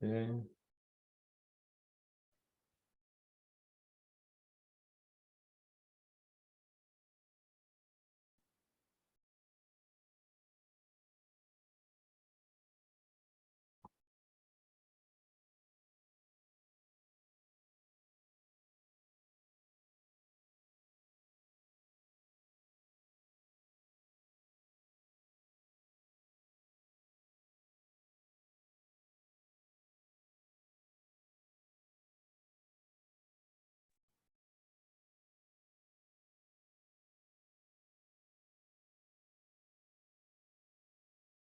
Okay.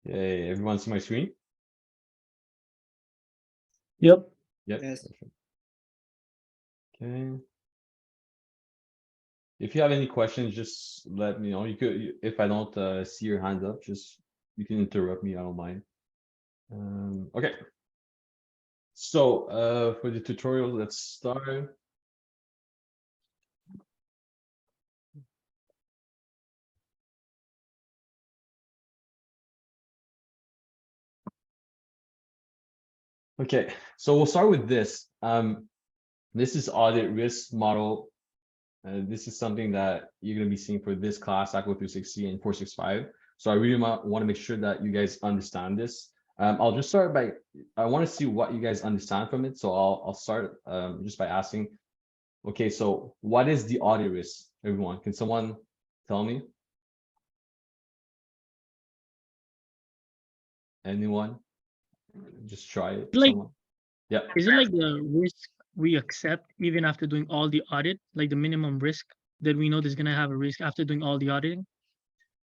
Okay, everyone see my screen? Yep. Yep. Yes. Okay. If you have any questions, just let me know. You could, if I don't see your hand up, just you can interrupt me. I don't mind. Okay. So for the tutorial, let's start. Okay, so we'll start with this. This is audit risk model. This is something that you're going to be seeing for this class, Acco 360 and 465. So I really want to make sure that you guys understand this. I'll just start by, I want to see what you guys understand from it. So I'll start just by asking, okay, so what is the audit risk, everyone? Can someone tell me? Anyone? Just try it. Like, Someone. Yeah. is it like the risk we accept even after doing all the audit, like the minimum risk that we know there's gonna have a risk after doing all the auditing?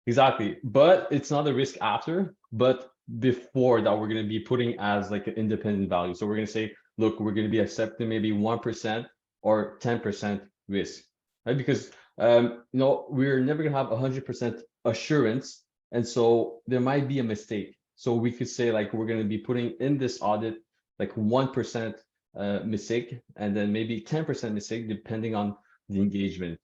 Exactly, but it's not a risk after, but before that we're going to be putting as like an independent value. So we're going to say, look, we're going to be accepting maybe 1% or 10% risk, right? Because we're never going to have 100% assurance, and so there might be a mistake. So we could say like we're going to be putting in this audit like 1% mistake, and then maybe 10% mistake depending on the engagement.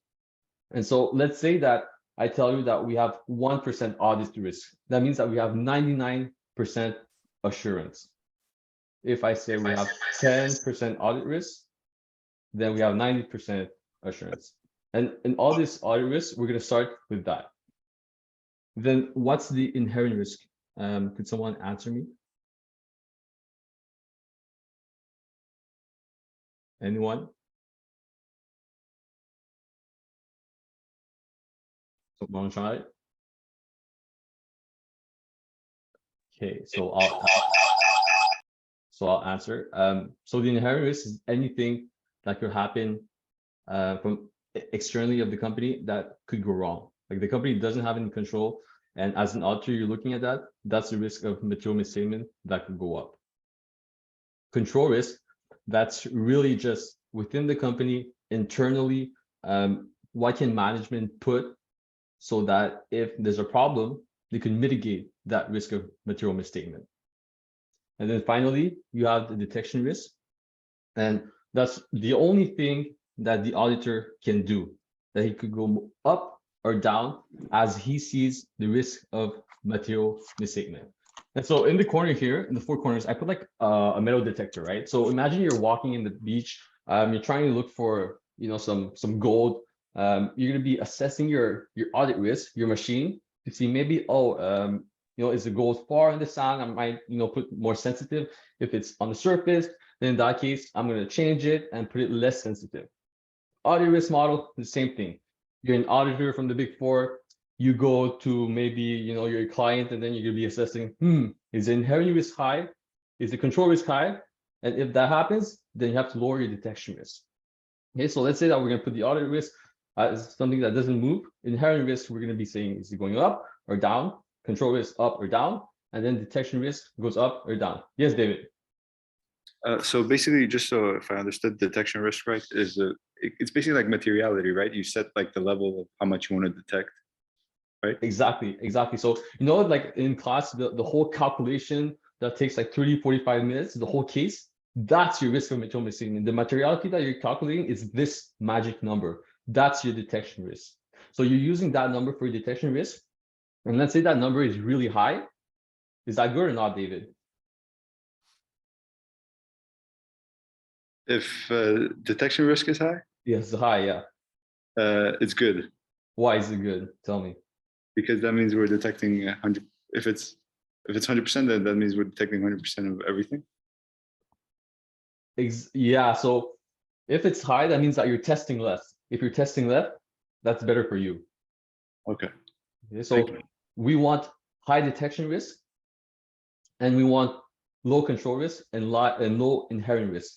And so let's say that I tell you that we have 1% audit risk. That means that we have 99% assurance. If I say we have 10% audit risk, then we have 90% assurance. And in all this audit risk, we're going to start with that. Then what's the inherent risk? Could someone answer me? Anyone? Someone try it? Okay, so I'll answer. So the inherent risk is anything that could happen from externally of the company that could go wrong. Like the company doesn't have any control, and as an auditor, you're looking at that. That's the risk of material misstatement that could go up. Control risk, that's really just within the company internally. What can management put so that if there's a problem, they can mitigate that risk of material misstatement. And then finally, you have the detection risk. And that's the only thing that the auditor can do, that he could go up or down as he sees the risk of material misstatement. And so in the corner here, in the four corners, I put like a metal detector, right? So imagine you're walking in the beach, you're trying to look for, some gold. You're going to be assessing your audit risk, your machine, to see maybe, is the gold far in the sand? I might, put more sensitive. If it's on the surface, then in that case, I'm going to change it and put it less sensitive. Audit risk model, the same thing. You're an auditor from the Big Four. You go to maybe, your client, and then you're going to be assessing, is the inherent risk high? Is the control risk high? And if that happens, then you have to lower your detection risk. Okay, so let's say that we're going to put the audit risk as something that doesn't move. Inherent risk, we're going to be saying, is it going up or down? Control risk up or down? And then detection risk goes up or down. Yes, David. So basically, just so if I understood detection risk right, it's basically like materiality, right? You set like the level of how much you want to detect, right? Exactly. So, like in class, the whole calculation that takes like 30, 45 minutes, the whole case, that's your risk of material misstatement. The materiality that you're calculating is this magic number. That's your detection risk. So you're using that number for your detection risk. And let's say that number is really high. Is that good or not, David? If detection risk is high, Yes, high, yeah. it's good Why is it good? Tell me. because that means we're detecting 100. If it's 100%, then that means we're detecting 100% of everything. Yeah, so if it's high, that means that you're testing less. If you're testing less, that's better for you. Okay. Okay, Thank so you. we want high detection risk, and we want low control risk and low inherent risk,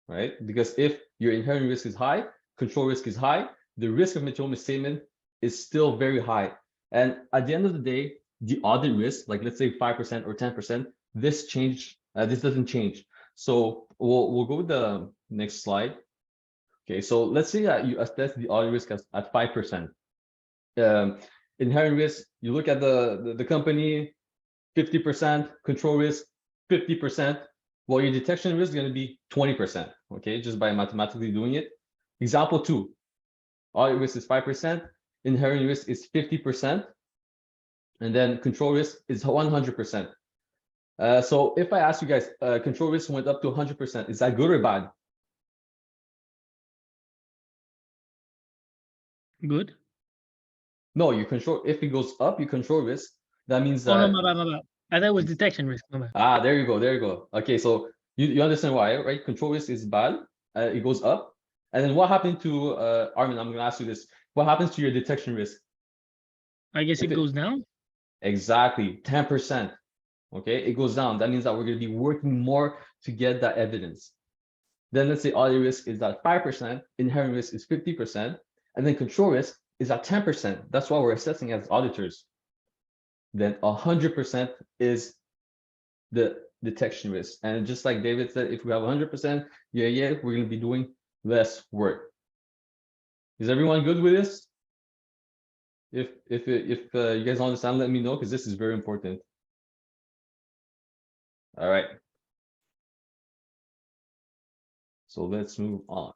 right? Because if your inherent risk is high, control risk is high, the risk of material misstatement is still very high. And at the end of the day, the audit risk, like let's say 5% or 10%, this doesn't change. So we'll go with the next slide. Okay, so let's say that you assess the audit risk at 5%. Inherent risk, you look at the company, 50%, control risk, 50%. Well, your detection risk is going to be 20%, okay, just by mathematically doing it. Example 2, audit risk is 5%, inherent risk is 50%, and then control risk is 100%. So if I ask you guys, control risk went up to 100%, is that good or bad? Good. No, if it goes up, you control risk. That means Oh, no, that, my bad, my bad. I thought it was detection risk. My bad. there you go. Okay, so you understand why, right? Control risk is bad, it goes up. And then what happened to, Armin, I'm gonna ask you this. What happens to your detection risk? I guess If it goes down. Exactly, 10%, okay? It goes down. That means that we're gonna be working more to get that evidence. Then let's say audit risk is at 5%, inherent risk is 50%, and then control risk is at 10%. That's why we're assessing as auditors. Then 100% is the detection risk. And just like David said, if we have 100%, we're going to be doing less work. Is everyone good with this? If you guys understand, let me know, because this is very important. All right. So let's move on.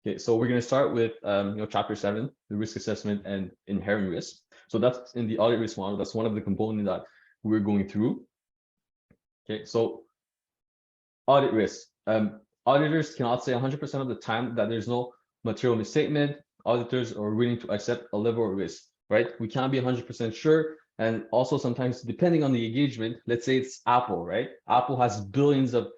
Okay, so we're going to start with chapter 7, the risk assessment and inherent risk. So that's in the audit risk model. That's one of the components that we're going through. Okay, so audit risk. Auditors cannot say 100% of the time that there's no material misstatement. Auditors are willing to accept a level of risk, right? We can't be 100% sure. And also sometimes depending on the engagement, let's say it's Apple, right? Apple has billions of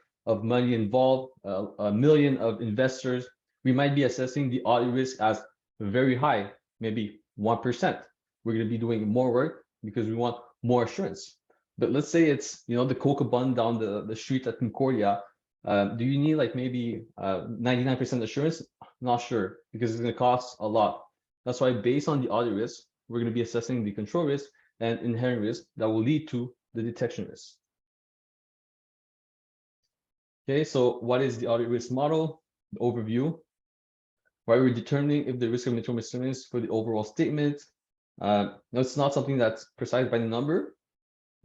money involved, a million of investors. We might be assessing the audit risk as very high, maybe 1%. We're going to be doing more work because we want more assurance. But let's say it's, the Coca bun down the street at Concordia. Do you need like maybe 99% assurance? Not sure, because it's going to cost a lot. That's why based on the audit risk, we're going to be assessing the control risk and inherent risk that will lead to the detection risk. Okay, so what is the audit risk model? The overview. Why we're determining if the risk of material misstatement is for the overall statement. No, it's not something that's precise by the number,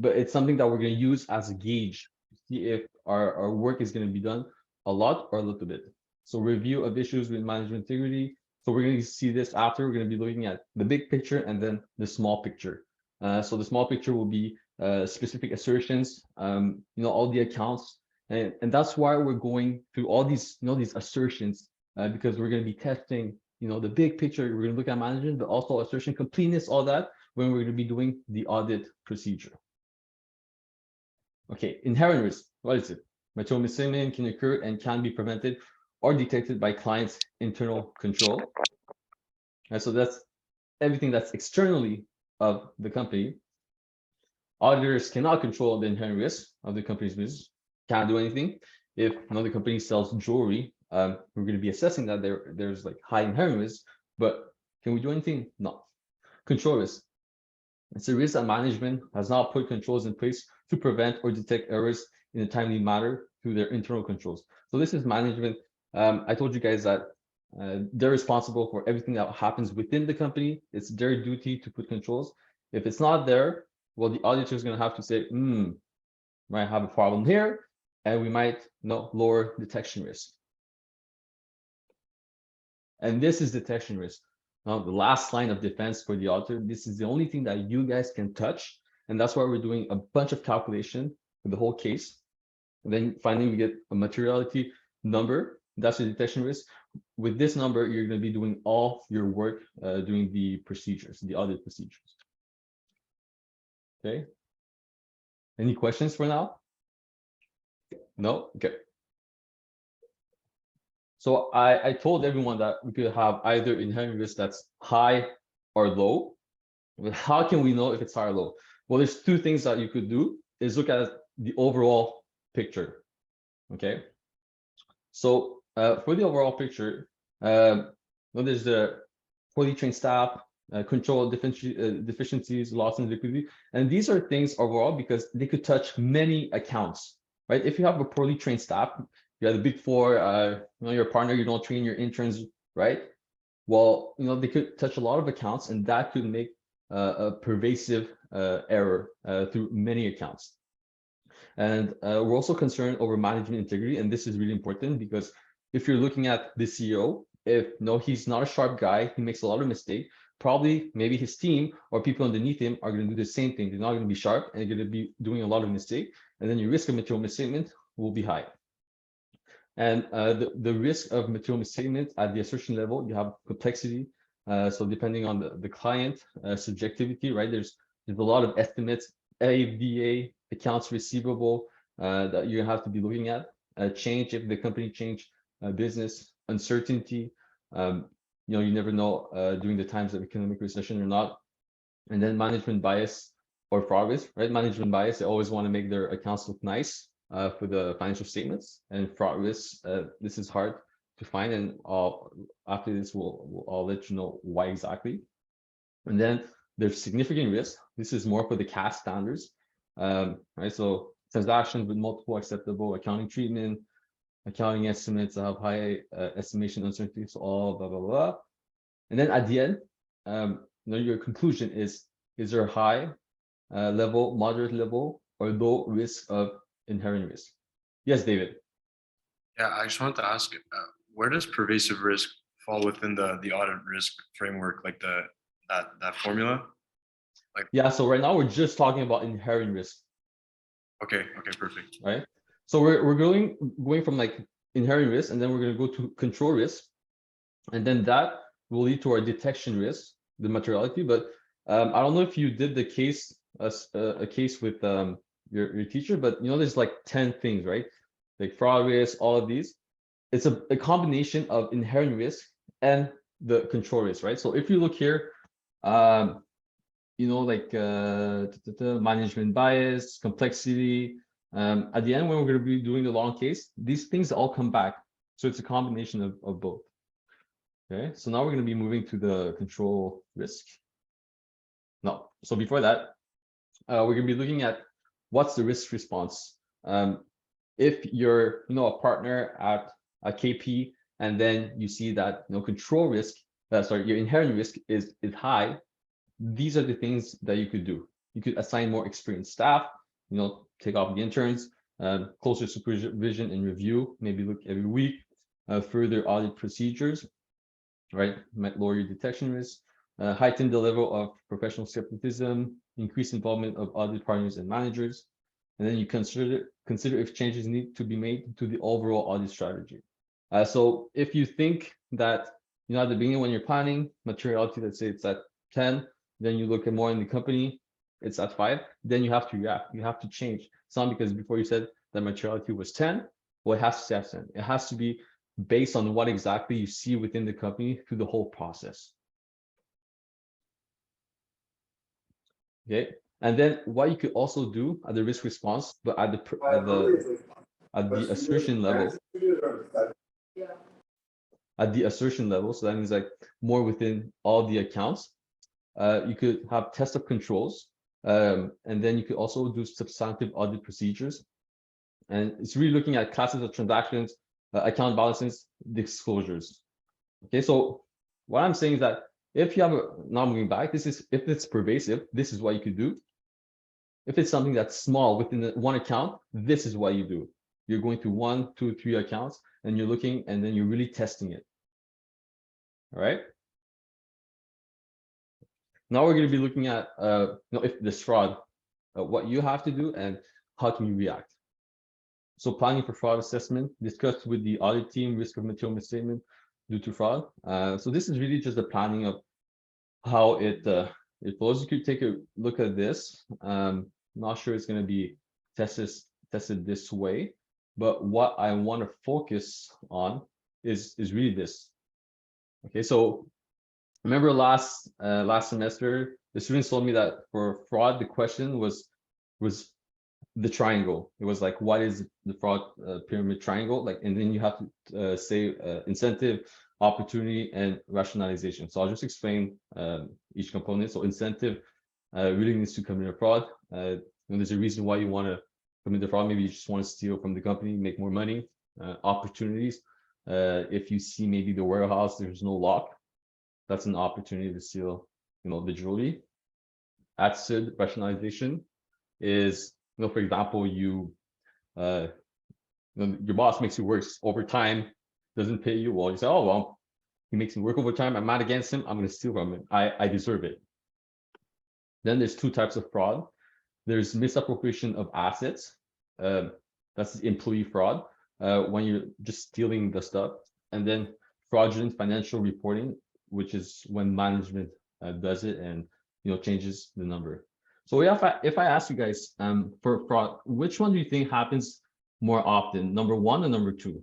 but it's something that we're going to use as a gauge to see if our work is going to be done a lot or a little bit. So review of issues with management integrity. So we're going to see this after. We're going to be looking at the big picture and then the small picture. So the small picture will be specific assertions, all the accounts. And that's why we're going through all these, these assertions, because we're going to be testing, the big picture. We're going to look at management, but also assertion completeness, all that, when we're going to be doing the audit procedure. Okay, inherent risk, what is it? Material misstatement can occur and can be prevented or detected by client's internal control. And so that's everything that's externally of the company. Auditors cannot control the inherent risk of the company's business, can't do anything. If another company sells jewelry, we're going to be assessing that there's like high inherent risk, but can we do anything? No. Control risk. It's a risk that management has not put controls in place to prevent or detect errors in a timely manner through their internal controls. So this is management. I told you guys that they're responsible for everything that happens within the company. It's their duty to put controls. If it's not there, well, the auditor is going to have to say, might have a problem here, and we might lower detection risk. And this is detection risk. Now, the last line of defense for the auditor, this is the only thing that you guys can touch. And that's why we're doing a bunch of calculation for the whole case. And then finally, we get a materiality number. That's the detection risk. With this number, you're going to be doing all your work doing the procedures, the audit procedures. Okay. Any questions for now? No? Okay. So I told everyone that we could have either inherent risk that's high or low. But how can we know if it's high or low? Well, there's two things that you could do is look at the overall picture. Okay. So for the overall picture, there's the poorly trained staff, control deficiencies, loss in liquidity. And these are things overall because they could touch many accounts, right? If you have a poorly trained staff, you have the big four, your partner, you don't train your interns, right? Well, they could touch a lot of accounts, and that could make a pervasive error through many accounts. And we're also concerned over management integrity, and this is really important because if you're looking at the CEO, if he's not a sharp guy, he makes a lot of mistakes, probably maybe his team or people underneath him are going to do the same thing. They're not going to be sharp and they're going to be doing a lot of mistakes, and then your risk of material misstatement will be high. And the risk of material misstatement at the assertion level, you have complexity. So depending on the client, subjectivity, right? There's a lot of estimates, AVA, accounts receivable that you have to be looking at. Change if the company change business, uncertainty. You never know during the times of economic recession or not. And then management bias or fraud risk, right? Management bias, they always want to make their accounts look nice for the financial statements. And fraud risk, this is hard to find, and after this I'll let you know why exactly. And then there's significant risk. This is more for the CAS standards, right? So transactions with multiple acceptable accounting treatment, accounting estimates that have high estimation uncertainties, all blah blah blah. And then at the end, your conclusion is there a high level, moderate level, or low risk of inherent risk? Yes, David. Yeah, I just wanted to ask, where does pervasive risk fall within the audit risk framework, like that formula? Yeah, so right now we're just talking about inherent risk. Okay, perfect. Right. So we're going from like inherent risk, and then we're going to go to control risk, and then that will lead to our detection risk, the materiality. But I don't know if you did the case a case with your teacher, but there's like 10 things, right? Like fraud risk, all of these. It's a combination of inherent risk and the control risk, right? So if you look here, like management bias, complexity. At the end, when we're going to be doing the long case, these things all come back. So it's a combination of both. Okay, so now we're going to be moving to the control risk. No, so before that, we're going to be looking at what's the risk response. If you're a partner at a KP, and then you see that control risk, your inherent risk is high, these are the things that you could do. You could assign more experienced staff, take off the interns, closer supervision and review, maybe look every week, further audit procedures, right? Might lower your detection risk, heighten the level of professional skepticism, increase involvement of audit partners and managers, and then you consider if changes need to be made to the overall audit strategy. So if you think that at the beginning when you're planning materiality, let's say it's at 10, then you look at more in the company, it's at 5, then you have to react. You have to change. It's not because before you said that materiality was 10, well, it has to stay at 10. It has to be based on what exactly you see within the company through the whole process. Okay, and then what you could also do at the risk response, but at the assertion level. At the assertion level, so that means like more within all the accounts. You could have test of controls, and then you could also do substantive audit procedures. And it's really looking at classes of transactions, account balances, disclosures. Okay, so what I'm saying is that if you have now moving back, if it's pervasive, this is what you could do. If it's something that's small within one account, this is what you do. You're going through 1, 2, 3 accounts, and you're looking, and then you're really testing it. All right. Now we're going to be looking at if there's fraud, what you have to do and how can you react. So planning for fraud assessment, discussed with the audit team, risk of material misstatement due to fraud. So this is really just the planning of how it flows. You could take a look at this. Not sure it's going to be tested this way, but what I want to focus on is really this. Okay, so remember last semester, the students told me that for fraud, the question was the triangle. It was like, what is the fraud pyramid triangle? Like, and then you have to say incentive, opportunity, and rationalization. So I'll just explain each component. So incentive really needs to commit a fraud. And there's a reason why you want to commit the fraud. Maybe you just want to steal from the company, make more money. Opportunities. If you see maybe the warehouse, there's no lock. That's an opportunity to steal, the jewelry. Attitude rationalization is, for example, your boss makes you work overtime, doesn't pay you. Well, you say, oh, well, he makes me work overtime. I'm mad against him. I'm going to steal from him. I deserve it. Then there's two types of fraud. There's misappropriation of assets. That's the employee fraud, when you're just stealing the stuff. And then fraudulent financial reporting, which is when management does it and changes the number. So if I ask you guys for fraud, which one do you think happens more often, number one or number two?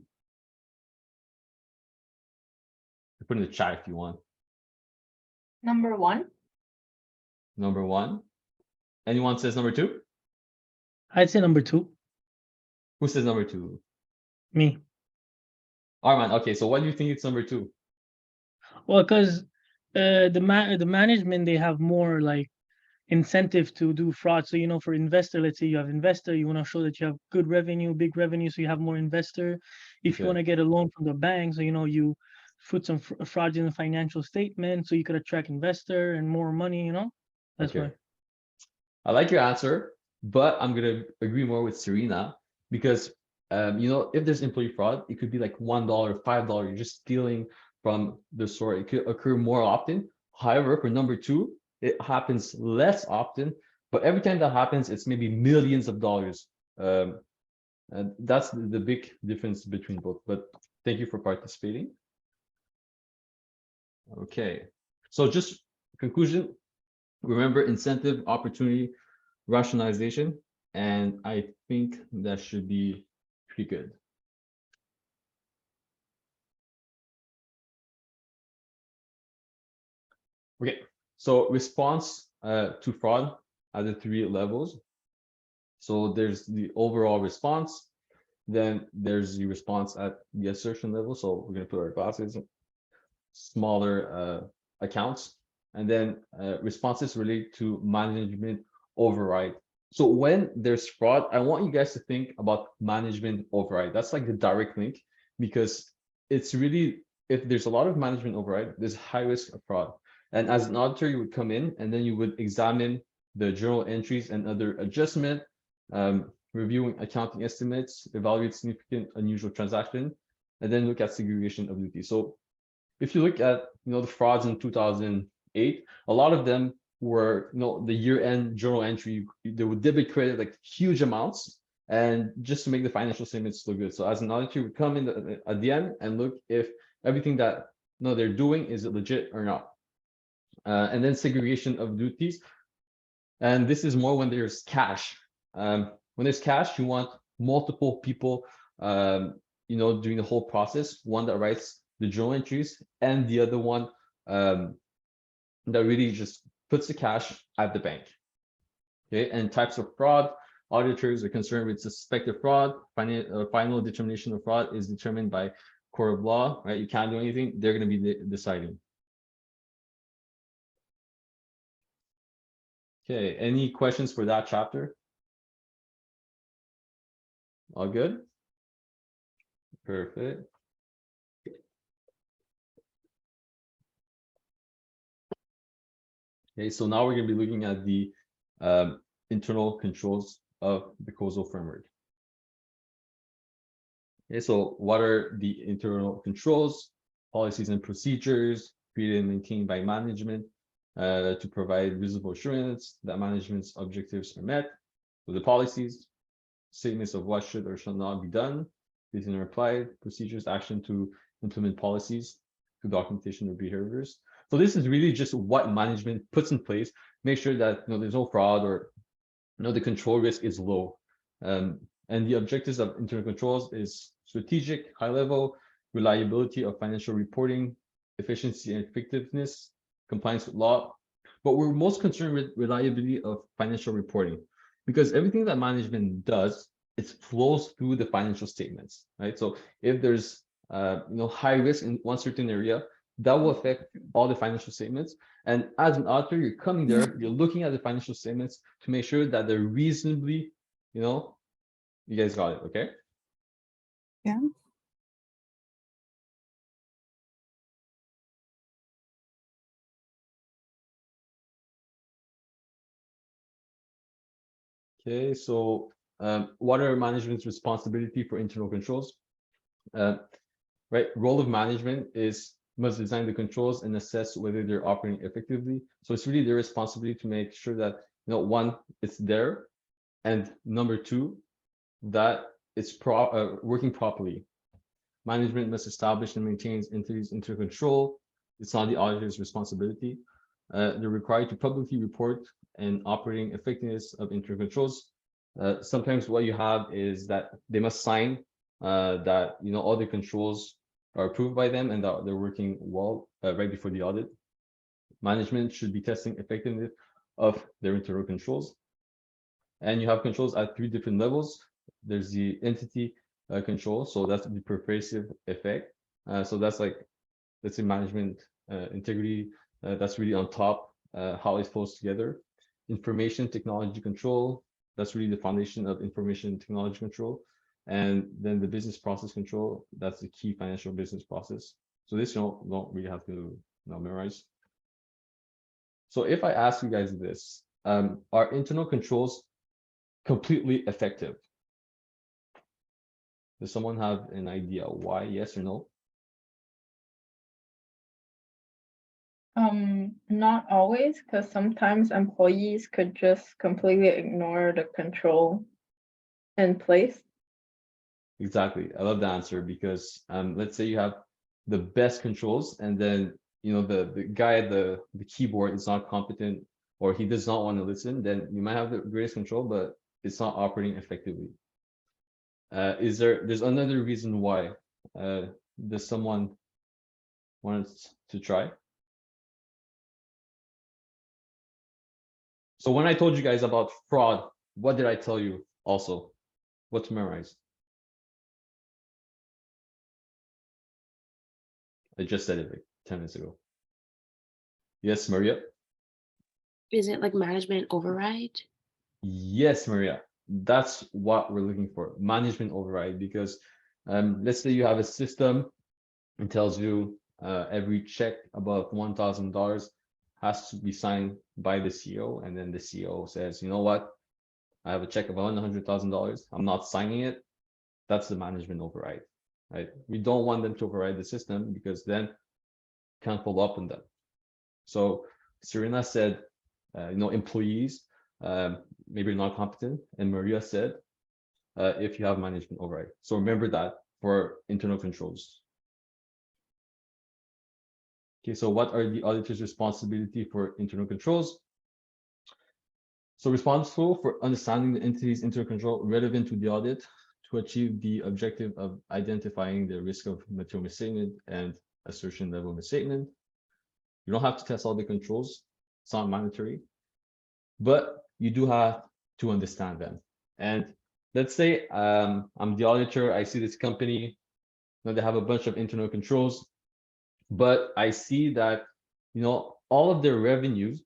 Put in the chat if you want. Number one. Number one. Anyone says number two? I'd say number two. Who says number two? Me. Arman. Okay, so why do you think it's number two? Well, because the management, they have more like incentive to do fraud. So for investor, let's say you have investor, you want to show that you have good revenue, big revenue, so you have more investor. If you want to get a loan from the bank, so you put some fraudulent financial statement, so you could attract investor and more money. That's why. I like your answer, but I'm gonna agree more with Serena because if there's employee fraud, it could be like $1, $5. You're just stealing from the store. It could occur more often. However, for number two, it happens less often, but every time that happens, it's maybe millions of dollars. And that's the big difference between both. But thank you for participating. Okay, so just conclusion. Remember incentive, opportunity, rationalization, and I think that should be pretty good. Okay, so response to fraud at the three levels. So there's the overall response, then there's the response at the assertion level. So we're going to put our glasses, smaller accounts, and then responses relate to management override. So when there's fraud, I want you guys to think about management override. That's like the direct link, because it's really, if there's a lot of management override, there's high risk of fraud. And as an auditor, you would come in and then you would examine the journal entries and other adjustment, reviewing accounting estimates, evaluate significant unusual transaction, and then look at segregation of duties. So if you look at the frauds in 2008, a lot of them were the year-end journal entry. They would debit credit like huge amounts, and just to make the financial statements look good. So as an auditor, you would come in at the end and look if everything that they're doing is it legit or not. And then segregation of duties, and this is more when there's cash. When there's cash, you want multiple people, doing the whole process. One that writes the journal entries, and the other one that really just puts the cash at the bank. Okay, and types of fraud. Auditors are concerned with suspected fraud. Final determination of fraud is determined by court of law, right? You can't do anything. They're going to be deciding. Okay, any questions for that chapter? All good? Perfect. Okay, so now we're going to be looking at the internal controls of the COSO framework. Okay, so what are the internal controls, policies and procedures created and maintained by management to provide visible assurance that management's objectives are met with the policies? statements of what should or should not be done, reason applied, procedures, action to implement policies, to documentation of behaviors. So this is really just what management puts in place, make sure that there's no fraud, or the control risk is low. And the objectives of internal controls is strategic, high level, reliability of financial reporting, efficiency and effectiveness, compliance with law. But we're most concerned with reliability of financial reporting, because everything that management does, it flows through the financial statements, right? So if there's high risk in one certain area, that will affect all the financial statements. And as an auditor, you're coming there, you're looking at the financial statements to make sure that they're reasonably, you guys got it, okay? Yeah. Okay, so what are management's responsibility for internal controls? Right, role of management is must design the controls and assess whether they're operating effectively. So it's really their responsibility to make sure that one, it's there, and number two, that it's working properly. Management must establish and maintain entities into control. It's not the auditor's responsibility. They're required to publicly report and operating effectiveness of internal controls. Sometimes what you have is that they must sign that all the controls are approved by them and that they're working well right before the audit. Management should be testing effectiveness of their internal controls. And you have controls at 3 different levels. There's the entity control, so that's the pervasive effect. So that's like, let's say, management integrity. That's really on top, how it flows together. Information technology control, that's really the foundation of information technology control. And then the business process control, that's the key financial business process. So this you don't really have to memorize. So if I ask you guys this, are internal controls completely effective? Does someone have an idea why? Yes or no? Not always, because sometimes employees could just completely ignore the control in place. Exactly. I love the answer, because let's say you have the best controls, and then the guy at the keyboard is not competent, or he does not want to listen. Then you might have the greatest control, but it's not operating effectively. There's another reason why? Does someone want to try? So when I told you guys about fraud, what did I tell you also? What to memorize? I just said it like 10 minutes ago. Yes, Maria? Is it like management override? Yes, Maria. That's what we're looking for, management override, because let's say you have a system and tells you every check above $1,000 has to be signed by the CEO, and then the CEO says, you know what, I have a check of $100,000, I'm not signing it. That's the management override, right? We don't want them to override the system, because then can't follow up on them. So Serena said, employees maybe not competent, and Maria said, if you have management override. So remember that for internal controls. Okay, so what are the auditor's responsibility for internal controls? So responsible for understanding the entity's internal control relevant to the audit to achieve the objective of identifying the risk of material misstatement and assertion level misstatement. You don't have to test all the controls, it's not mandatory, but you do have to understand them. And let's say I'm the auditor, I see this company, they have a bunch of internal controls, but I see that all of their revenues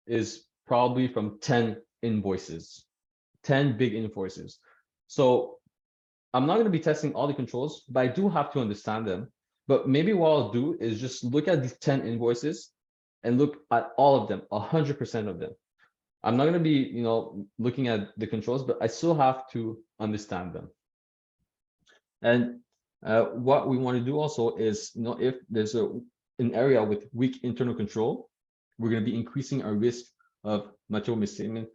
is probably from 10 invoices, 10 big invoices. So I'm not going to be testing all the controls, but I do have to understand them. But maybe what I'll do is just look at these 10 invoices and look at all of them, 100% of them. I'm not going to be, looking at the controls, but I still have to understand them. And what we want to do also is, if there's an area with weak internal control, we're going to be increasing our risk of material misstatement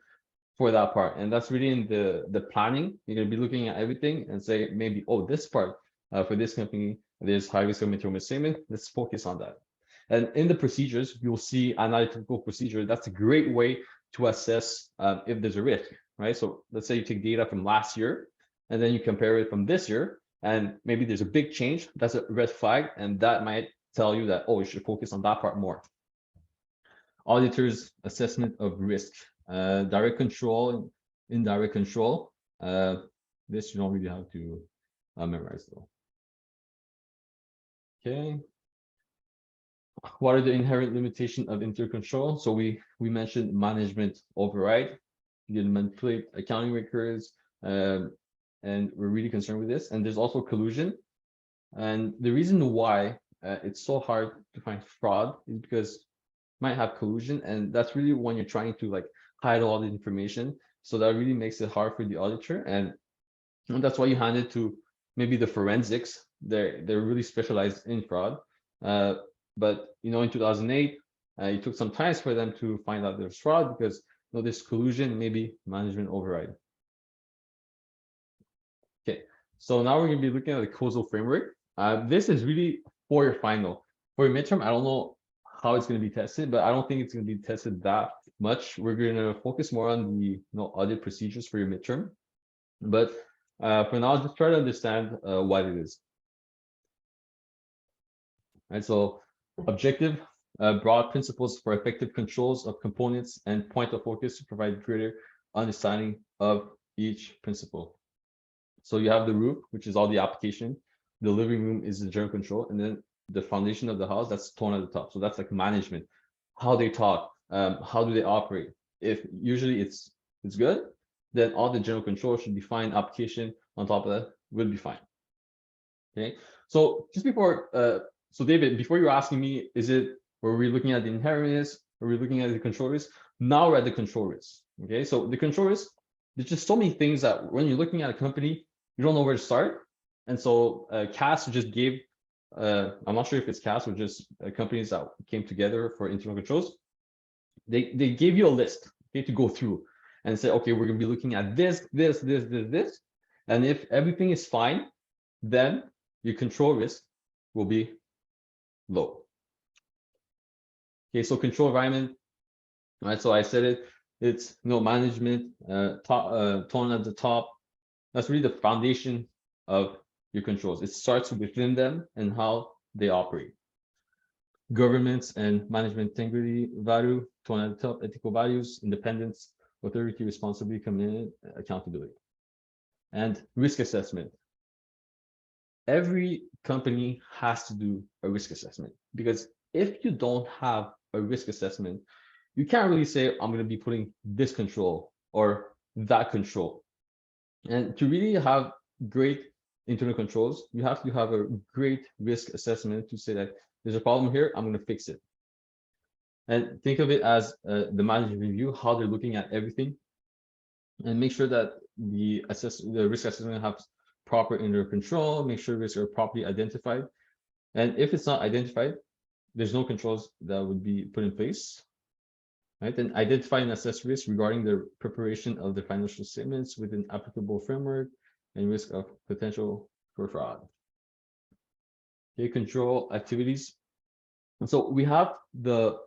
for that part. And that's really in the planning. You're going to be looking at everything and say maybe, oh, this part for this company, there's high risk of material misstatement. Let's focus on that. And in the procedures, you'll see analytical procedure. That's a great way to assess if there's a risk, right? So let's say you take data from last year and then you compare it from this year, and maybe there's a big change. That's a red flag, and that might tell you that, oh, you should focus on that part more. Auditors' assessment of risk, direct control and indirect control. This you don't really have to memorize though. Okay. What are the inherent limitations of internal control? So we mentioned management override. You can manipulate accounting records, and we're really concerned with this. And there's also collusion. And the reason why it's so hard to find fraud is because you might have collusion, and that's really when you're trying to like hide all the information. So that really makes it hard for the auditor, and that's why you hand it to maybe the forensics. They're really specialized in fraud. But you know, in 2008, it took some time for them to find out there's fraud because you know, there's collusion, maybe management override. Okay, so now we're going to be looking at the causal framework. This is really for your final. For your midterm, I don't know how it's going to be tested, but I don't think it's going to be tested that much. We're going to focus more on the audit procedures for your midterm. But for now, just try to understand what it is. Right, so objective, broad principles for effective controls of components and point of focus to provide greater understanding of each principle. So you have the roof, which is all the application. The living room is the general control, and then the foundation of the house, that's tone at the top. So that's like management, how they talk, how do they operate. If usually it's good, then all the general control should be fine. Application on top of that will be fine. Okay, so just before, so David, before you're asking me, were we looking at the inherent risk? Are we looking at the control risk? Now we're at the control risk. Okay, so the control risk, there's just so many things that when you're looking at a company, you don't know where to start. And so CAS just gave, I'm not sure if it's CAS or just companies that came together for internal controls. They gave you a list, okay, to go through and say, okay, we're going to be looking at this. And if everything is fine, then your control risk will be low. Okay, so control environment, right? So I said it's management, tone at the top. That's really the foundation of your controls. It starts within them and how they operate. Governance and management integrity, value, tone at the top, ethical values, independence, authority, responsibility, commitment, accountability. And risk assessment. Every company has to do a risk assessment, because if you don't have a risk assessment, you can't really say, I'm going to be putting this control or that control. And to really have great internal controls, you have to have a great risk assessment to say that there's a problem here, I'm going to fix it. And think of it as the management review, how they're looking at everything, and make sure that the risk assessment has proper internal control, make sure risks are properly identified. And if it's not identified, there's no controls that would be put in place. Right? And identify and assess risk regarding the preparation of the financial statements within applicable framework and risk of potential for fraud. Okay, control activities. And so we have the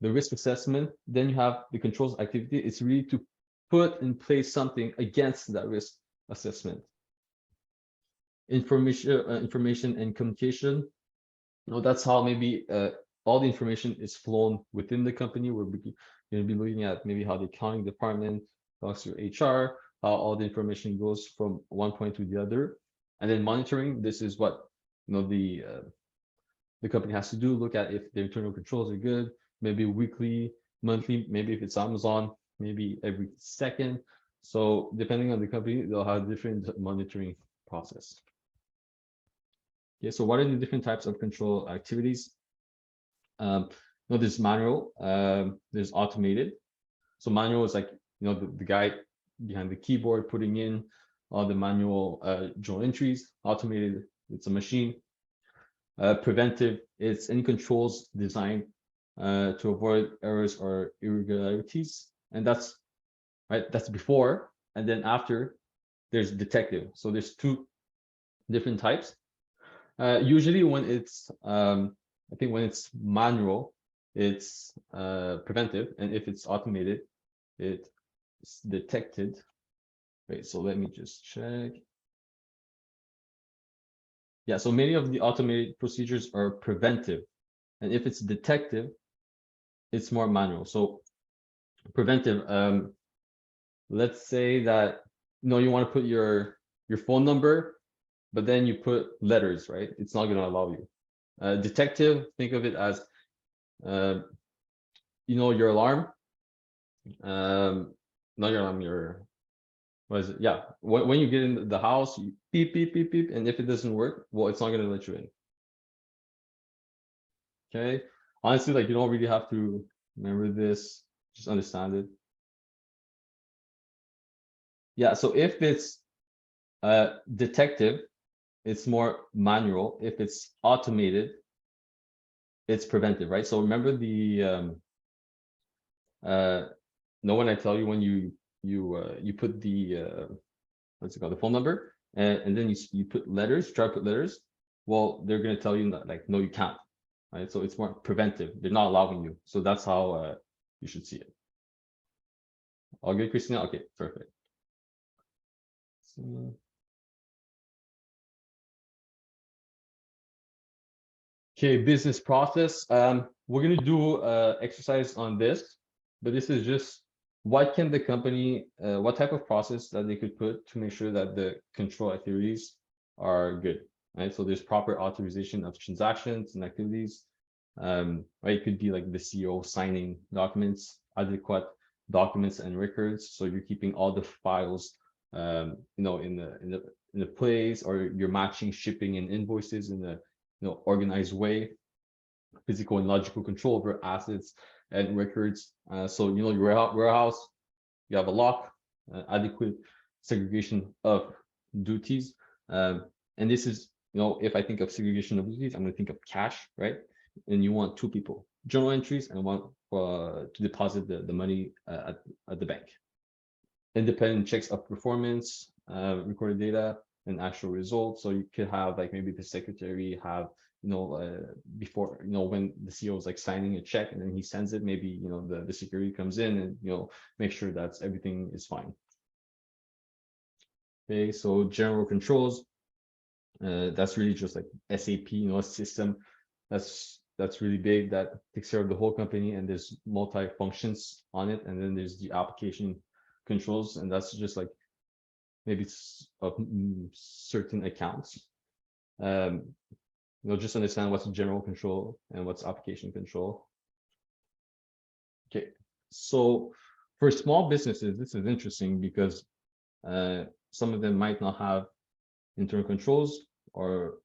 risk assessment, then you have the controls activity. It's really to put in place something against that risk assessment. Information and communication. That's how maybe all the information is flown within the company. We're going to be looking at maybe how the accounting department talks to HR, how all the information goes from one point to the other. And then monitoring, this is what the company has to do, look at if the internal controls are good, maybe weekly, monthly, maybe if it's Amazon, maybe every second. So depending on the company, they'll have different monitoring process. Okay, so what are the different types of control activities? There's manual, there's automated. So manual is like, the guy behind the keyboard putting in all the manual journal entries. Automated, it's a machine. Preventive, it's any controls designed to avoid errors or irregularities. And that's right? That's before, and then after there's detective. So there's two different types. Usually when it's, I think when it's manual, it's preventive, and if it's automated, it's detected. Wait, so let me just check. Yeah, so many of the automated procedures are preventive, and if it's detective, it's more manual. So preventive, let's say that you want to put your phone number, but then you put letters, right? It's not going to allow you. Detective, think of it as your alarm, not your alarm, your, what is it? Yeah, when you get in the house, you beep beep beep beep, and if it doesn't work, well, it's not going to let you in. Okay, honestly, like, you don't really have to remember this, just understand it. Yeah, so if it's detective, it's more manual. If it's automated, it's preventive, right? So remember the when I tell you, when you put the what's it called, the phone number, and then you put letters, try to put letters, well, they're going to tell you that, like, no, you can't, right? So it's more preventive. They're not allowing you. So that's how you should see it. All good, Christina? Okay, perfect. So, okay, business process. We're going to do exercise on this, but this is just what can the company, what type of process that they could put to make sure that the control activities are good, right? So there's proper authorization of transactions and activities. Right, it could be like the CEO signing documents, adequate documents and records. So you're keeping all the files, in the place, or you're matching shipping and invoices in a organized way. Physical and logical control over assets and records. So your warehouse, you have a lock, adequate segregation of duties. And this is, if I think of segregation of duties, I'm going to think of cash, right? And you want two people, journal entries, and one to deposit the money at the bank. Independent checks of performance, recorded data, and actual results. So you could have, like, maybe the secretary have, before, when the CEO is like signing a check and then he sends it, maybe, the security comes in and, make sure that everything is fine. Okay, so general controls, that's really just like SAP, a system that's really big, that takes care of the whole company, and there's multi functions on it. And then there's the application controls, and that's just like maybe it's of certain accounts. Just understand what's general control and what's application control. Okay, so for small businesses, this is interesting because some of them might not have internal controls, or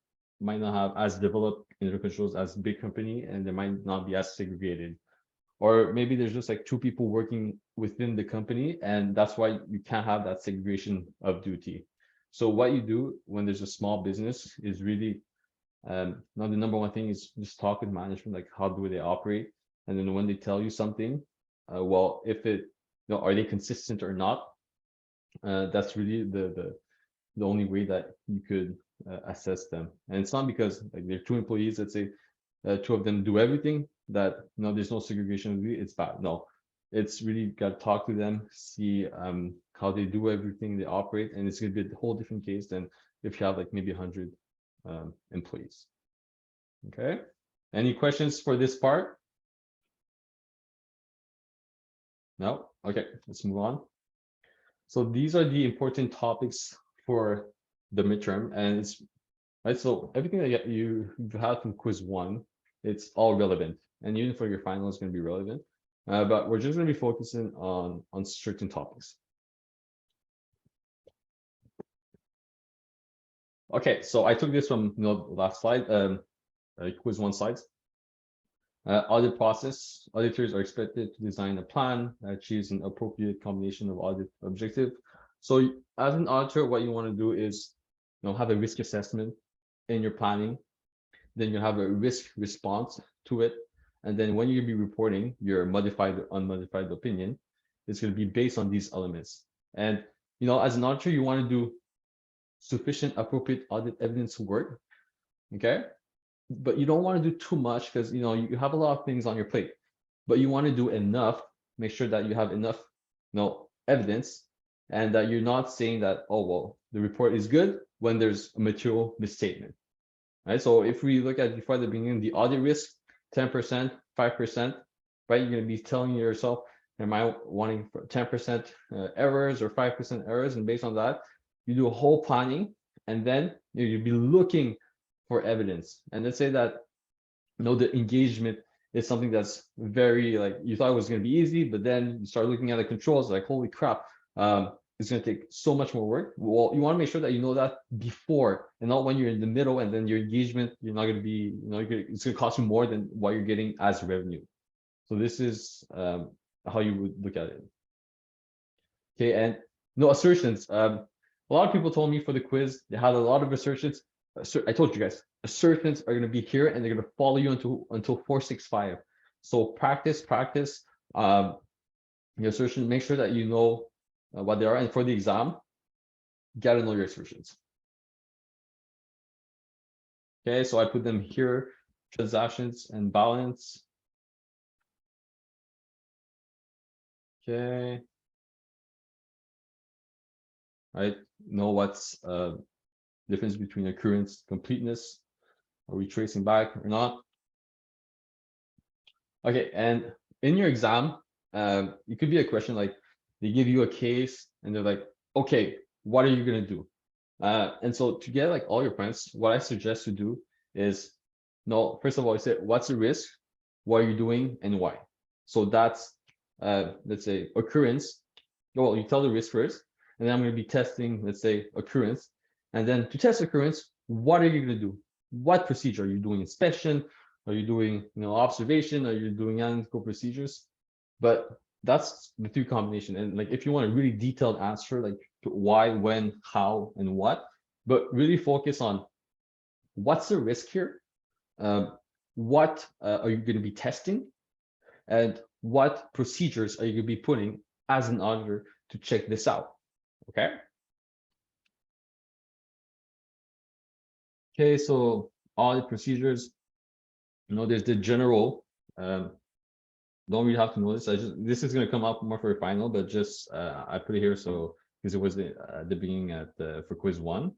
might not have as developed internal controls as big company, and they might not be as segregated. Or maybe there's just like two people working within the company, and that's why you can't have that segregation of duty. So what you do when there's a small business is really, now the number one thing is just talk with management, like how do they operate, and then when they tell you something, well, if it, are they consistent or not? That's really the only way that you could assess them. And it's not because, like, they're two employees, let's say, two of them do everything, that there's no segregation of duty, it's bad. No, it's really got to talk to them, see how they do everything, they operate, and it's going to be a whole different case than if you have like maybe 100 employees. Okay, any questions for this part? No? Okay, let's move on. So these are the important topics for the midterm, and it's right. So everything that you have from quiz 1, it's all relevant, and even for your final, it's going to be relevant. But we're just going to be focusing on certain topics. Okay, so I took this from the last slide, quiz 1 slides. Audit process. Auditors are expected to design a plan that achieves an appropriate combination of audit objective. So as an auditor, what you want to do is, have a risk assessment in your planning. Then you have a risk response to it. And then when you be reporting your modified or unmodified opinion, is going to be based on these elements. And as an auditor, you want to do sufficient, appropriate audit evidence work, okay? But you don't want to do too much because you have a lot of things on your plate. But you want to do enough, make sure that you have enough evidence, and that you're not saying that, oh, well, the report is good when there's a material misstatement, right? So if we look at before the beginning, the audit risk, 10%, 5%, right? You're going to be telling yourself, am I wanting 10% errors or 5% errors? And based on that, you do a whole planning, and then you'll be looking for evidence. And let's say that the engagement is something that's very, like, you thought it was going to be easy, but then you start looking at the controls, like, holy crap, it's going to take so much more work. Well, you want to make sure that you know that before, and not when you're in the middle, and then your engagement, you're not going to be, it's going to cost you more than what you're getting as revenue. So this is how you would look at it. Okay, and no assertions. A lot of people told me for the quiz they had a lot of assertions. I told you guys, assertions are going to be here, and they're going to follow you until 465. So practice your assertion. Make sure that you know what they are, and for the exam, you got to know your assertions. Okay, so I put them here: transactions and balance. Okay. Right. Know what's difference between occurrence, completeness. Are we tracing back or not? Okay, and in your exam, it could be a question like they give you a case and they're like, okay, what are you gonna do? And so to get like all your points, what I suggest to do is, first of all, you say what's the risk, what are you doing, and why. So that's let's say occurrence. Well, you tell the risk first, and then I'm going to be testing, let's say, occurrence. And then to test occurrence, what are you going to do? What procedure? Are you doing inspection? Are you doing observation? Are you doing analytical procedures? But that's the two combination. And like if you want a really detailed answer, like why, when, how, and what, but really focus on what's the risk here, what are you going to be testing, and what procedures are you going to be putting as an auditor to check this out. Okay. Okay, so audit procedures, there's the general, don't really have to know this. This is going to come up more for a final, but just I put it here so because it was the beginning for quiz 1.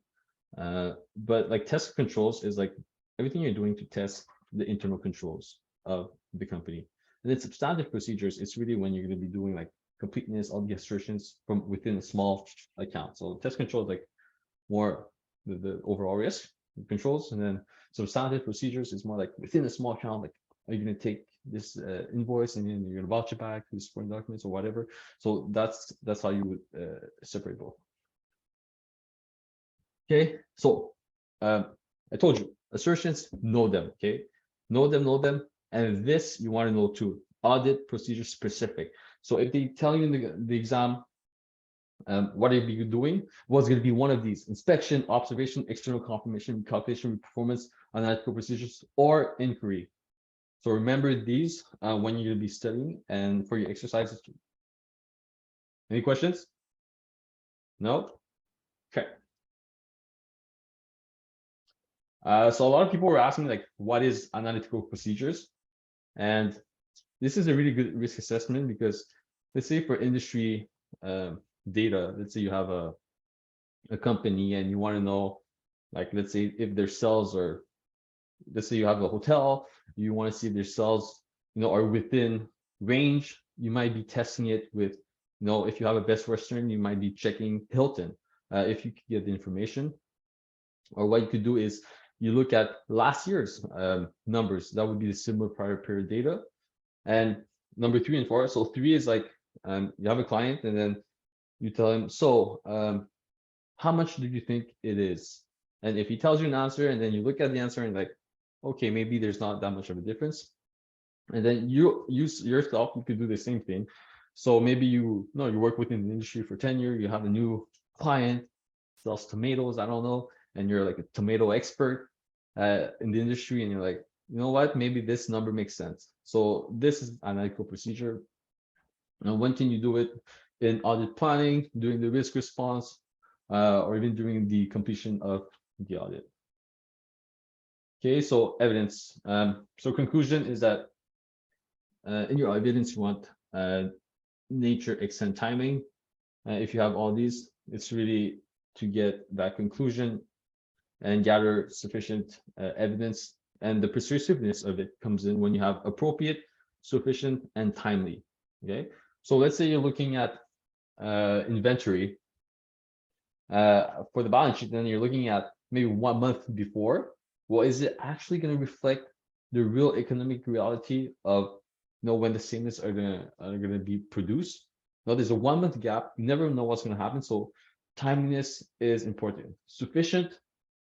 But like test controls is like everything you're doing to test the internal controls of the company. And then substantive procedures, it's really when you're going to be doing like completeness, all the assertions from within a small account. So test control is like more the overall risk controls, and then substantive procedures is more like within a small account, like are you going to take this invoice and then you're going to vouch it back to supporting documents or whatever. So that's how you would separate both. Okay, so I told you assertions, know them. Okay, know them, and this you want to know too. Audit procedure specific. So if they tell you in the exam, what are you doing? What's going to be one of these: inspection, observation, external confirmation, calculation, performance, analytical procedures, or inquiry. So remember these when you're going to be studying and for your exercises too. Any questions? No? Okay. So a lot of people were asking like, what is analytical procedures? And this is a really good risk assessment because let's say for industry data, let's say you have a company and you want to know, like, let's say if their sales are, let's say you have a hotel, you want to see if their sales, are within range. You might be testing it with, if you have a Best Western, you might be checking Hilton if you could get the information. Or what you could do is you look at last year's numbers. That would be the similar prior period data. And number 3 and 4. So 3 is like you have a client and then you tell him, so how much do you think it is? And if he tells you an answer and then you look at the answer and like, okay, maybe there's not that much of a difference. And then you yourself, you could do the same thing. So maybe you work within the industry for 10 years, you have a new client, sells tomatoes, I don't know, and you're like a tomato expert in the industry, and you're like, you know what, maybe this number makes sense. So this is analytical procedure. And when can you do it? In audit planning, during the risk response, or even during the completion of the audit. Okay, so evidence. So conclusion is that in your evidence, you want nature, extent, timing. If you have all these, it's really to get that conclusion and gather sufficient evidence, and the persuasiveness of it comes in when you have appropriate, sufficient, and timely. Okay, so let's say you're looking at inventory for the balance sheet, then you're looking at maybe 1 month before. Well, is it actually going to reflect the real economic reality of when the statements are gonna be produced? No, there's a 1 month gap. You never know what's going to happen. So timeliness is important. Sufficient.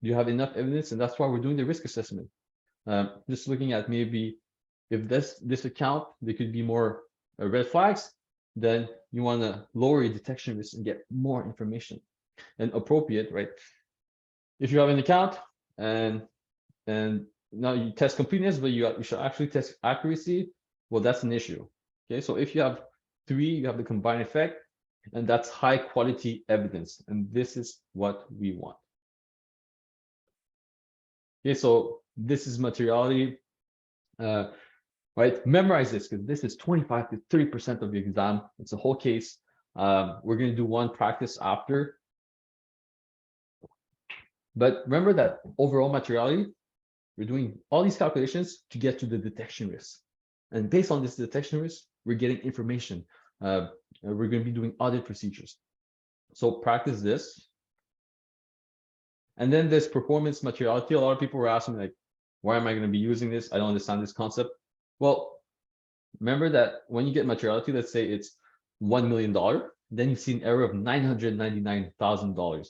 Do you have enough evidence? And that's why we're doing the risk assessment. Just looking at maybe if this account, there could be more red flags, then you want to lower your detection risk and get more information. And appropriate, right? If you have an account and now you test completeness, but you should actually test accuracy, well, that's an issue. Okay, so if you have 3, you have the combined effect, and that's high quality evidence, and this is what we want. Okay, so this is materiality. Right, memorize this because this is 25 to 30% of the exam. It's a whole case. We're going to do one practice after. But remember that overall materiality, we're doing all these calculations to get to the detection risk. And based on this detection risk, we're getting information. We're going to be doing audit procedures. So practice this. And then this performance materiality, a lot of people were asking me, like, why am I going to be using this? I don't understand this concept. Well, remember that when you get materiality, let's say it's $1 million, then you see an error of $999,000.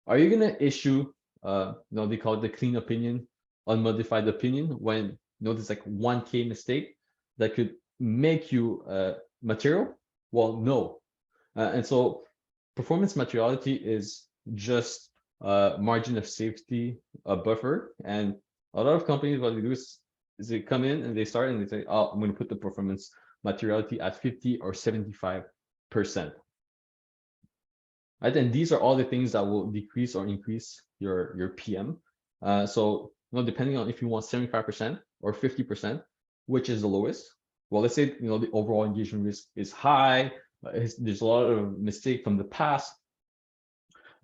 Are you going to issue, they call it the clean opinion, unmodified opinion, when there's like 1K mistake that could make you material? Well, no. And so performance materiality is just margin of safety, a buffer. And a lot of companies, what they do is they come in and they start and they say, oh, I'm going to put the performance materiality at 50 or 75%. Right, and these are all the things that will decrease or increase your PM. So depending on if you want 75% or 50%, which is the lowest. Well, let's say the overall engagement risk is high. There's a lot of mistake from the past.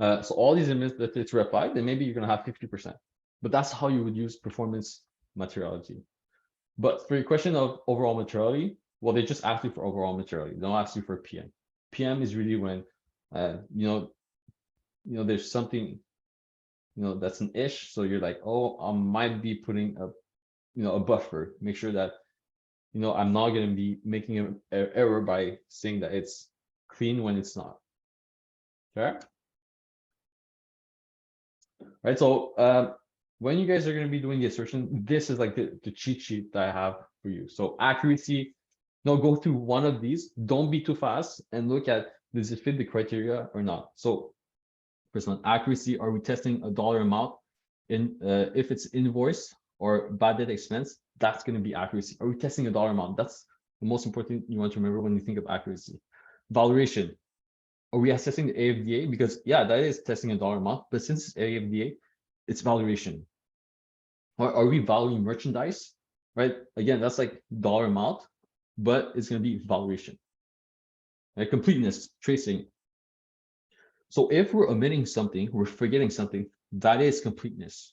So all these elements that it's replied, then maybe you're going to have 50%. But that's how you would use performance materiality. But for your question of overall materiality, well, they just ask you for overall materiality. They don't ask you for PM. PM is really when there's something that's an ish, so you're like, oh, I might be putting a buffer, make sure that I'm not going to be making an error by saying that it's clean when it's not. Okay, right? So when you guys are going to be doing the assertion, this is like the cheat sheet that I have for you. So accuracy, go through one of these, don't be too fast, and look at, does it fit the criteria or not? So first one, accuracy, are we testing a dollar amount? If it's invoice or bad debt expense, that's going to be accuracy. Are we testing a dollar amount? That's the most important you want to remember when you think of accuracy. Valuation, are we assessing the AFDA? Because yeah, that is testing a dollar amount, but since it's AFDA, it's valuation. Or are we valuing merchandise? Right? Again, that's like dollar amount, but it's going to be valuation. Right? Completeness, tracing. So if we're omitting something, we're forgetting something, that is completeness.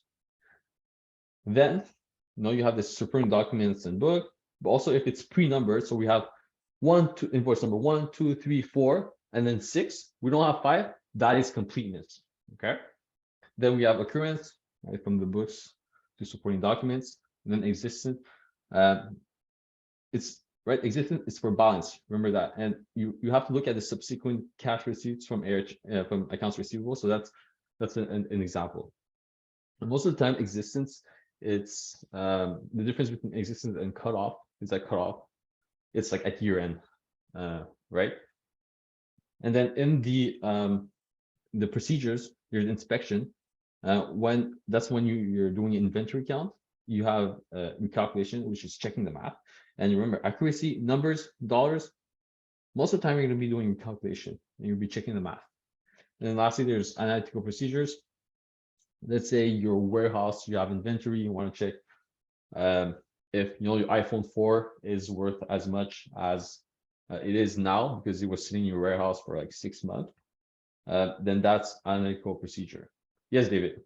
Then, you have the supporting documents and book, but also if it's pre-numbered, so we have invoice number 1, 2, 3, 4, and then 6, we don't have 5, that is completeness. Okay. Then we have occurrence, right, from the books to supporting documents, and then existence. Existence is for balance. Remember that, and you have to look at the subsequent cash receipts from accounts receivable. So that's an example. And most of the time, existence, it's the difference between existence and cutoff is that cutoff, it's like at year end, right? And then in the procedures, there's inspection. That's when you're doing an inventory count. You have recalculation, which is checking the math. And remember, accuracy, numbers, dollars, most of the time you're going to be doing calculation and you'll be checking the math. And then lastly, there's analytical procedures. Let's say your warehouse, you have inventory, you want to check if your iPhone 4 is worth as much as it is now because it was sitting in your warehouse for like 6 months. Then that's analytical procedure. Yes, David.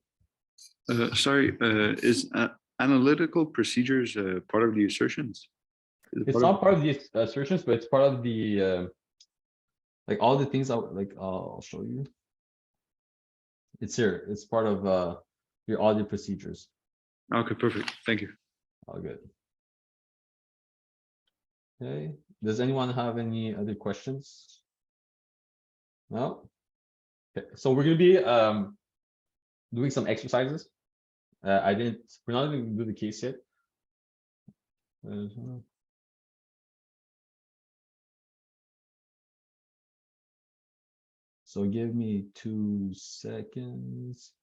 Sorry, is analytical procedures part of the assertions? Is it It's part of- not part of the assertions, but it's part of the like all the things I'll show you. It's here. It's part of your audit procedures. Okay, perfect. Thank you. All good. Okay. Does anyone have any other questions? No. Okay. So we're gonna be doing some exercises. We're not even gonna do the case yet. So give me 2 seconds.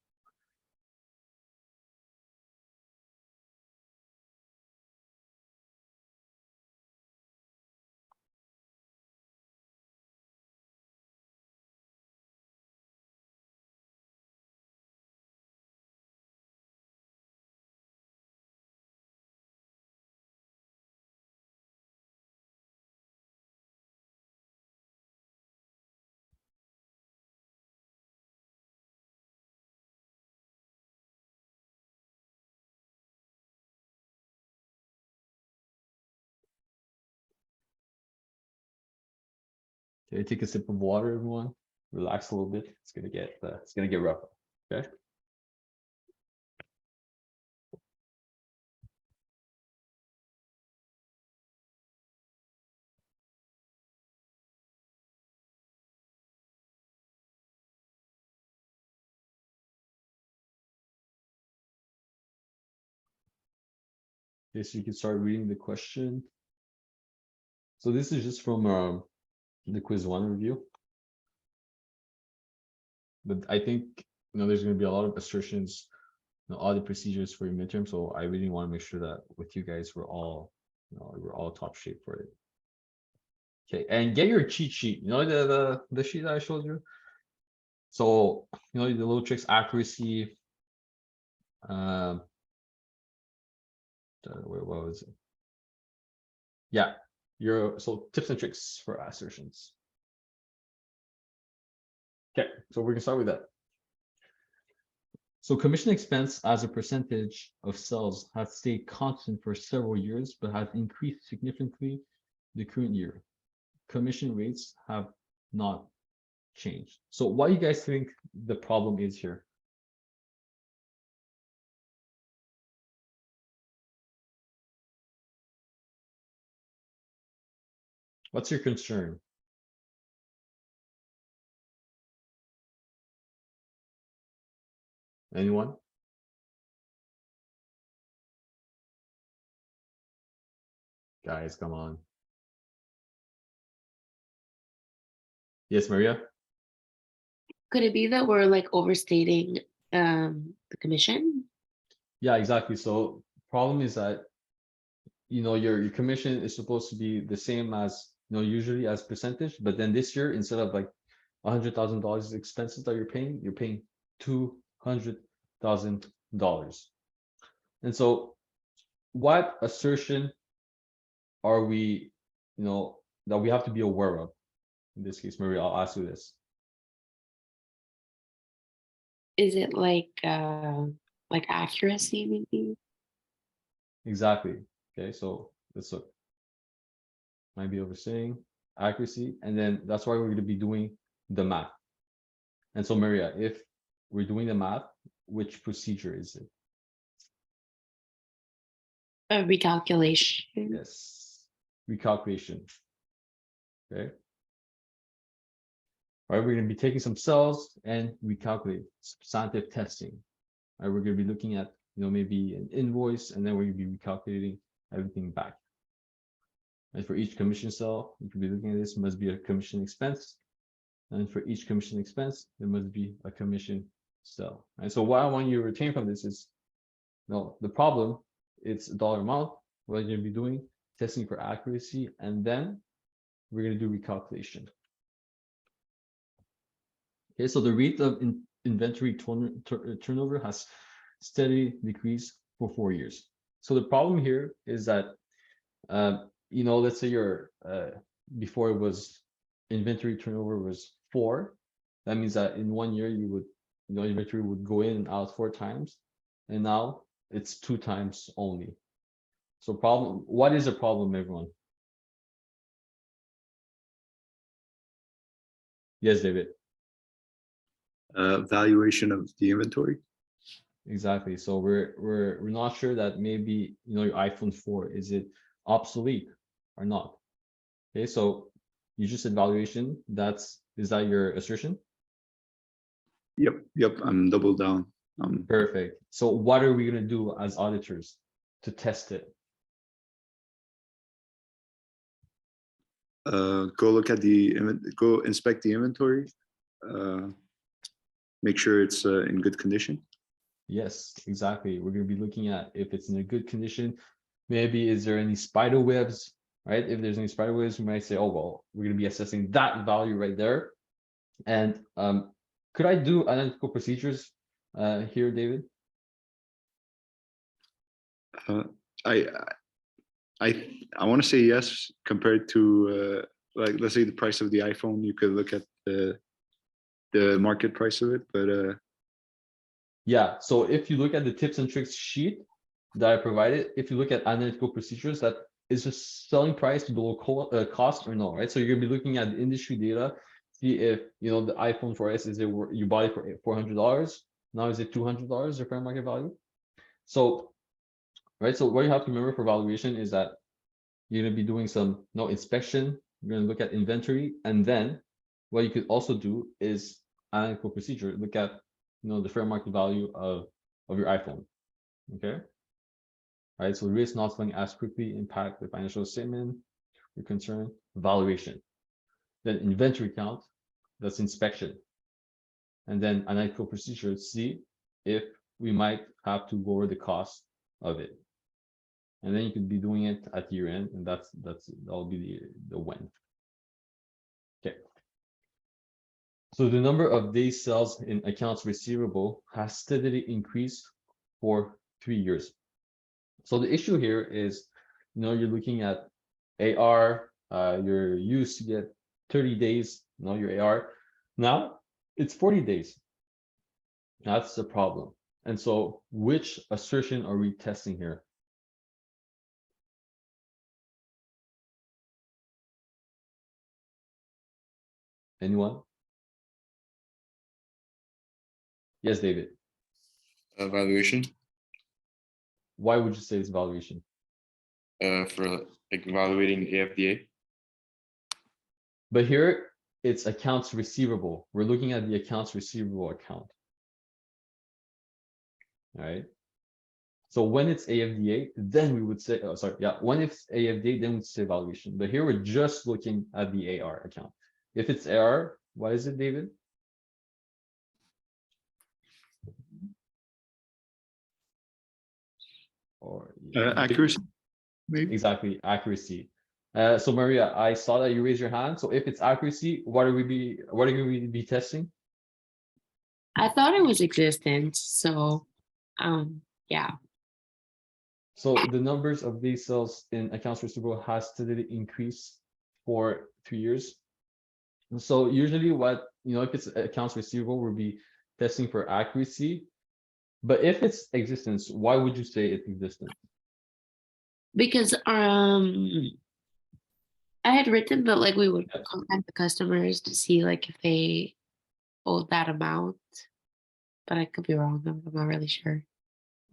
Okay, take a sip of water, everyone. Relax a little bit. It's gonna get rough. Okay. Okay, so you can start reading the question. So this is just from the quiz 1 review. But I think there's going to be a lot of assertions, audit procedures for your midterm. So I really want to make sure that with you guys we're all top shape for it. Okay, and get your cheat sheet. The sheet that I showed you. So the little tricks, accuracy. What was it? Yeah, so tips and tricks for assertions. Okay, so we're gonna start with that. So commission expense as a percentage of sales has stayed constant for several years, but has increased significantly the current year. Commission rates have not changed. So what do you guys think the problem is here? What's your concern? Anyone? Guys, come on. Yes, Maria? Could it be that we're like overstating the commission? Yeah, exactly. So problem is that your commission is supposed to be the same as usually as percentage, but then this year instead of like $100,000 expenses that you're paying $200,000. And so what assertion are we that we have to be aware of? In this case, Maria, I'll ask you this. Is it like accuracy maybe? Exactly. Okay, so let's look. Might be overstating accuracy, and then that's why we're going to be doing the math. And so Maria, if we're doing the math, which procedure is it? A recalculation. Yes, recalculation. Okay. All right, we're going to be taking some cells and recalculate substantive testing. All right, we're going to be looking at maybe an invoice, and then we're going to be recalculating everything back. And for each commission cell, you can be looking at this must be a commission expense. And for each commission expense, there must be a commission cell. And so what I want you to retain from this is, the problem, it's a dollar amount. What you're going to be doing, testing for accuracy, and then we're going to do recalculation. Okay, so the rate of inventory turnover has steadily decreased for 4 years. So the problem here is that, you know, let's say your before it was inventory turnover was 4. That means that in 1 year you would, you know, inventory would go in and out 4 times, and now it's 2 times only. So problem, what is the problem, everyone? Yes, David. Valuation of the inventory. Exactly. So we're not sure that maybe, you know, your iPhone 4, is it obsolete or not? Okay, so you just said valuation. Is that your assertion? Yep, I'm double down. Perfect. So what are we gonna do as auditors to test it? Go look at go inspect the inventory. Make sure it's in good condition. Yes, exactly. We're gonna be looking at if it's in a good condition. Maybe is there any spider webs, right? If there's any spider webs, we might say, oh, well, we're gonna be assessing that value right there. And could I do analytical procedures here, David? I want to say yes. Compared to like, let's say the price of the iPhone, you could look at the market price of it, but yeah. So if you look at the tips and tricks sheet that I provided, if you look at analytical procedures, that is just selling price below cost or no, right? So you're gonna be looking at the industry data, see if, you know, the iPhone 4S, is it you bought it for $400, now is it $200, the fair market value? So, right, so what you have to remember for valuation is that you're gonna be doing some inspection, you're gonna look at inventory, and then what you could also do is analytical procedure, look at, you know, the fair market value of your iPhone. Okay. All right, so risk not selling as quickly impact the financial statement. We're concerned valuation. Then inventory count, that's inspection. And then analytical procedure, see if we might have to lower the cost of it. And then you could be doing it at year end, and that'll be the when. Okay. So the number of days sales in accounts receivable has steadily increased for 3 years. So the issue here is, you know, you're looking at AR, you're used to get 30 days, you know, your AR. Now it's 40 days. That's the problem. And so which assertion are we testing here? Anyone? Yes, David. Valuation Why would you say it's valuation? for like evaluating AFDA. But here it's accounts receivable. We're looking at the accounts receivable account. All right. So when it's AFDA, then we would say, oh, sorry, yeah, when it's AFDA, then we'd say valuation. But here we're just looking at the AR account. If it's AR, what is it, David? Or accuracy, maybe. Exactly, accuracy. So Maria, I saw that you raised your hand. So if it's accuracy, what are we be testing? I thought it was existence. So, yeah. So the numbers of these cells in accounts receivable has steadily increased for 3 years. And so usually what, you know, if it's accounts receivable, we'll be testing for accuracy. But if it's existence, why would you say it's existence? Because I had written that like we would contact the customers to see like if they owed that amount, but I could be wrong. I'm not really sure.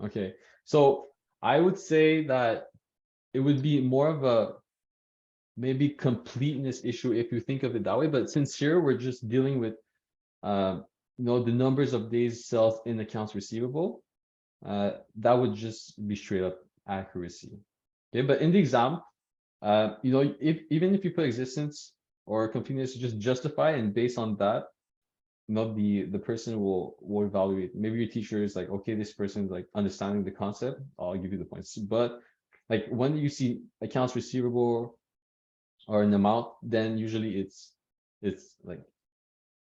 Okay, so I would say that it would be more of a maybe completeness issue if you think of it that way. But since here we're just dealing with you know, the numbers of days sales in accounts receivable, that would just be straight up accuracy. Okay, but in the exam, you know, even if you put existence or completeness, just justify, and based on that, you know, the person will evaluate. Maybe your teacher is like, okay, this person's like understanding the concept, I'll give you the points. But like when you see accounts receivable or an amount, then usually it's like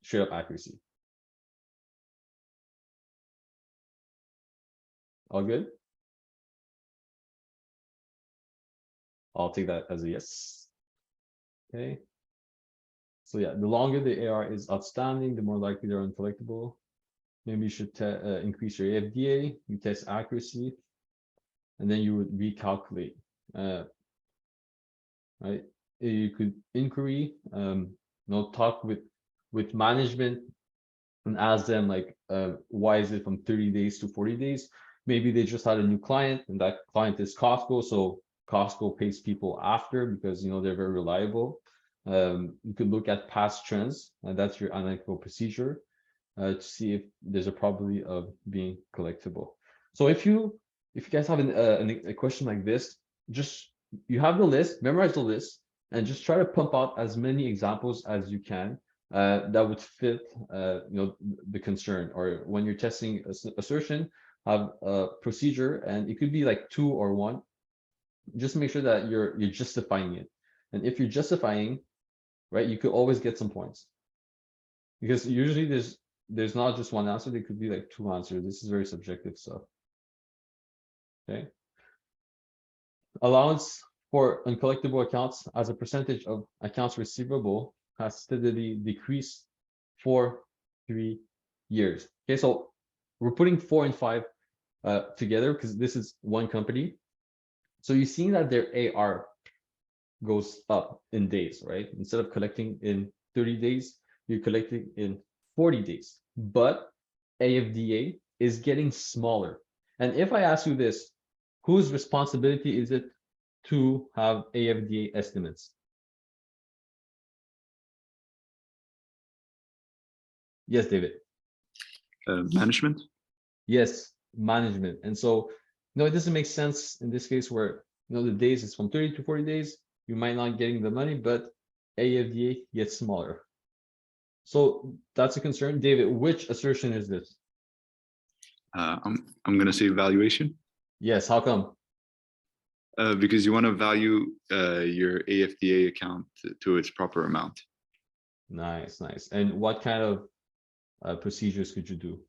straight up accuracy. All good? I'll take that as a yes. Okay. So yeah, the longer the AR is outstanding, the more likely they're uncollectible. Maybe you should increase your AFDA, you test accuracy, and then you would recalculate. Right? You could inquiry, talk with management and ask them like, why is it from 30 days to 40 days? Maybe they just had a new client, and that client is Costco, so Costco pays people after because they're very reliable. You could look at past trends, and that's your analytical procedure to see if there's a probability of being collectible. So if you guys have a question like this, just you have the list, memorize the list, and just try to pump out as many examples as you can that would fit the concern. Or when you're testing assertion, have a procedure, and it could be like 2 or 1. Just make sure that you're justifying it. And if you're justifying, right, you could always get some points. Because usually there's not just one answer, there could be like 2 answers. This is very subjective stuff. Okay. Allowance for uncollectible accounts as a percentage of accounts receivable has steadily decreased for 3 years. Okay, so we're putting 4 and 5 together because this is one company. So you're seeing that their AR goes up in days, right? Instead of collecting in 30 days, you're collecting in 40 days. But AFDA is getting smaller. And if I ask you this, whose responsibility is it to have AFDA estimates? Yes, David. Management. Yes, management. And so, it doesn't make sense in this case where, the days is from 30 to 40 days, you might not getting the money, but AFDA gets smaller. So that's a concern. David, which assertion is this? I'm going to say valuation. Yes, how come? Because you want to value your AFDA account to its proper amount. Nice. And what kind of procedures could you do?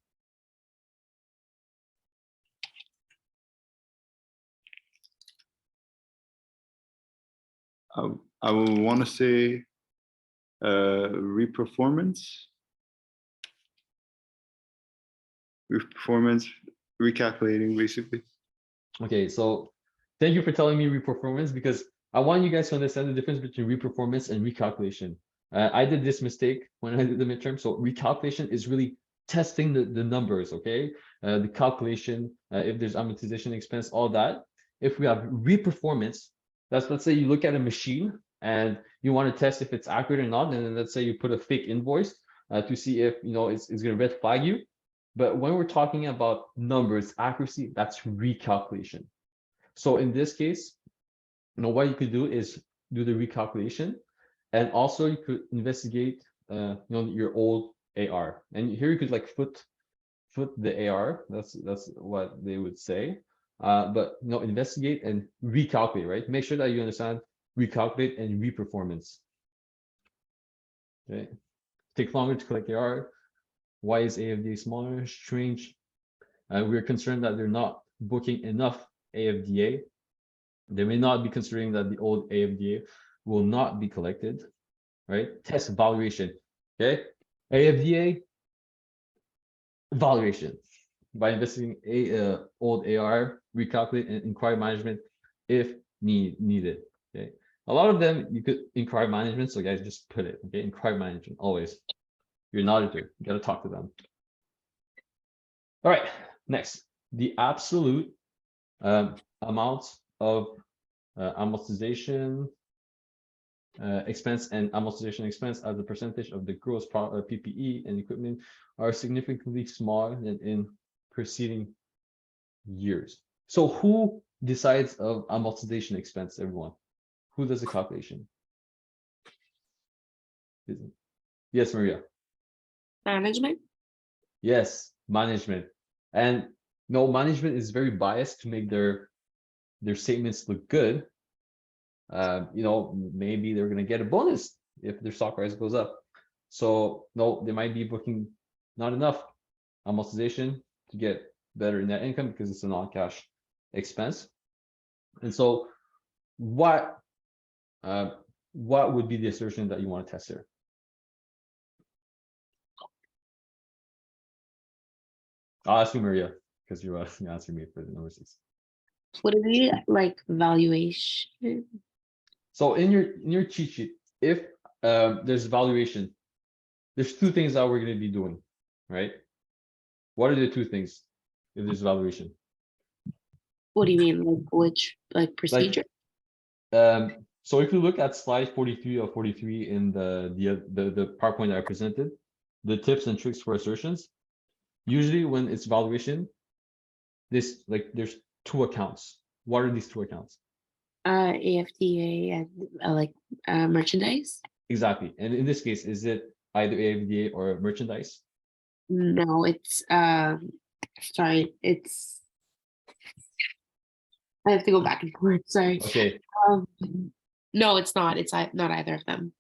I will want to say reperformance, recalculating basically. Okay, so thank you for telling me reperformance, because I want you guys to understand the difference between reperformance and recalculation. I did this mistake when I did the midterm. So recalculation is really testing the numbers, okay? The calculation, if there's amortization expense, all that. If we have reperformance, let's say you look at a machine and you want to test if it's accurate or not, and then let's say you put a fake invoice to see if it's going to red flag you. But when we're talking about numbers, accuracy, that's recalculation. So in this case, what you could do is do the recalculation, and also you could investigate your old AR. And here you could like foot the AR. That's what they would say. But investigate and recalculate, right? Make sure that you understand recalculate and reperformance. Okay. Take longer to collect AR. Why is AFDA smaller? Strange. We're concerned that they're not booking enough AFDA. They may not be considering that the old AFDA will not be collected, right? Test valuation. Okay. AFDA valuation by investigating old AR, recalculate, and inquiry management if needed. Okay. A lot of them you could inquiry management. So guys, just put it. Okay. Inquiry management always. You're an auditor. You got to talk to them. All right. Next, the absolute amount of amortization expense and amortization expense as a percentage of the gross PPE and equipment are significantly smaller than in preceding years. So who decides of amortization expense, everyone? Who does the calculation? Yes, Maria. Management. Yes, management. And management is very biased to make their statements look good. maybe they're going to get a bonus if their stock price goes up. So no, they might be booking not enough amortization to get better net income because it's a non-cash expense. And so what would be the assertion that you want to test here? I'll ask you, Maria, because you're answering me for the number 6. Would it be like valuation? So in your cheat sheet, if there's valuation, there's 2 things that we're going to be doing, right? What are the 2 things if there's valuation? What do you mean? Like which procedure? So if you look at slide 43 of 43 in the PowerPoint that I presented, the tips and tricks for assertions, usually when it's valuation, there's 2 accounts. What are these 2 accounts? AFDA and merchandise. Exactly. And in this case, is it either AFDA or merchandise? No, it's sorry, it's I have to go back and forth. Sorry. Okay, No, it's not. It's not either of them.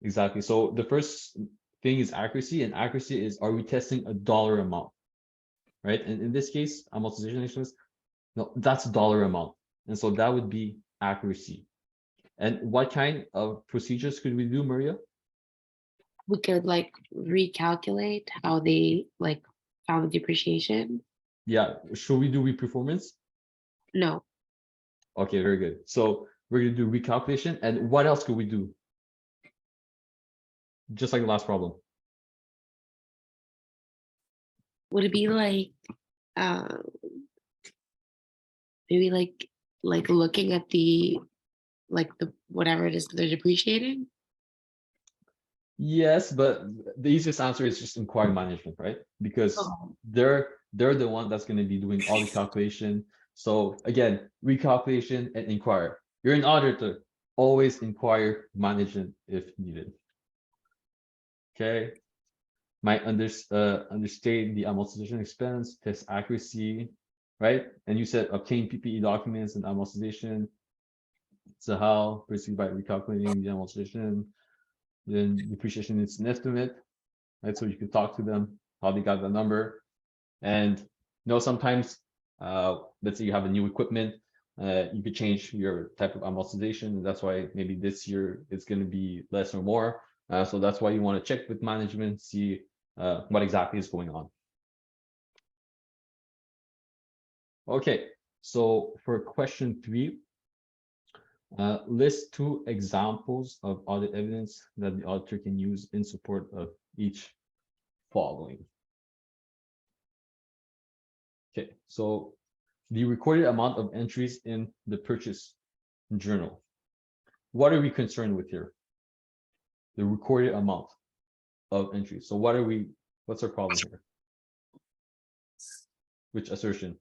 exactly. So the first thing is accuracy, and accuracy is, are we testing a dollar amount, right? And in this case, amortization expense, no, that's dollar amount, and so that would be accuracy. And what kind of procedures could we do, Maria? We could recalculate how they found the depreciation. Yeah, should we do reperformance? No, Okay, very good. So we're gonna do recalculation, and what else could we do? Just like the last problem. would it be maybe looking at the whatever it is that they're depreciating? Yes, but the easiest answer is just inquiry management, right? Because Oh. they're the one that's going to be doing all the calculation. So again, recalculation and inquire. You're an auditor, always inquire management if needed. Okay. Might understate the amortization expense, test accuracy, right? And you said obtain PPE documents and amortization. So how proceed by recalculating the amortization. Then depreciation is an estimate, right? So you could talk to them how they got the number. And sometimes let's say you have a new equipment, you could change your type of amortization. That's why maybe this year it's going to be less or more. So that's why you want to check with management, see what exactly is going on. Okay, so for question 3, list 2 examples of audit evidence that the auditor can use in support of each following. Okay, so the recorded amount of entries in the purchase journal. What are we concerned with here? The recorded amount of entries. So what's our problem here? Which assertion?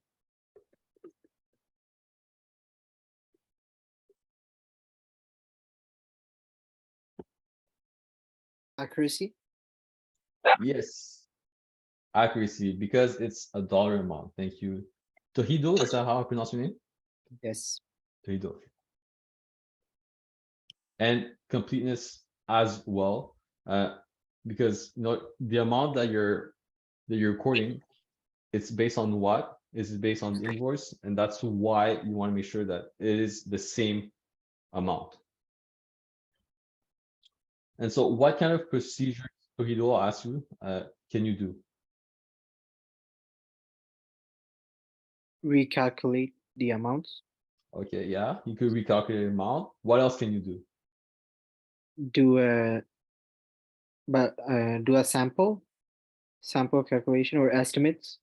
Accuracy. Yes, accuracy, because it's a dollar amount. Thank you. Tohido, is that how I pronounce your name? Yes. Tohido. And completeness as well, because the amount that you're recording, it's based on what? Is it based on the invoice? And that's why you want to make sure that it is the same amount. And so what kind of procedure, Tohido, I'll ask you, can you do? Recalculate the amounts. Okay, yeah, you could recalculate the amount. What else can you do? Do a sample calculation or estimates.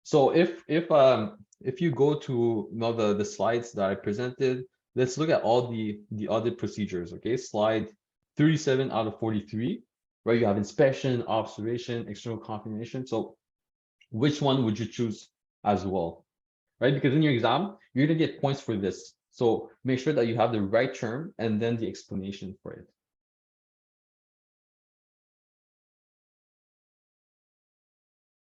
So if you go to the slides that I presented, let's look at all the audit procedures. Okay, slide 37 out of 43, right? You have inspection, observation, external confirmation. So which one would you choose as well, right? Because in your exam, you're gonna get points for this. So make sure that you have the right term and then the explanation for it.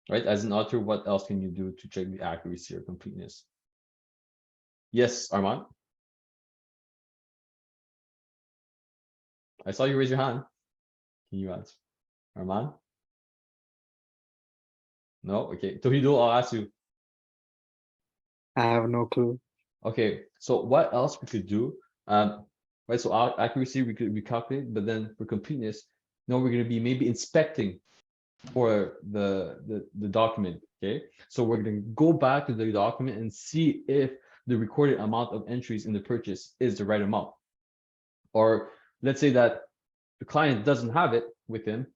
Right, as an author, what else can you do to check the accuracy or completeness? Yes, Armand? I saw you raise your hand. Can you answer? Arman? No? Okay. Tohido, I'll ask you. I have no clue. Okay, so what else we could do? Right, so our accuracy we could recalculate, but then for completeness, now we're gonna be maybe inspecting for the document. Okay, so we're gonna go back to the document and see if the recorded amount of entries in the purchase is the right amount. Or let's say that the client doesn't have it with him,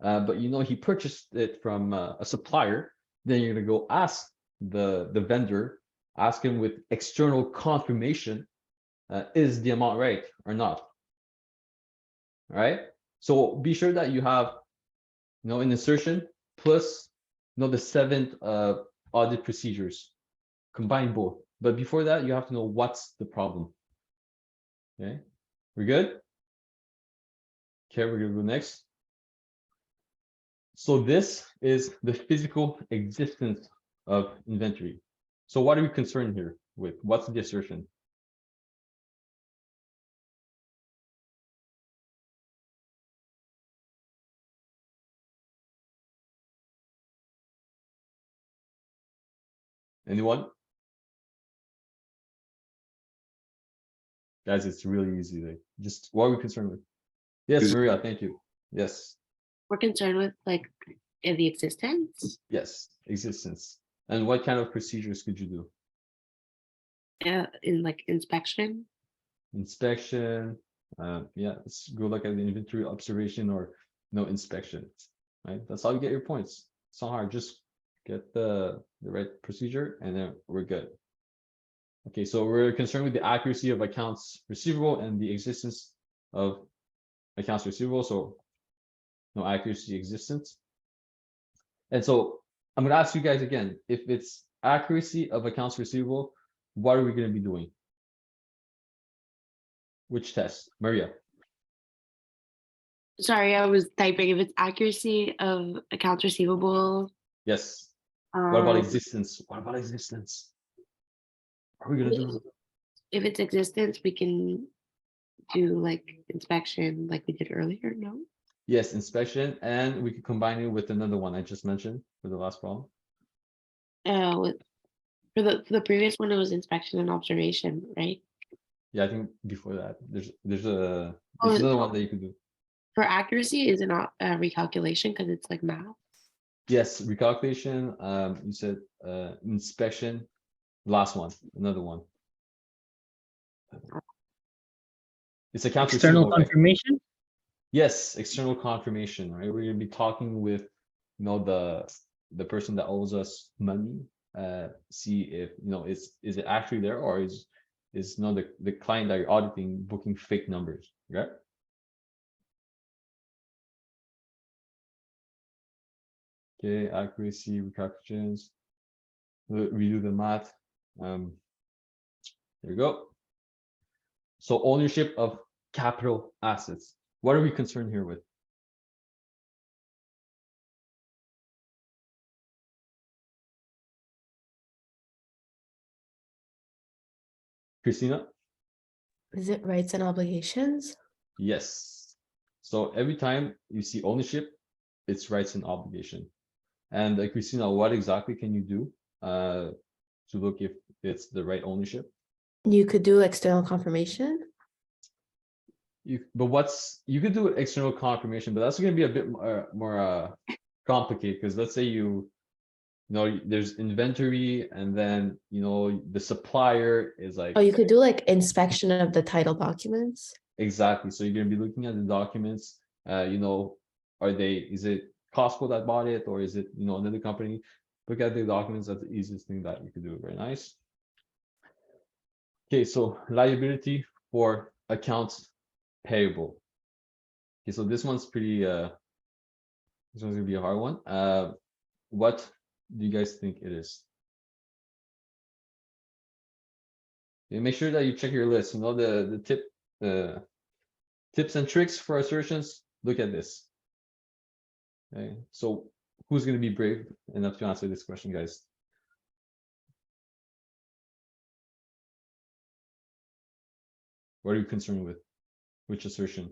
but you know he purchased it from a supplier. Then you're gonna go ask the vendor, ask him with external confirmation, is the amount right or not? All right. So be sure that you have, you know, an insertion plus, you know, the 7 audit procedures. Combine both. But before that, you have to know what's the problem. Okay, we're good. Okay, we're gonna go next. So this is the physical existence of inventory. So what are we concerned here with? What's the assertion? Anyone? Guys, it's really easy. Like, just what are we concerned with? Yes, Is- Maria, thank you. Yes, We're concerned with like the existence. yes, existence. And what kind of procedures could you do? In like inspection. Inspection. Yeah, let's go look at the inventory observation or no inspection. Right, that's how you get your points. It's not hard. Just get the right procedure, and then we're good. Okay, so we're concerned with the accuracy of accounts receivable and the existence of accounts receivable. So no accuracy existence. And so I'm going to ask you guys again, if it's accuracy of accounts receivable, what are we going to be doing? Which test? Maria? Sorry, I was typing. If it's accuracy of accounts receivable. Yes. What about um, existence? What about existence? What are we going to do? If it's existence, we can do like inspection like we did earlier, no? Yes, inspection, and we could combine it with another one I just mentioned for the last problem. For the previous one, it was inspection and observation, right? Yeah, I think before that, there's Oh, another one that you could do. For accuracy, is it not recalculation because it's like math? Yes, recalculation. You said inspection. Last one, another one. It's accounts External receivable, right? confirmation. Yes, external confirmation, right? We're gonna be talking with, you know, the person that owes us money. See if, you know, is it actually there, or is you know the client that you're auditing booking fake numbers, right? Okay, accuracy, recalculations. Redo the math. There you go. So ownership of capital assets. What are we concerned here with? Christina? Is it rights and obligations? Yes. So every time you see ownership, it's rights and obligation. And Christina, what exactly can you do to look if it's the right ownership? You could do external confirmation. You could do external confirmation, but that's going to be a bit more complicated, because let's say you know there's inventory, and then you know the supplier is like, Oh, you could do like inspection of the title documents. exactly. So you're going to be looking at the documents. You know, is it Costco that bought it, or is it, you know, another company? Look at the documents. That's the easiest thing that you could do. Very nice. Okay, so liability for accounts payable. Okay, so this one's pretty this one's gonna be a hard one. What do you guys think it is? Okay, make sure that you check your list. You know, the tips and tricks for assertions. Look at this. Okay, so who's gonna be brave enough to answer this question, guys? What are you concerned with? Which assertion?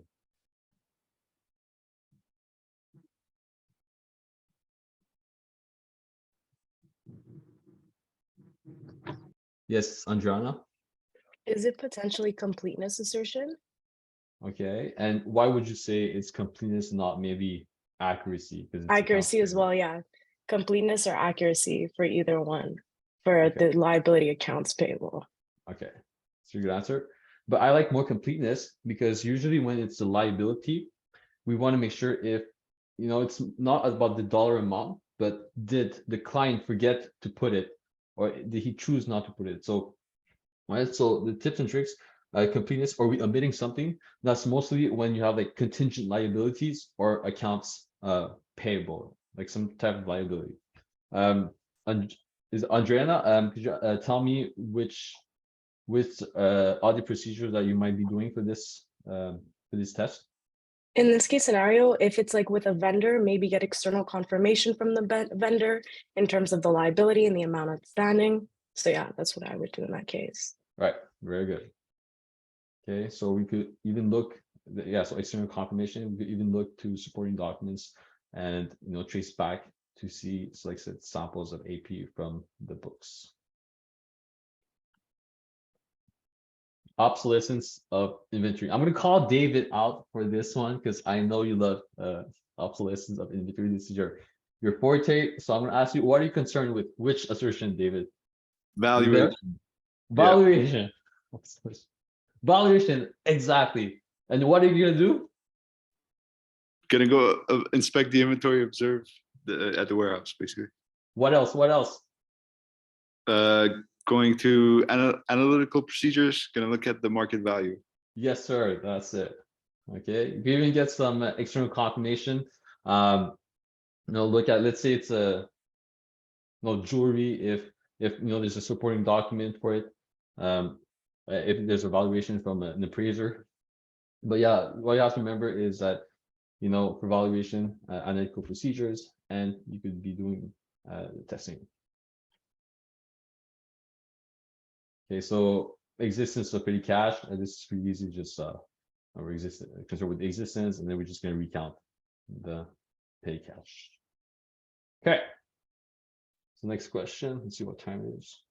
Yes, Andriana. Is it potentially completeness assertion? Okay, and why would you say it's completeness, not maybe accuracy? Because it's Accuracy as well, yeah. Completeness or accuracy for either one for Okay. the liability accounts payable. Okay, that's a good answer. But I like more completeness because usually when it's a liability, we want to make sure if, it's not about the dollar amount, but did the client forget to put it, or did he choose not to put it? So, right, so the tips and tricks, completeness, or we omitting something, that's mostly when you have like contingent liabilities or accounts payable, like some type of liability. And is Andriana, could you tell me which audit procedures that you might be doing for this test? In this case scenario, if it's like with a vendor, maybe get external confirmation from the vendor in terms of the liability and the amount outstanding. So yeah, that's what I would do in that case. Right, very good. Okay, so we could even look, so external confirmation, we could even look to supporting documents and, trace back to see, so like I said, samples of AP from the books. Obsolescence of inventory. I'm going to call David out for this one because I know you love obsolescence of inventory. This is your forte. So I'm going to ask you, what are you concerned with? Which assertion, David? Valuation. Valuation. Valuation, exactly. And what are you going to do? Gonna go inspect the inventory, observe at the warehouse, basically. What else? What else? Going to analytical procedures, gonna look at the market value. Yes, sir. That's it. Okay. You can even get some external confirmation. Look at, let's say it's a jewelry. If there's a supporting document for it. If there's a valuation from an appraiser. But yeah, what you have to remember is that for valuation, analytical procedures, and you could be doing testing. Okay, so existence of petty cash, and this is pretty easy, just our existence, concerned with the existence, and then we're just going to recount the petty cash. Okay. So next question, let's see what time it is.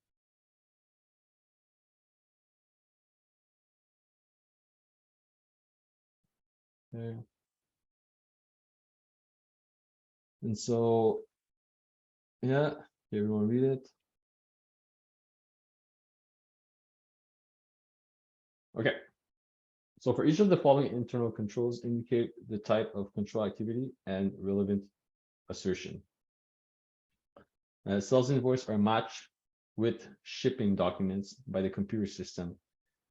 Okay. And so, yeah, everyone read it. Okay. So for each of the following internal controls, indicate the type of control activity and relevant assertion. Sales invoice are matched with shipping documents by the computer system,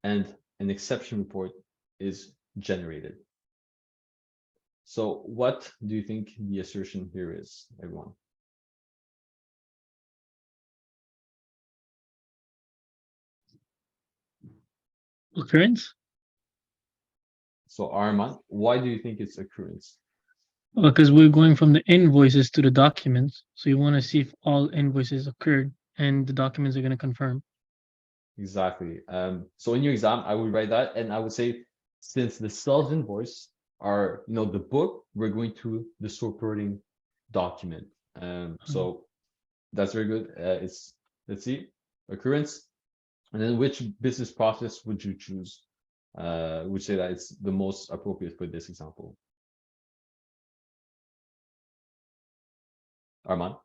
and an exception report is generated. So what do you think the assertion here is, everyone? Occurrence? So Arman, why do you think it's occurrence? Because we're going from the invoices to the documents. So you want to see if all invoices occurred and the documents are going to confirm. Exactly. So in your exam, I would write that, and I would say, since the sales invoice are, the book, we're going to the supporting document. So that's very good. Let's see, occurrence, and then which business process would you choose? Would say that it's the most appropriate for this example. Arman?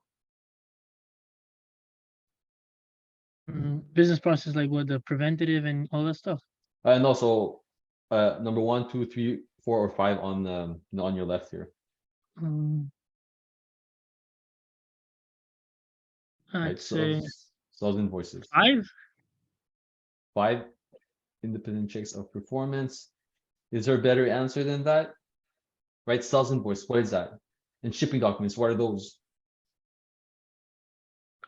Business process, like what, the preventative and all that stuff. And also, number 1, 2, 3, 4, or 5 on your left here. I'd say sales invoices. 5. 5 independent checks of performance. Is there a better answer than that? Right, sales invoice, what is that? And shipping documents, what are those?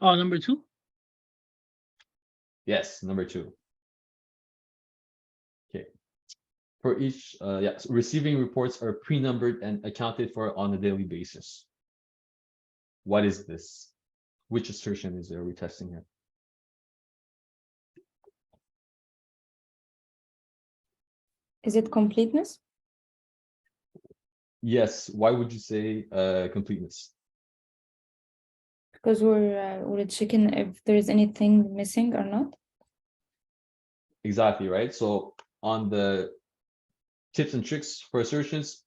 Oh, number 2? Yes, number 2. Okay. For each, so receiving reports are pre-numbered and accounted for on a daily basis. What is this? Which assertion are we testing here? Is it completeness? Yes. Why would you say completeness? Because we're checking if there is anything missing or not. Exactly, right? So on the tips and tricks for assertions,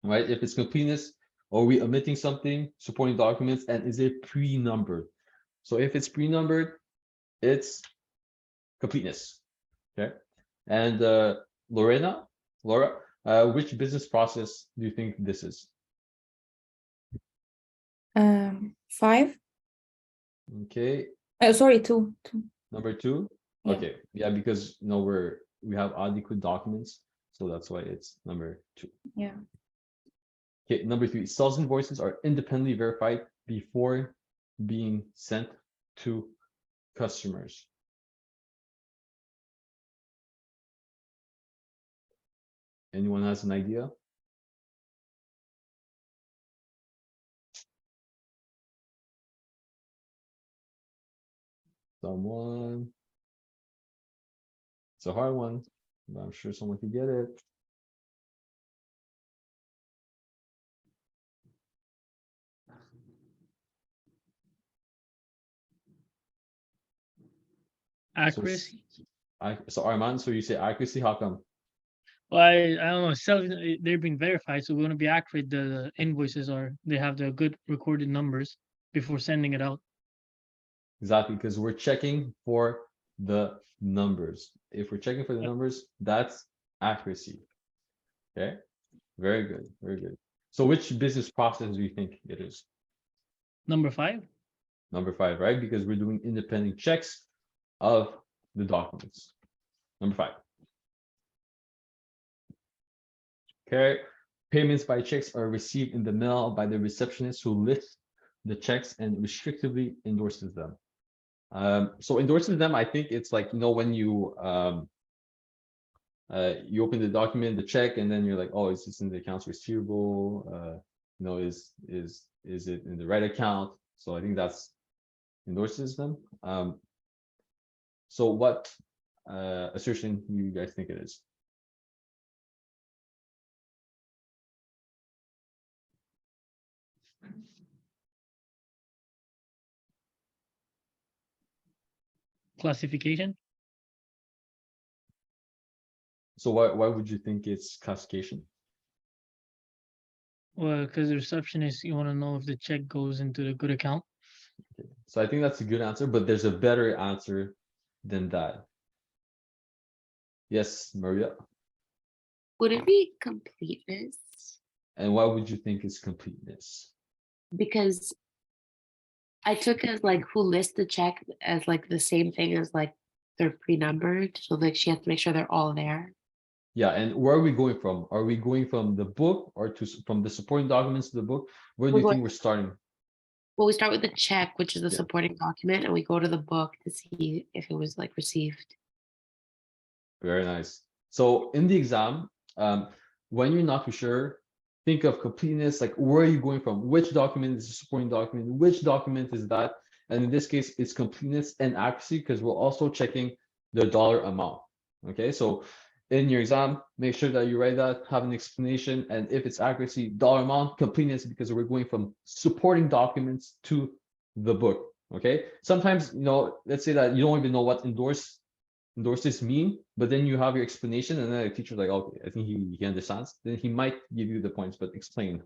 right? If it's completeness, are we omitting something, supporting documents, and is it pre-numbered? So if it's pre-numbered, it's completeness. Okay. And Laura, which business process do you think this is? 5. Okay. Sorry, 2. Number 2. Yeah. Okay. Yeah, because we have adequate documents, so that's why it's number 2. Yeah. Okay. Number 3. Sales invoices are independently verified before being sent to customers. Anyone has an idea? Someone? It's a hard one, but I'm sure someone can get it. Accuracy. So Armand, so you say accuracy, how come? Well, I don't know. They're being verified, so we want to be accurate. The invoices they have the good recorded numbers before sending it out. Exactly, because we're checking for the numbers. If we're checking for the numbers, that's accuracy. Okay, very good, very good. So which business process do you think it is? Number 5. Number 5, right? Because we're doing independent checks of the documents. Number 5. Okay, payments by checks are received in the mail by the receptionist who lists the checks and restrictively endorses them. So endorses them, I think it's like, when you open the document, the check, and then you're like, oh, is this in the accounts receivable? Is it in the right account? So I think that's endorses them. So what assertion do you guys think it is? Classification. So why would you think it's classification? Well, because the receptionist, you want to know if the check goes into the good account. Okay. So I think that's a good answer, but there's a better answer than that. Yes, Maria. Would it be completeness? And why would you think it's completeness? Because I took as like who lists the check as like the same thing as like they're pre-numbered. So like she has to make sure they're all there. Yeah, and where are we going from? Are we going from the book or from the supporting documents to the book? Where do We're you going- think we're starting? Well, we start with the check, which is the Yeah. supporting document, and we go to the book to see if it was like received. Very nice. So in the exam, when you're not too sure, think of completeness, like where are you going from? Which document is a supporting document? Which document is that? And in this case, it's completeness and accuracy because we're also checking the dollar amount. Okay, so in your exam, make sure that you write that, have an explanation, and if it's accuracy, dollar amount, completeness, because we're going from supporting documents to the book. Okay, sometimes, let's say that you don't even know what endorses mean, but then you have your explanation, and then the teacher's like, okay, I think he understands. Then he might give you the points, but explain.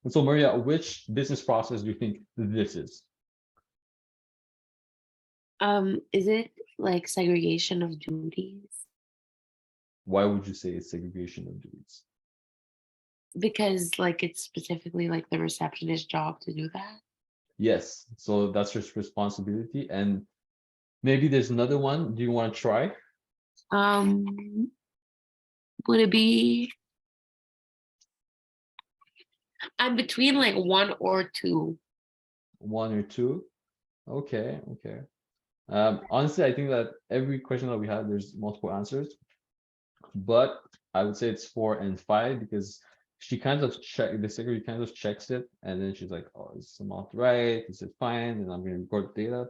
And so, Maria, which business process do you think this is? Is it like segregation of duties? Why would you say it's segregation of duties? Because like it's specifically like the receptionist's job to do that. Yes, so that's your responsibility. And maybe there's another one. Do you want to try? Would it be? I'm between like 1 or 2. 1 or 2. Okay. Honestly, I think that every question that we had, there's multiple answers, but I would say it's 4 and 5 because the secretary kind of checks it, and then she's like, oh, is this amount right? Is it fine? And I'm going to record data,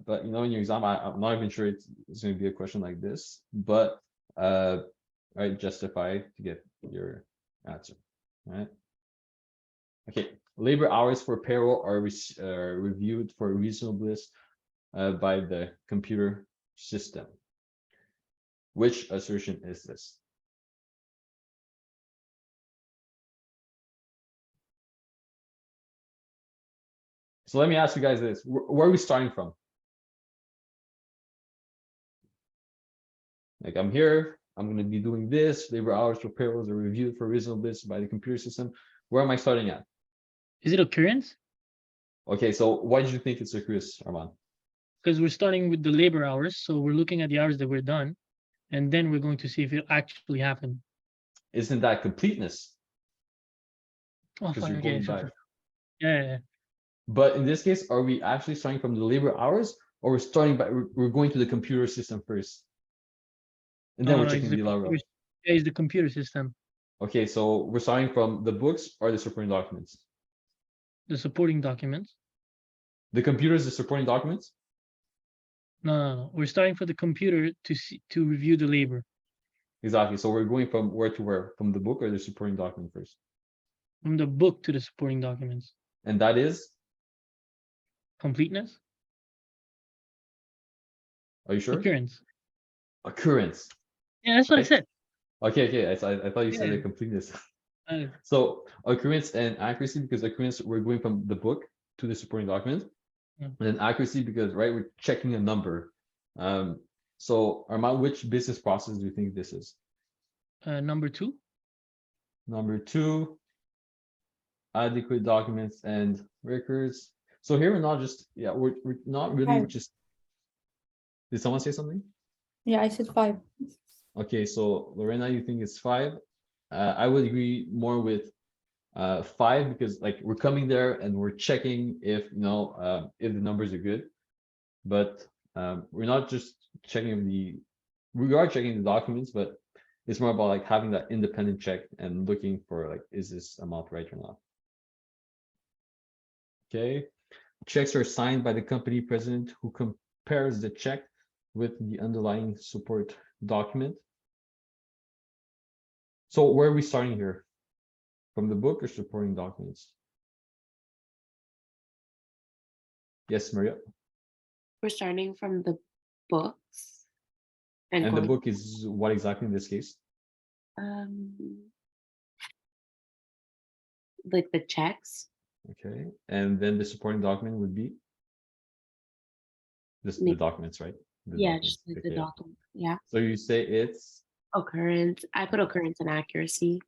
but in your exam, I'm not even sure it's going to be a question like this, but right, justify to get your answer. Right. Okay. Labor hours for payroll are reviewed for reasonableness by the computer system. Which assertion is this? So let me ask you guys this. Where are we starting from? Like I'm here, I'm going to be doing this. Labor hours for payrolls are reviewed for reasonableness by the computer system. Where am I starting at? Is it occurrence? Okay, so why did you think it's occurrence, Armand? Because we're starting with the labor hours, so we're looking at the hours that we're done, and then we're going to see if it actually happened. Isn't that completeness? Oh, Because fine. you're Okay, going sure, back. sure. Yeah. But in this case, are we actually starting from the labor hours, or we're starting by we're going to the computer system first, and then No, we're no, it's checking the the labor hours? it's the computer system, Okay, so we're starting from the books or the supporting documents. the supporting documents. The computer is the supporting documents. No. We're starting for the computer to review the labor Exactly. So we're going from where to where? From the book or the supporting document first? from the book to the supporting documents. And that is, Completeness, are you sure? occurrence. Occurrence. Yeah, that's what I Right? said. Okay. I thought you said Yeah. the completeness. Uh, So occurrence and accuracy, because occurrence, we're going from the book to the supporting document. Yeah. And then accuracy, because we're checking a number. So Armand, which business process do you think this is? number 2. Number 2, adequate documents and records. So here we're not just, we're not really Five. just. Did someone say something? Yeah, I said 5. Okay, so Lorena, you think it's 5? I would agree more with 5, because like we're coming there and we're checking if if the numbers are good, but we're not just checking we are checking the documents, but it's more about like having that independent check and looking for like, is this amount right or not? Okay, checks are signed by the company president, who compares the check with the underlying support document. So where are we starting here? From the book or supporting documents? Yes, Maria. We're starting from the books and And the going, book is what exactly in this case? like the checks. Okay, and then the supporting document would be the Maybe- documents, right? The Yeah, documents. just like the Okay. document. Yeah. So you say it's Occurrence. I put occurrence and accuracy.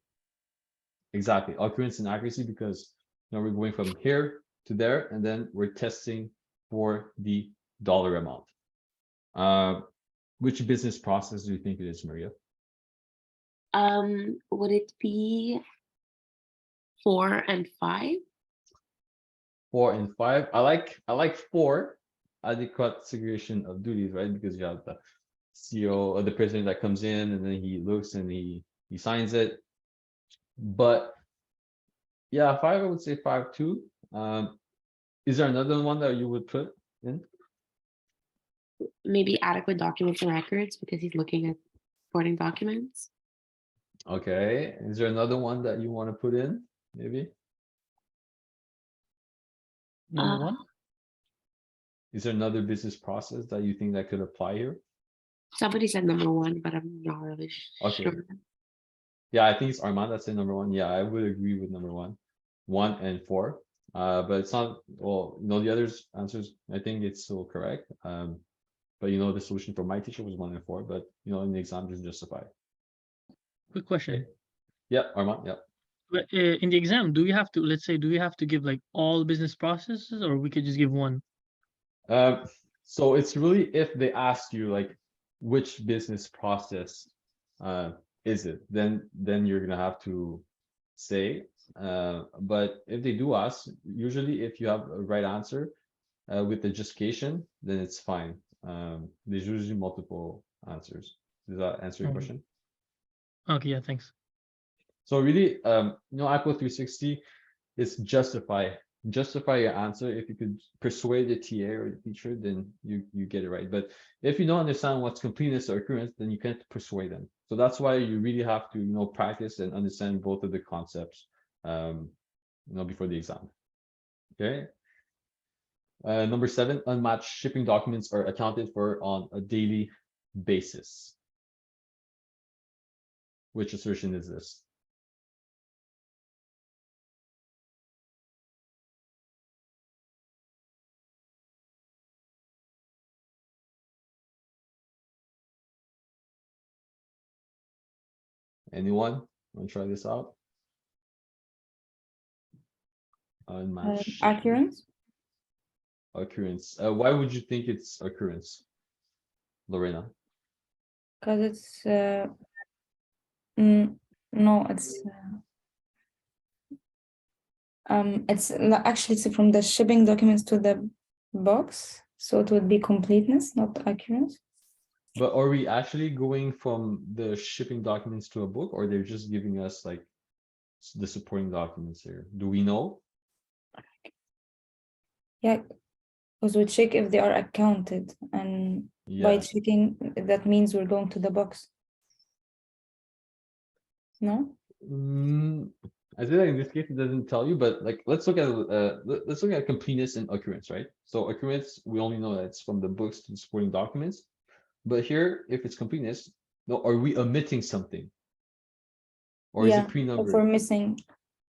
exactly occurrence and accuracy, because we're going from here to there, and then we're testing for the dollar amount. Which business process do you think it is, Maria? Would it be 4 and 5? 4 and 5. I like 4, adequate segregation of duties, right? Because you have the CEO or the president that comes in, and then he looks and he signs it. But yeah, 5, I would say 5 too. Is there another one that you would put in? Maybe adequate documents and records, because he's looking at supporting documents. Okay. Is there another one that you want to put in? Maybe. Number 1. Is there another business process that you think that could apply here? Somebody said number 1, but I'm not really Okay. sure. Yeah, I think it's Armand that's in number 1. Yeah, I would agree with number 1 and 4. But it's not, well, the others answers, I think it's still correct. But the solution for my teacher was 1 and 4, but in the exam just justify. Quick question. Okay. Yeah, Armand, yeah. But in the exam, do we have to give like all business processes, or we could just give one? So it's really if they ask you like which business process is it, then you're gonna have to say. But if they do ask, usually if you have a right answer with the justification, then it's fine. There's usually multiple answers. Does that answer your Okay. question? Okay, yeah, thanks. So really, Acco 360 is justify your answer. If you could persuade the TA or the teacher, then you get it right. But if you don't understand what's completeness or occurrence, then you can't persuade them. So that's why you really have to practice and understand both of the concepts before the exam. Okay. Number 7, unmatched shipping documents are accounted for on a daily basis. Which assertion is this? Anyone want to try this out? Unmatched Occurrence. occurrence. Why would you think it's occurrence, Lorena? Because it's no, actually it's from the shipping documents to the box, so it would be completeness, not occurrence. But are we actually going from the shipping documents to a book, or they're just giving us like the supporting documents here? Do we know? Yeah, because we check if they are accounted, and by Yeah. checking that means we're going to the box. No. I feel like in this case it doesn't tell you, but like let's look at let's look at completeness and occurrence, right? So occurrence, we only know that it's from the books to the supporting documents. But here, if it's completeness, no, are we omitting something? Or is it If pre-numbered? we're missing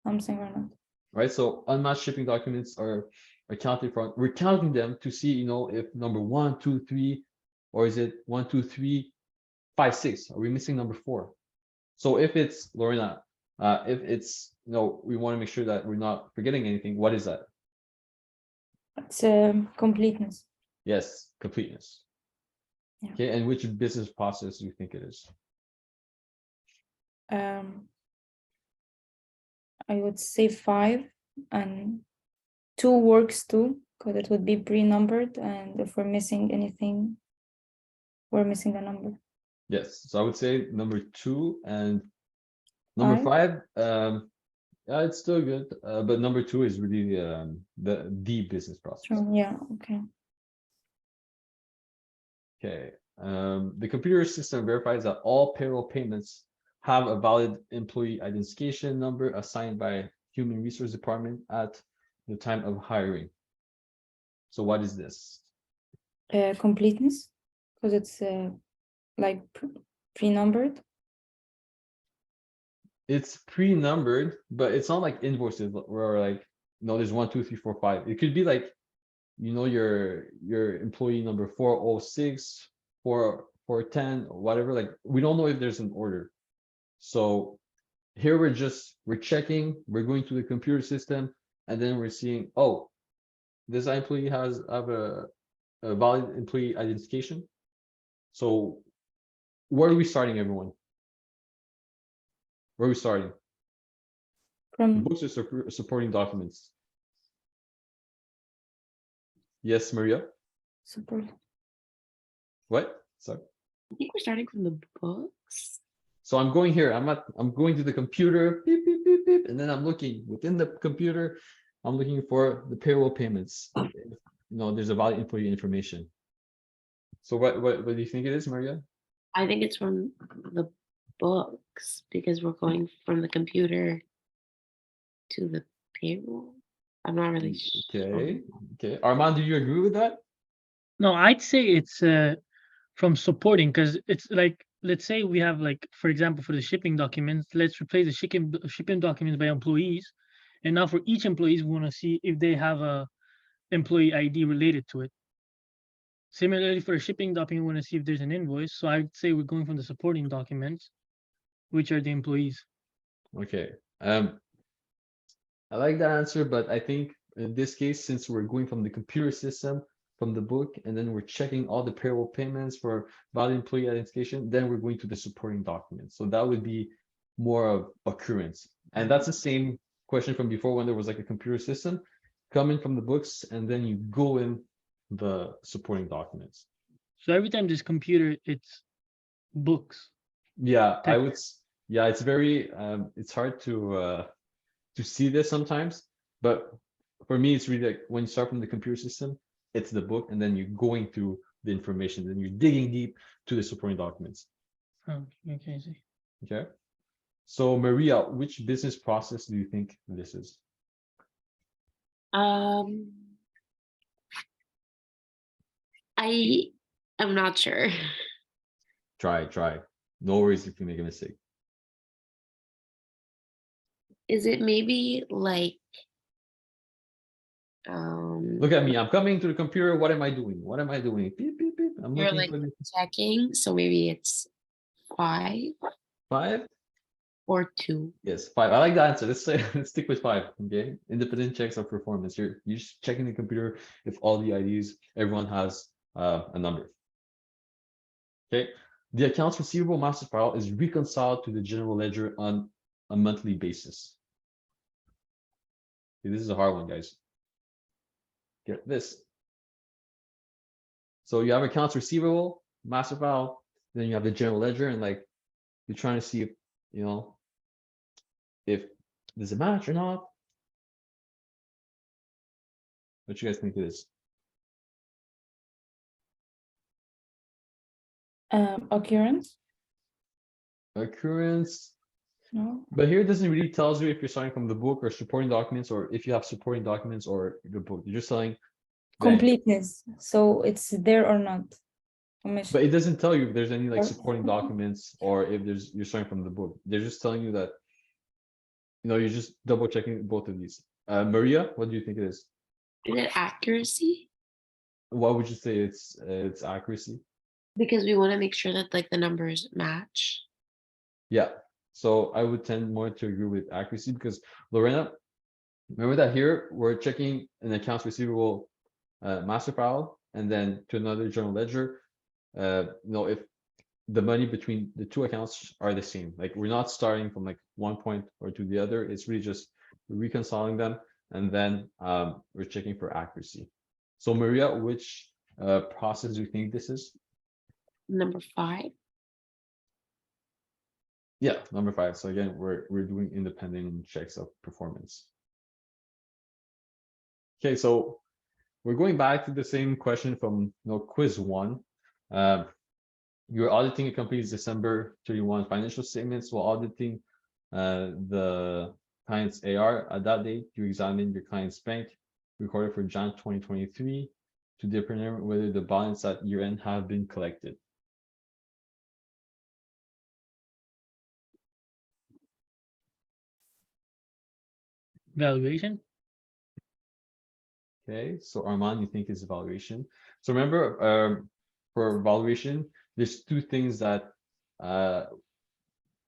something or not. Right? So unmatched shipping documents are counted from. We're counting them to see, you know, if number 1, 2, 3, or is it 1, 2, 3, 5, 6? Are we missing number 4? So if it's Lorena, if it's, you know, we want to make sure that we're not forgetting anything. What is that? It's completeness. Yes, completeness. Yeah. Okay, and which business process do you think it is? I would say 5, and 2 works too, because it would be pre-numbered, and if we're missing anything, we're missing a number. Yes, so I would say number 2 and number 5. Yeah, it's still good, but number 2 is really the business process. True. Yeah. Okay. Okay. The computer system verifies that all payroll payments have a valid employee identification number assigned by human resource department at the time of hiring. So what is this? Completeness, because it's like pre-numbered. It's pre-numbered, but it's not like invoices where like, no, there's 1, 2, 3, 4, 5. It could be like, you know, your employee number 406, 410, or whatever. Like, we don't know if there's an order. So here we're checking, we're going to the computer system, and then we're seeing, oh, this employee have a valid employee identification. So where are we starting, everyone? Where are we starting? From Books are supporting documents. Yes, Maria? support. What? Sorry. I think we're starting from the books. So I'm going here. I'm going to the computer, beep, beep, beep, beep, and then I'm looking within the computer. I'm looking for the payroll payments. You know, there's a valid employee information. So what do you think it is, Maria? I think it's from the books because we're going from the computer to the payroll. I'm not really sure. Okay. Armand, do you agree with that? No, I'd say it's from supporting, because it's like, let's say we have, like, for example, for the shipping documents, let's replace the shipping documents by employees, and now for each employees we want to see if they have a employee ID related to it. Similarly, for a shipping document, we want to see if there's an invoice. So I'd say we're going from the supporting documents, which are the employees. Okay. I like that answer, but I think in this case, since we're going from the computer system, from the book, and then we're checking all the payroll payments for valid employee identification, then we're going to the supporting documents. So that would be more of occurrence. And that's the same question from before when there was like a computer system coming from the books, and then you go in the supporting documents. So every time there's computer, it's books. Yeah, I would. Yeah, it's very. It's hard to see this sometimes, but for me, it's really like when you start from the computer system, it's the book, and then you're going through the information, then you're digging deep to the supporting documents. Oh, okay, I see. Okay. So Maria, which business process do you think this is? I am not sure. Try. No worries if you make a mistake. Is it maybe like Look at me. I'm coming to the computer. What am I doing? What am I doing? Beep, beep, beep. I'm you're looking like for the checking, so maybe it's 5 5. or 2. Yes, 5. I like the answer. Let's say let's stick with 5. Okay. Independent checks of performance. You're just checking the computer if all the IDs, everyone has a number. Okay. The accounts receivable master file is reconciled to the general ledger on a monthly basis. Okay, this is a hard one, guys. Get this. So you have accounts receivable, master file, then you have the general ledger, and like you're trying to see if if does it match or not. What you guys think it is? Occurrence? Occurrence. No. But here it doesn't really tells you if you're starting from the book or supporting documents, or if you have supporting documents or the book. You're just telling bank. Completeness. So it's there or not. Omission. But it doesn't tell you if there's any like Or- supporting documents or if you're starting from the book. They're just telling you that you're just double checking both of these. Maria, what do you think it is? Is it accuracy? Why would you say it's accuracy? Because we want to make sure that like the numbers match. Yeah. So I would tend more to agree with accuracy because Lorena, remember that here we're checking an accounts receivable master file and then to another general ledger. If the money between the two accounts are the same, like we're not starting from like one point or to the other. It's really just reconciling them and then we're checking for accuracy. So Maria, which process do you think this is? Number 5. Yeah, number 5. So again, we're doing independent checks of performance. Okay, so we're going back to the same question from quiz 1. You're auditing a company's December 31 financial statements while auditing the client's AR. At that date, you examine your client's bank recorded for Jan 2023 to determine whether the balance at year-end have been collected. Valuation. Okay, so Armand, you think is evaluation. So remember, for evaluation, there's 2 things that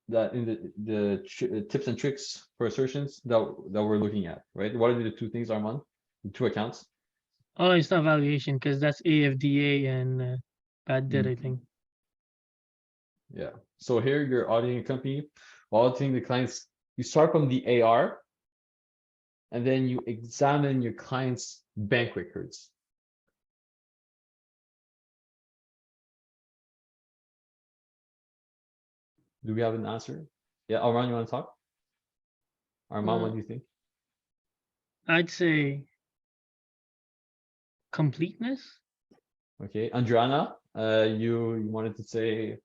in the tips and tricks for assertions that we're looking at, right? What are the 2 things, Armand? The 2 accounts. Oh, it's not valuation because that's AFDA and bad debt, I think. Yeah. So here you're auditing a company, while auditing the clients. You start from the AR, and then you examine your client's bank records. Do we have an answer? Yeah, Armand, you want to talk? Armand, what do you think? I'd say completeness. Okay, Andriana, you wanted to say.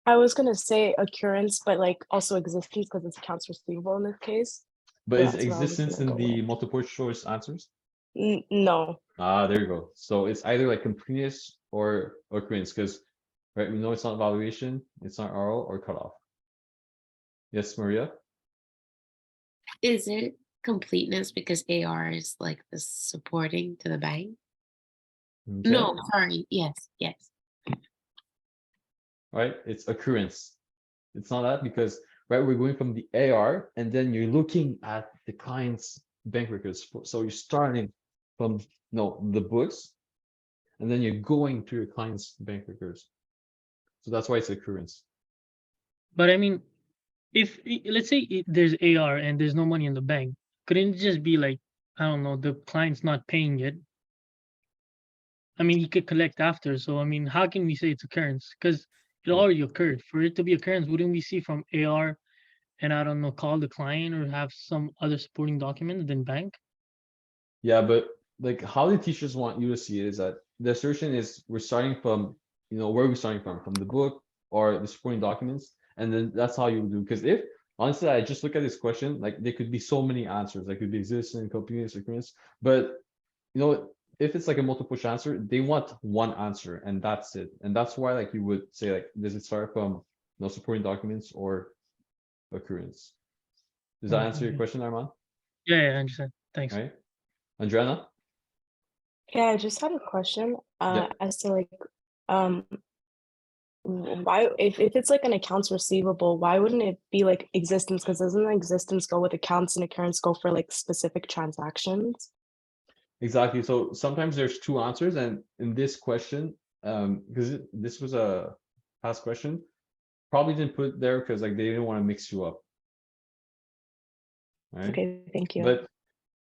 I was gonna say occurrence, but like also existence because it's accounts receivable in this case. But is That's what I was existence gonna in go the with. multiple choice answers? No. Ah, there you go. So it's either like completeness or occurrence, because right, we know it's not valuation, it's not oral or cutoff. Yes, Maria. Is it completeness because AR is like the supporting to the bank? Okay. No, sorry. Yes. Right, it's occurrence. It's not that because right, we're going from the AR and then you're looking at the client's bank records. So you're starting from the books, and then you're going to your client's bank records. So that's why it's occurrence. But I mean, if let's say there's AR and there's no money in the bank, couldn't it just be like, I don't know, the client's not paying it? I mean, he could collect after. So I mean, how can we say it's occurrence? Because it already occurred. For it to be occurrence, wouldn't we see from AR and I don't know, call the client or have some other supporting document than bank? Yeah, but like how the teachers want you to see it is that the assertion is we're starting from, where are we starting from the book or the supporting documents, and then that's how you do. Because if honestly, I just look at this question, like there could be so many answers. There could be existence, completeness, occurrence, but if it's like a multiple choice answer, they want one answer and that's it. And that's why like you would say like, does it start from no supporting documents or occurrence? Does that answer your question, Armand? Yeah, I understand. Thanks. Right? Andrea? Yeah, I just had a question Yeah. as to like why if it's like an accounts receivable, why wouldn't it be like existence? Because doesn't existence go with accounts and occurrence go for like specific transactions? Exactly. So sometimes there's two answers, and in this question, because this was a past question, probably didn't put there because like they didn't want to mix you up. Right. Okay, thank you. But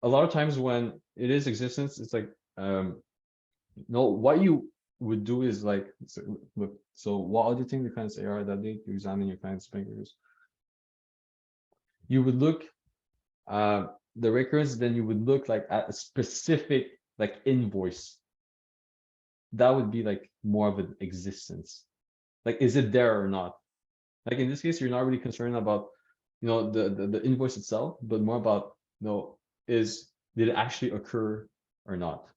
a lot of times when it is existence, it's like no, what you would do is like look, so while auditing the client's AR that day, you examine your client's bankers. You would look the records, then you would look like at a specific like invoice. That would be like more of an existence. Like, is it there or not? Like in this case, you're not really concerned about, you know, the invoice itself, but more about, you know, did it actually occur or not?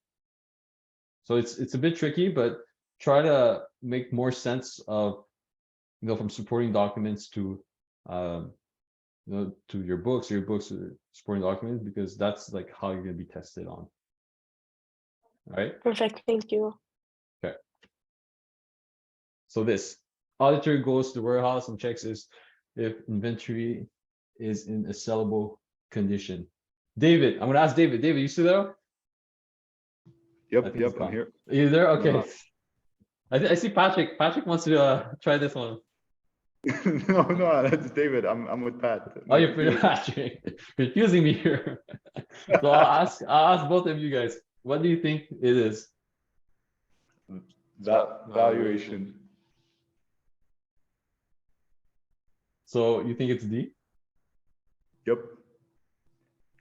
So it's a bit tricky, but try to make more sense of, you know, from supporting documents to you know, to your books are supporting documents, because that's like how you're going to be tested on. All right. Perfect, thank you. Okay. So this auditor goes to the warehouse and checks if inventory is in a sellable condition. David, I'm gonna ask David. David, you still there? I think he's I'm gone. here. Are you there? Okay. No. I see Patrick. Patrick wants to try this one. no, that's David. I'm with Pat. Oh, you're pretty Patrick. Confusing me here. So I'll ask both of you guys. What do you think it is? That valuation. So you think it's D? Yep.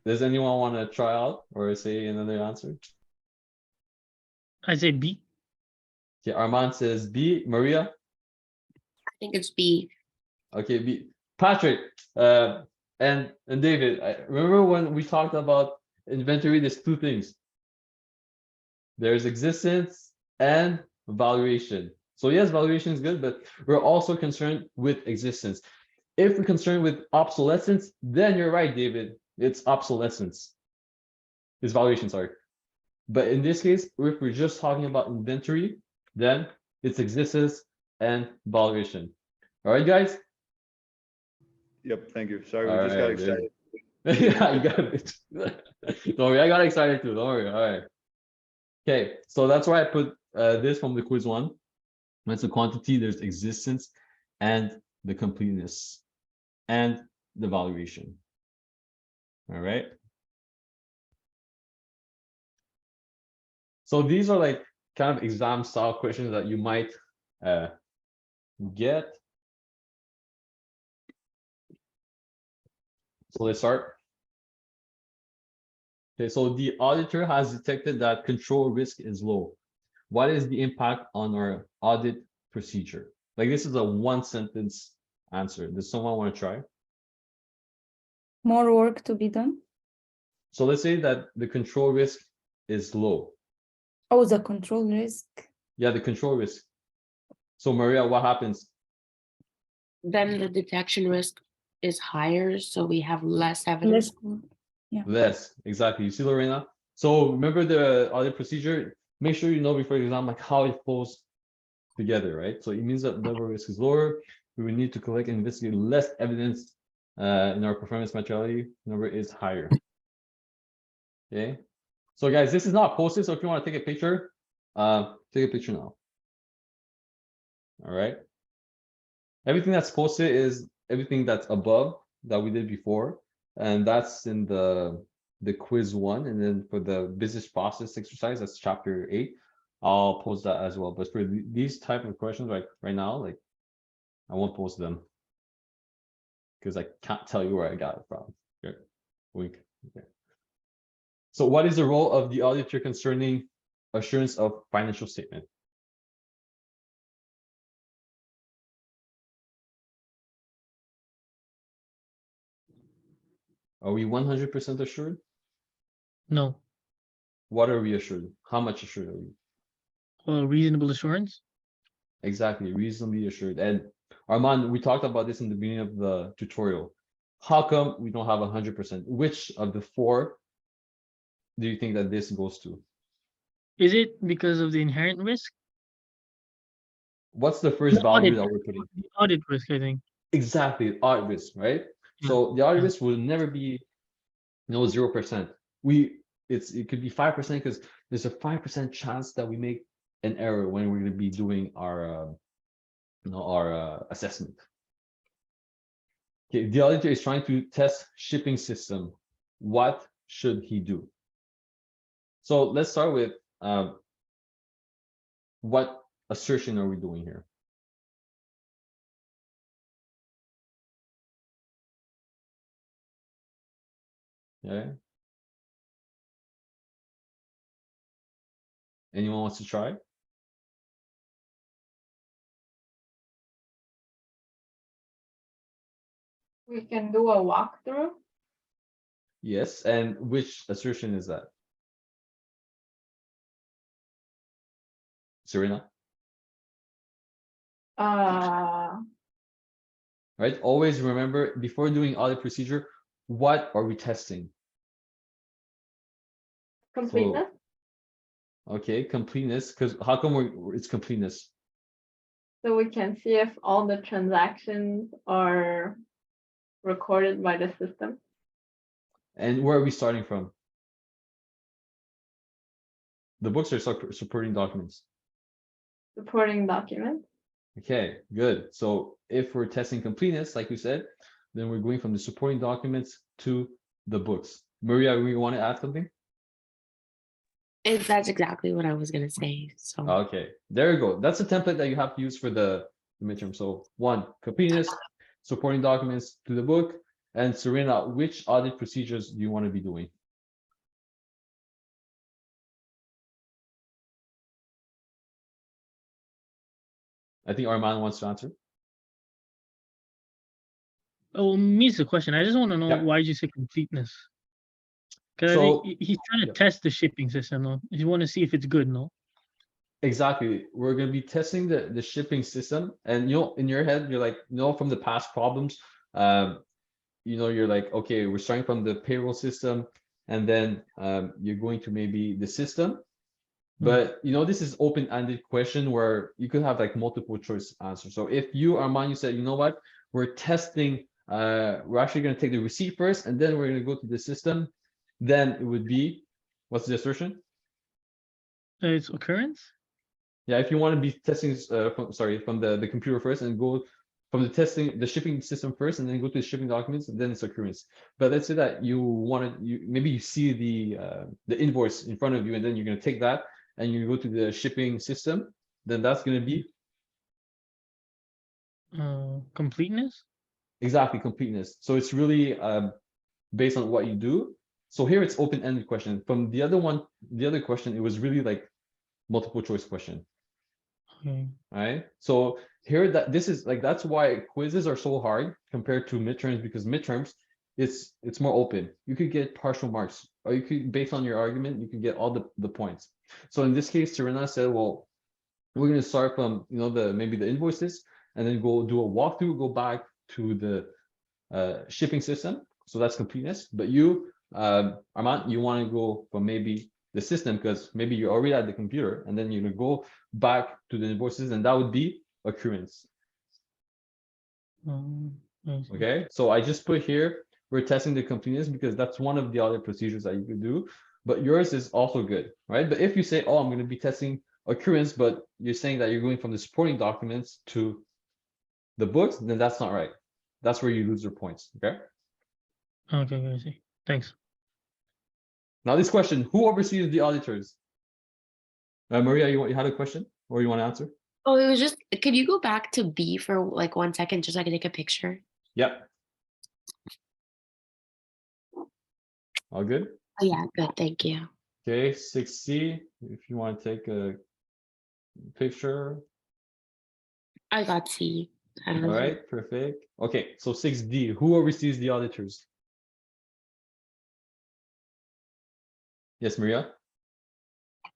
Does anyone want to try out or say another answer? I say B. Okay, Armand says B. Maria? I think it's B. Okay, B. Patrick and David, I remember when we talked about inventory, there's two things. There's existence and valuation. So yes, valuation is good, but we're also concerned with existence. If we're concerned with obsolescence, then you're right, David. It's obsolescence. It's valuation, sorry. But in this case, if we're just talking about inventory, then it's existence and valuation. All right, guys? Yep. Thank you. Sorry, All we just got right, excited. yeah, you got it. Don't worry, I got excited too. Don't worry. All right. Okay, so that's why I put this from the quiz one. When it's a quantity, there's existence and the completeness and the valuation. All right. So these are like kind of exam style questions that you might get. So let's start. Okay, so the auditor has detected that control risk is low. What is the impact on our audit procedure? Like this is a one sentence answer. Does someone want to try? More work to be done. So let's say that the control risk is low. Oh, the control risk. Yeah, the control risk. So Maria, what happens? Then the detection risk is higher, so we have less evidence. Less, exactly. You see, Lorena? So remember the audit procedure, make sure you know before the exam, like how it falls together, right? So it means that level of risk is lower. We will need to collect and investigate less evidence in our performance materiality. Number is higher. Okay. So guys, this is not posted. So if you want to take a picture, take a picture now. All right. Everything that's posted is everything that's above that we did before. And that's in the quiz one. And then for the business process exercise, that's chapter 8. I'll post that as well. But for these type of questions, like right now, like I won't post them because I can't tell you where I got it from. Okay. Wink. Okay. So what is the role of the auditor concerning assurance of financial statement? Are we 100% assured? No. what are we assured? How much assured are we? Reasonable assurance. Exactly, reasonably assured. And Armand, we talked about this in the beginning of the tutorial. How come we don't have 100%? Which of the 4 do you think that this goes to? Is it because of the inherent risk? What's the first The value audit, that we're putting? the audit risk, I think. Exactly, audit risk, right? Yeah, So the audit yeah. risk will never be 0%. It could be 5% because there's a 5% chance that we make an error when we're going to be doing our assessment. Okay, the auditor is trying to test shipping system. What should he do? So let's start with what assertion are we doing here? Okay. Anyone wants to try? We can do a walkthrough. Yes. And which assertion is that? Serena? Right? Always remember before doing audit procedure, what are we testing? Completeness. Okay, completeness. Because how come it's completeness? So we can see if all the transactions are recorded by the system. And where are we starting from? The books are supporting documents. Supporting documents. Okay, good. So if we're testing completeness, like we said, then we're going from the supporting documents to the books. Maria, we want to add something? That's exactly what I was gonna say. So Okay, there you go. That's a template that you have to use for the midterm. So 1, completeness, supporting documents to the book. And Serena, which audit procedures do you want to be doing? I think Armand wants to answer. Oh, means the question. I just want to know Yeah. why did you say completeness? Because So- I think he's trying to yeah. test the shipping system. No, you want to see if it's good. No. Exactly. We're going to be testing the shipping system. And in your head, you're like, from the past problems, you're like, okay, we're starting from the payroll system, and then you're going to maybe the system. But this is open-ended question where you could have like multiple choice answers. So if you, Armand, you said, you know what, we're testing, we're actually going to take the receipt first, and then we're going to go to the system, then it would be, what's the assertion? It's occurrence. Yeah, if you want to be testing from the computer first and go from the shipping system first and then go to the shipping documents, then it's occurrence. But let's say that maybe you see the invoice in front of you, and then you're going to take that and you go to the shipping system, then that's going to be Completeness. exactly completeness. So it's really based on what you do. So here it's open-ended question. From the other question, it was really like multiple choice question. Okay. Right. So here that's why quizzes are so hard compared to midterms, because midterms it's more open. You could get partial marks, or you could, based on your argument, you can get all the points. So in this case, Serena said, well, we're going to start from maybe the invoices, and then go do a walkthrough, go back to the shipping system. So that's completeness. But you, Armand, you want to go from maybe the system, because maybe you're already at the computer, and then you're going to go back to the invoices, and that would be occurrence. Okay, so I just put here, we're testing the completeness because that's one of the other procedures that you could do, but yours is also good, right? But if you say, oh, I'm going to be testing occurrence, but you're saying that you're going from the supporting documents to the books, then that's not right. That's where you lose your points. Okay. Okay, I see. Thanks. Now this question, who oversees the auditors? Maria, you had a question, or you want to answer? Oh, it was just, could you go back to B for like 1 second, just so I can take a picture? Yep. All good? Oh yeah, good, thank you. Okay, 6C, if you want to take a picture. I got C. I don't know. All right, perfect. Okay, so 6D, who oversees the auditors? Yes, Maria?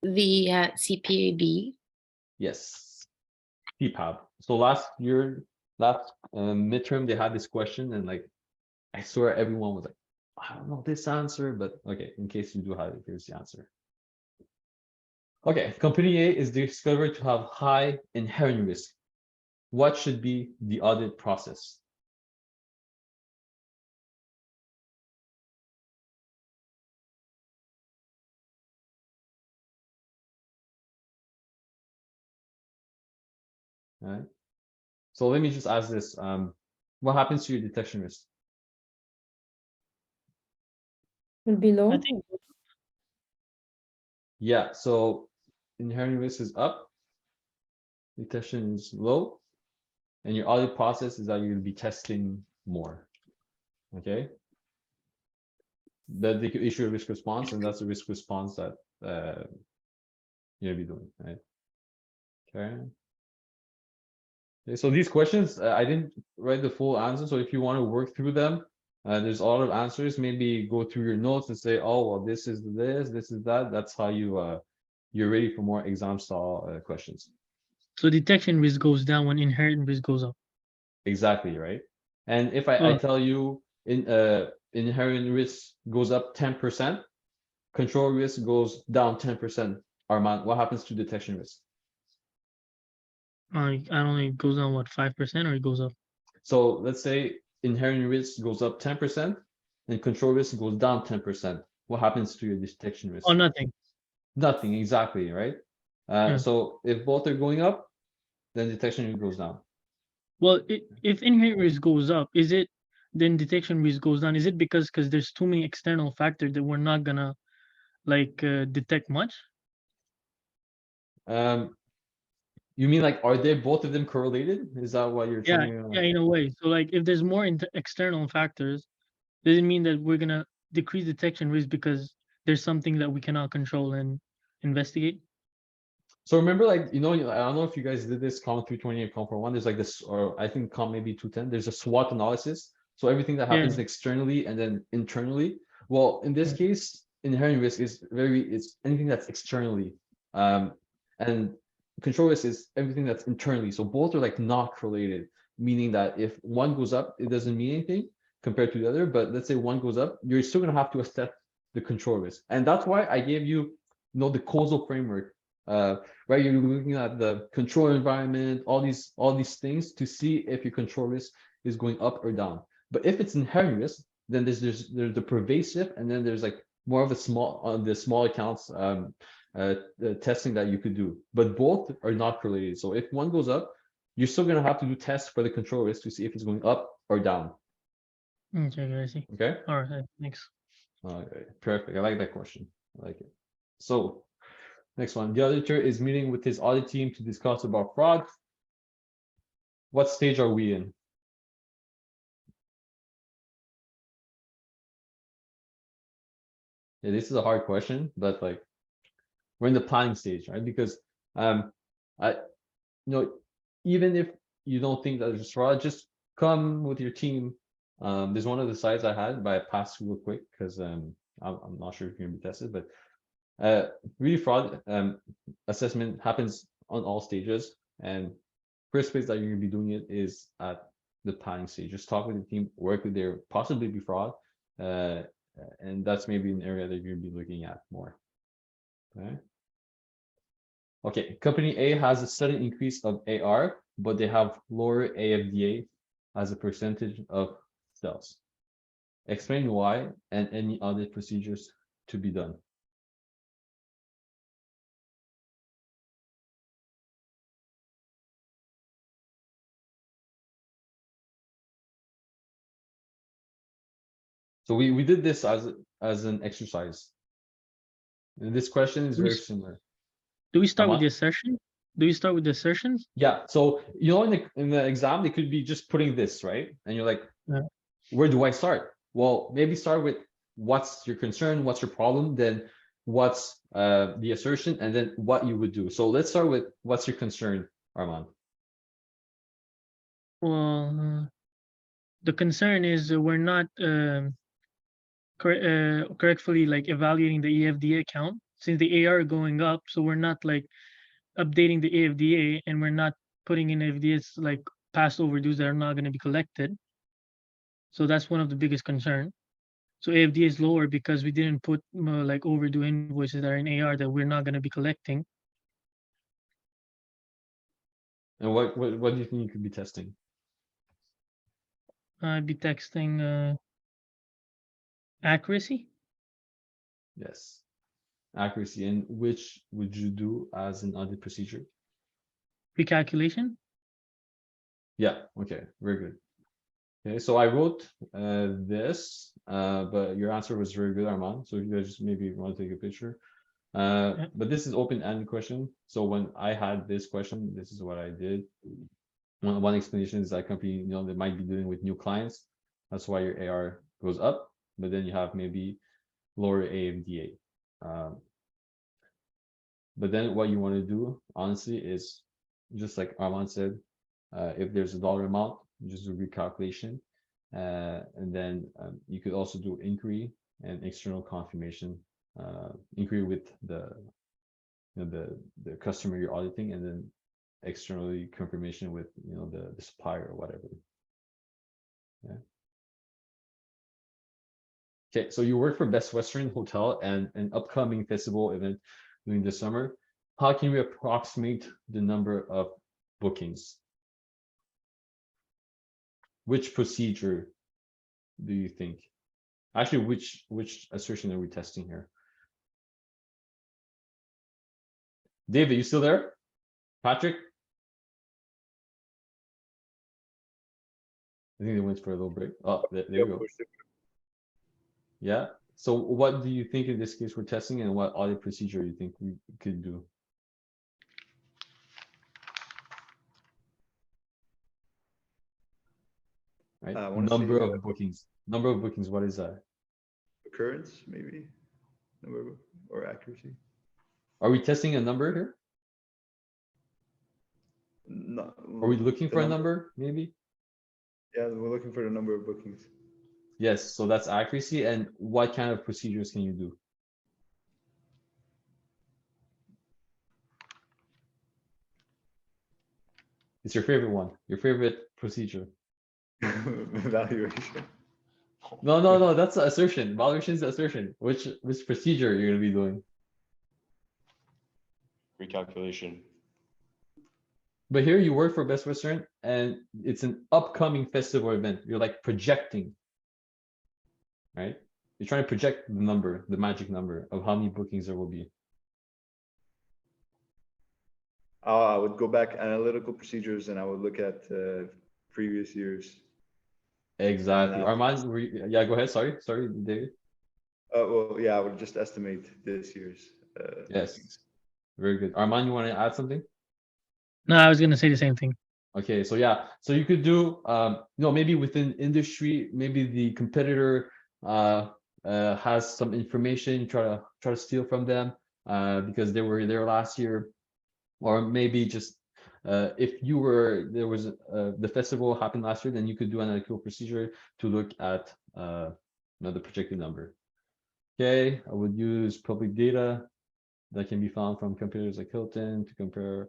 The CPAB. Yes. PPAB. So last midterm, they had this question, and like, I swear everyone was like, I don't know this answer, but okay, in case you do have it, here's the answer. Okay, company A is discovered to have high inherent risk. What should be the audit process? All right. So let me just ask this. What happens to your detection risk? Will be low. I think Yeah, so inherent risk is up, detection is low, and your audit process is that you're gonna be testing more. Okay. That they could issue a risk response, and that's a risk response that you're gonna be doing, right? Okay. Okay, so these questions, I didn't write the full answer. So if you want to work through them, there's a lot of answers. Maybe go through your notes and say, oh, well, this is that. That's how you're ready for more exam style questions. so. Detection risk goes down when inherent risk goes up. Exactly, right? And if I tell you inherent risk goes up 10%, control risk goes down 10%, Armand, what happens to detection risk? I don't know. It goes down what 5% or it goes up. So let's say inherent risk goes up 10% and control risk goes down 10%. What happens to your detection risk? Oh, nothing. Nothing, exactly, right? Yeah. So if both are going up, then detection risk goes down. Well, if inherent risk goes up, is it then detection risk goes down? Is it because there's too many external factors that we're not gonna like detect much? You mean like, are they both of them correlated? Is that what you're Yeah, trying yeah, in a way. So like, if there's more external factors, does it mean that we're gonna decrease detection risk because there's something that we cannot control and investigate? So remember, like, I don't know if you guys did this COM 320 and COM 401. There's like this, or I think COM maybe 210. There's a SWOT analysis. So everything that happens Yeah. externally and then internally. Well, in this Yeah. case, inherent risk is it's anything that's externally. And control risk is everything that's internally. So both are like not correlated, meaning that if one goes up, it doesn't mean anything compared to the other. But let's say one goes up, you're still gonna have to assess the control risk. And that's why I gave you, the causal framework. Right, you're looking at the control environment, all these things to see if your control risk is going up or down. But if it's inherent risk, then there's the pervasive, and then there's like more of a small accounts testing that you could do. But both are not correlated. So if one goes up, you're still gonna have to do tests for the control risk to see if it's going up or down. Okay, I see. Okay. All right, thanks. All right, perfect. I like that question. I like it. So next one, the auditor is meeting with his audit team to discuss about fraud. What stage are we in? Yeah, this is a hard question, but like, we're in the planning stage, right? Because even if you don't think that it's fraud, just come with your team. There's one of the slides I had, but I passed real quick because I'm not sure if you're gonna be tested, but really fraud assessment happens on all stages, and first place that you're gonna be doing it is at the planning stage. Just talk with the team, work with their possibly be fraud, and that's maybe an area that you're gonna be looking at more. Okay. Okay, company A has a sudden increase of AR, but they have lower AFDA as a percentage of sales. Explain why and any audit procedures to be done. So we did this as an exercise. And this question is very similar. Do we start with the assertion? Do we start with the assertions? Yeah. So in the exam, they could be just putting this, right? And you're like, Yeah. Where do I start? Well, maybe start with what's your concern, what's your problem, then what's the assertion, and then what you would do. So let's start with what's your concern, Armand. Well, the concern is we're not correctly like evaluating the EFDA account. since the AR going up, so we're not like updating the AFDA, and we're not putting in AFDAs like past overdues that are not going to be collected. So that's one of the biggest concern. So AFDA is lower because we didn't put like overdue invoices that are in AR that we're not going to be collecting. And what do you think you could be testing? I'd be texting accuracy. Yes, accuracy. And which would you do as an audit procedure? Recalculation. Yeah, okay, very good. Okay, so I wrote this, but your answer was very good, Armand. So if you guys just maybe want to take a picture. But this is open-ended question. So when I had this question, this is what I did. One explanation is that company, you know, they might be dealing with new clients. That's why your AR goes up, but then you have maybe lower AFDA. But then what you want to do, honestly, is just like Armand said, if there's a dollar amount, just do recalculation. And then you could also do inquiry and external confirmation. Inquiry with the customer you're auditing, and then externally confirmation with the supplier or whatever. Yeah. Okay, so you work for Best Western Hotel and an upcoming festival event during the summer. How can we approximate the number of bookings? Which procedure do you think? Actually, which assertion are we testing here? David, you still there? Patrick? I think they went for a little break. Oh, there we go. Yeah. So what do you think in this case we're testing, and what audit procedure you think we could do? Right. Number of bookings. Number of bookings. What is that? Occurrence, maybe. Number or accuracy. Are we testing a number here? No. Are we looking for a number, maybe? Yeah, we're looking for the number of bookings. Yes, so that's accuracy. And what kind of procedures can you do? It's your favorite one, your favorite procedure. Evaluation. No, that's an assertion. Valuation is assertion. Which procedure you're gonna be doing? Recalculation. But here you work for Best Western, and it's an upcoming festival event. You're like projecting, right? You're trying to project the number, the magic number of how many bookings there will be. I would go back analytical procedures, and I would look at previous years. Exactly. Armand, yeah, go ahead. Sorry, David. Well, yeah, I would just estimate this year's. Yes, very good. Armand, you want to add something? No, I was going to say the same thing. Okay, so yeah, so you could do, maybe within industry, maybe the competitor has some information, try to steal from them because they were there last year, or maybe just if the festival happened last year, then you could do an analytical procedure to look at the projected number. Okay, I would use public data that can be found from competitors like Hilton to compare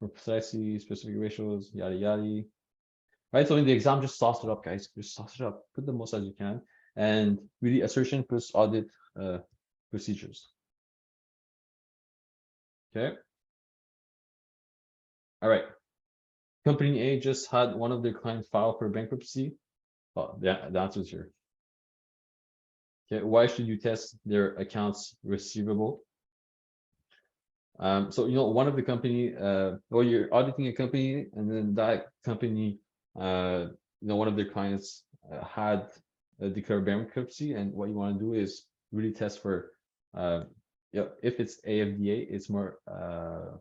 more precisely specific ratios, yada yada. Right, so in the exam, just sauce it up, guys. Just sauce it up. Put the most as you can, and really assertion plus audit procedures. Okay. All right. Company A just had one of their clients file for bankruptcy. Oh, yeah, the answer is here. Okay, why should you test their accounts receivable? So one of the company, or you're auditing a company, and then that company, one of their clients had declared bankruptcy, and what you want to do is really test for, if it's AFDA, it's more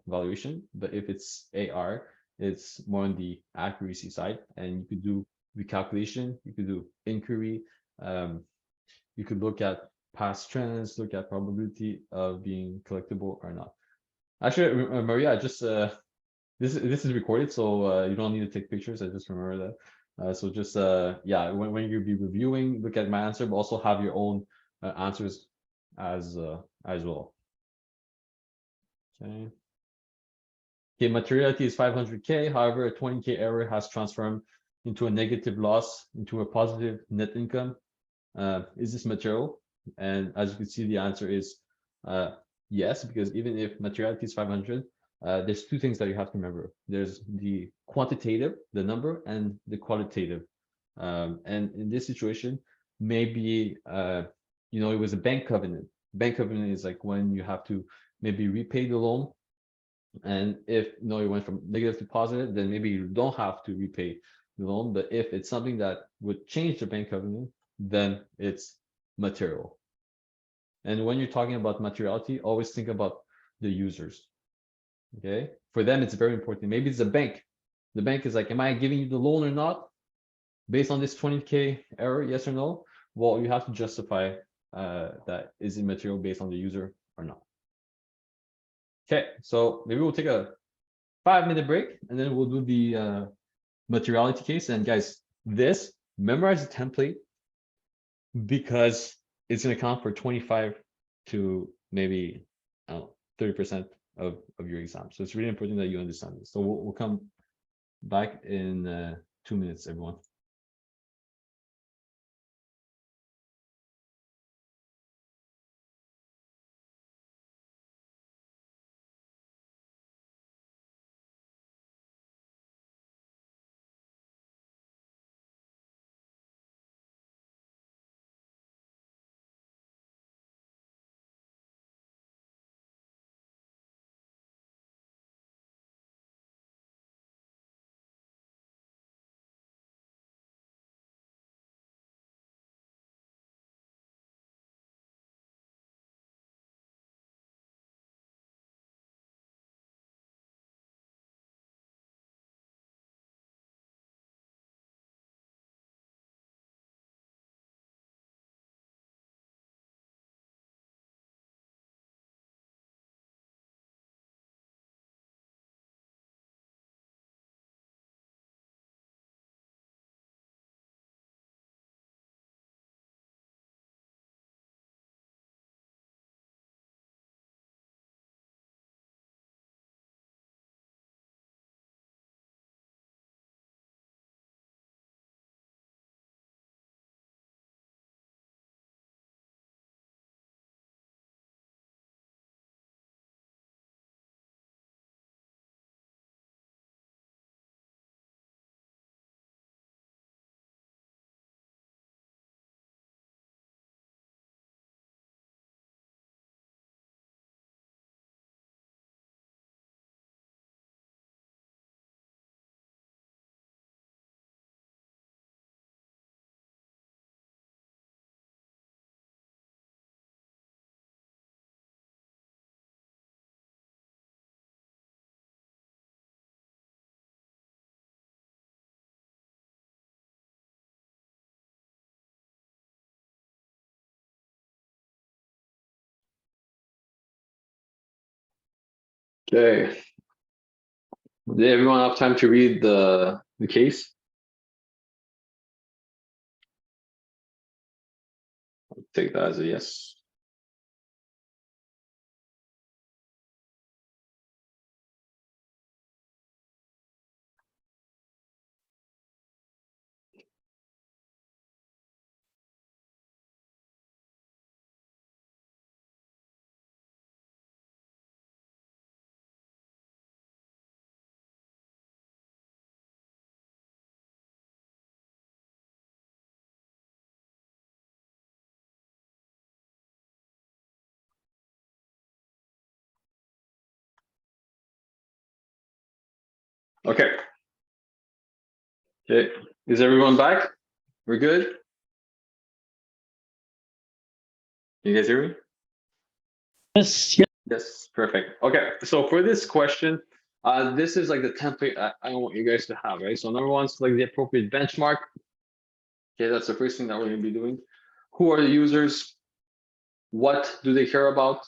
valuation, but if it's AR, it's more on the accuracy side, and you could do recalculation, you could do inquiry, you could look at past trends, look at probability of being collectible or not. Actually, Maria, just this is recorded, so you don't need to take pictures. I just remember that. So just yeah, when you be reviewing, look at my answer, but also have your own answers as well. Okay. Okay, materiality is 500K. However, a 20K error has transformed into a negative loss into a positive net income. Is this material? And as you can see, the answer is yes, because even if materiality is 500, there's two things that you have to remember. There's the quantitative, the number, and the qualitative. And in this situation, maybe you know, it was a bank covenant. Bank covenant is like when you have to maybe repay the loan. And if you know, it went from negative to positive, then maybe you don't have to repay the loan. But if it's something that would change the bank covenant, then it's material. And when you're talking about materiality, always think about the users. Okay, for them, it's very important. Maybe it's a bank. The bank is like, am I giving you the loan or not? Based on this 20K error, yes or no? Well, you have to justify that is it material based on the user or not. Okay, so maybe we'll take a 5-minute break and then we'll do the materiality case. And guys, this, memorize the template because it's going to count for 25 to maybe 30% of your exam. So it's really important that you understand this. So we'll come back in 2 minutes, everyone. Okay. Did everyone have time to read the case? I'll take that as a yes. Okay. Okay. Is everyone back? We're good? Can you guys hear me? Yes, yeah. Yes, perfect. Okay, so for this question, this is like the template I want you guys to have, right? So number one, select the appropriate benchmark. Okay, that's the first thing that we're going to be doing. Who are the users? What do they care about?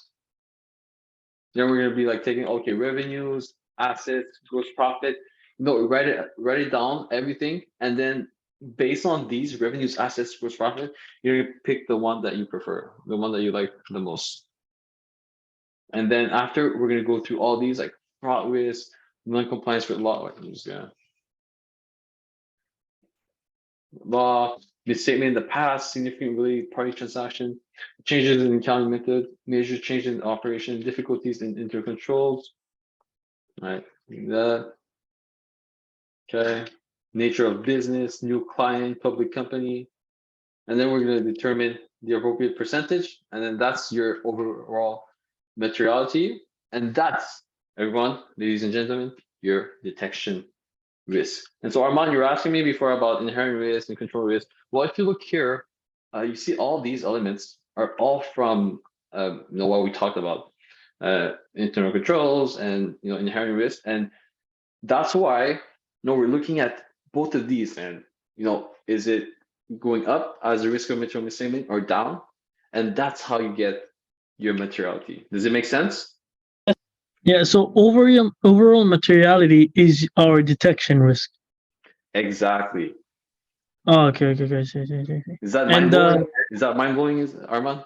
Then we're going to be like taking, okay, revenues, assets, gross profit. No, write it down, everything, and then based on these revenues, assets, gross profit, you're going to pick the one that you prefer, the one that you like the most. And then after, we're gonna go through all these like fraud risk, non-compliance with law. I'm just gonna law, misstatement in the past, significant related party transaction, changes in accounting method, major changes in operation, difficulties in intercontrols. Right. That. Okay. Nature of business, new client, public company. And then we're going to determine the appropriate percentage. And then that's your overall materiality. And that's, everyone, ladies and gentlemen, your detection risk. And so Armand, you're asking me before about inherent risk and control risk. Well, if you look here, you see all these elements are all from what we talked about, internal controls and inherent risk. And that's why we're looking at both of these, and is it going up as a risk of material misstatement or down? And that's how you get your materiality. Does it make sense? Yeah, so overall materiality is our detection risk. Exactly. Oh, okay. Is that And, mind-blowing? Is that mind-blowing, Armand?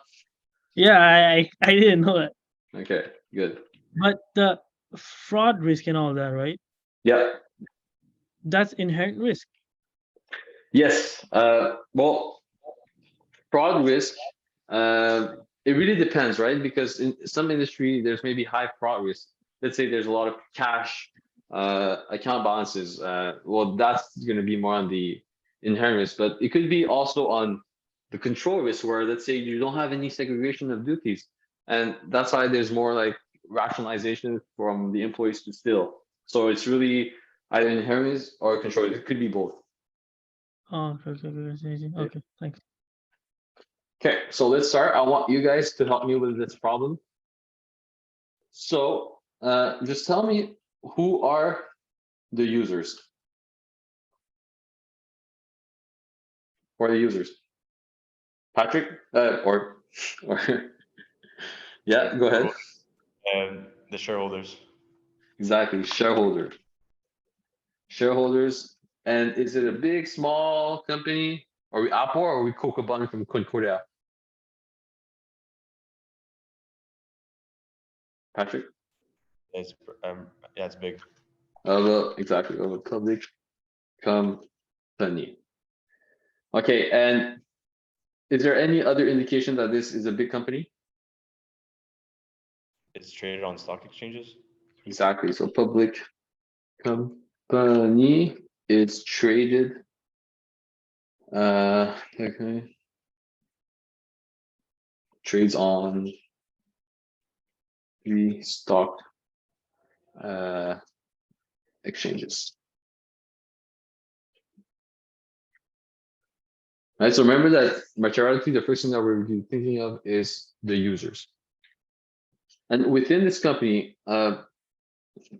Yeah, I didn't know that. Okay, good. But the fraud risk and all that, right? Yeah. That's inherent risk. Yes. Well, fraud risk, it really depends, right? Because in some industry, there's maybe high fraud risk. Let's say there's a lot of cash account balances. Well, that's going to be more on the inherent risk, but it could be also on the control risk, where let's say you don't have any segregation of duties, and that's why there's more like rationalization from the employees to steal. So it's really either inherent risk or control risk. It could be both. Oh, okay, thanks. Okay, so let's start. I want you guys to help me with this problem. So just tell me, who are the users? Who are the users? Patrick? Or yeah, go ahead. The shareholders. Exactly, shareholder. Shareholders. And is it a big, small company? Are we Apple or are we Kokobun from Concordia? Patrick? It's yeah, it's big. Exactly, of a public company. Okay, and is there any other indication that this is a big company? It's traded on stock exchanges. Exactly, so public company is traded. Okay. Trades on the stock exchanges. Right, so remember that materiality, the first thing that we're thinking of is the users. And within this company,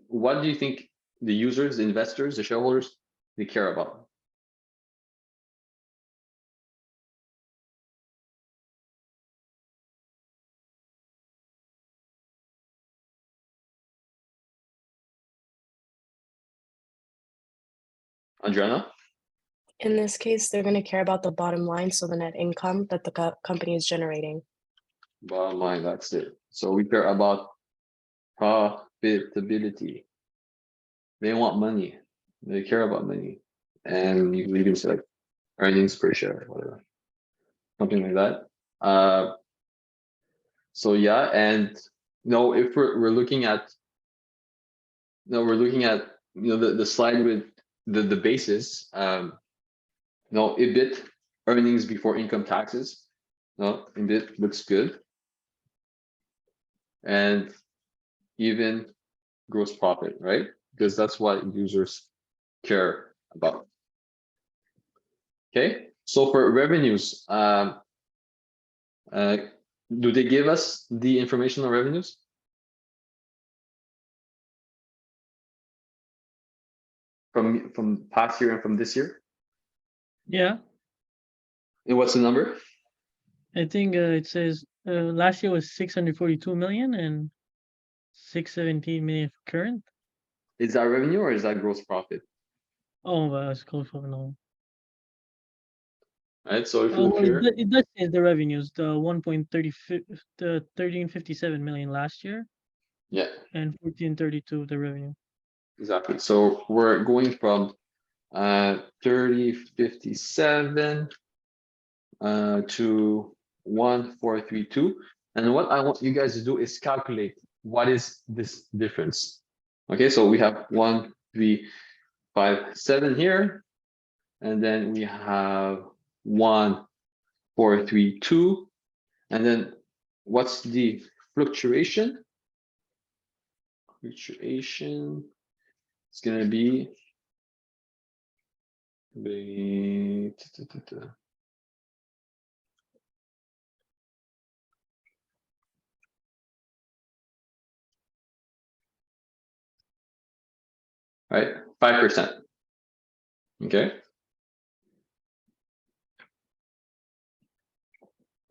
what do you think the users, the investors, the shareholders, they care about? Adriana? In this case, they're going to care about the bottom line, so the net income that the company is generating. Bottom line, that's it. So we care about profitability. They want money. They care about money. And you can even say like earnings per share, whatever. Something like that. So yeah, and if we're looking at the slide with the basis, EBIT, earnings before income taxes. No, EBIT looks good. And even gross profit, right? Because that's what users care about. Okay, so for revenues, do they give us the information on revenues? From past year and from this year? Yeah. And what's the number? I think it says last year was 642 million and 617 million for current. Is that revenue or is that gross profit? Oh, that's close for now. Right, so if you look It does say the revenues, the 1357 million last year Yeah, and 1432 the revenue. exactly. So we're going from 3057 to 1432. And what I want you guys to do is calculate what is this difference. Okay, so we have 1357 here, and then we have 1432, and then what's the fluctuation? Fluctuation is going to be the right, 5%. Okay,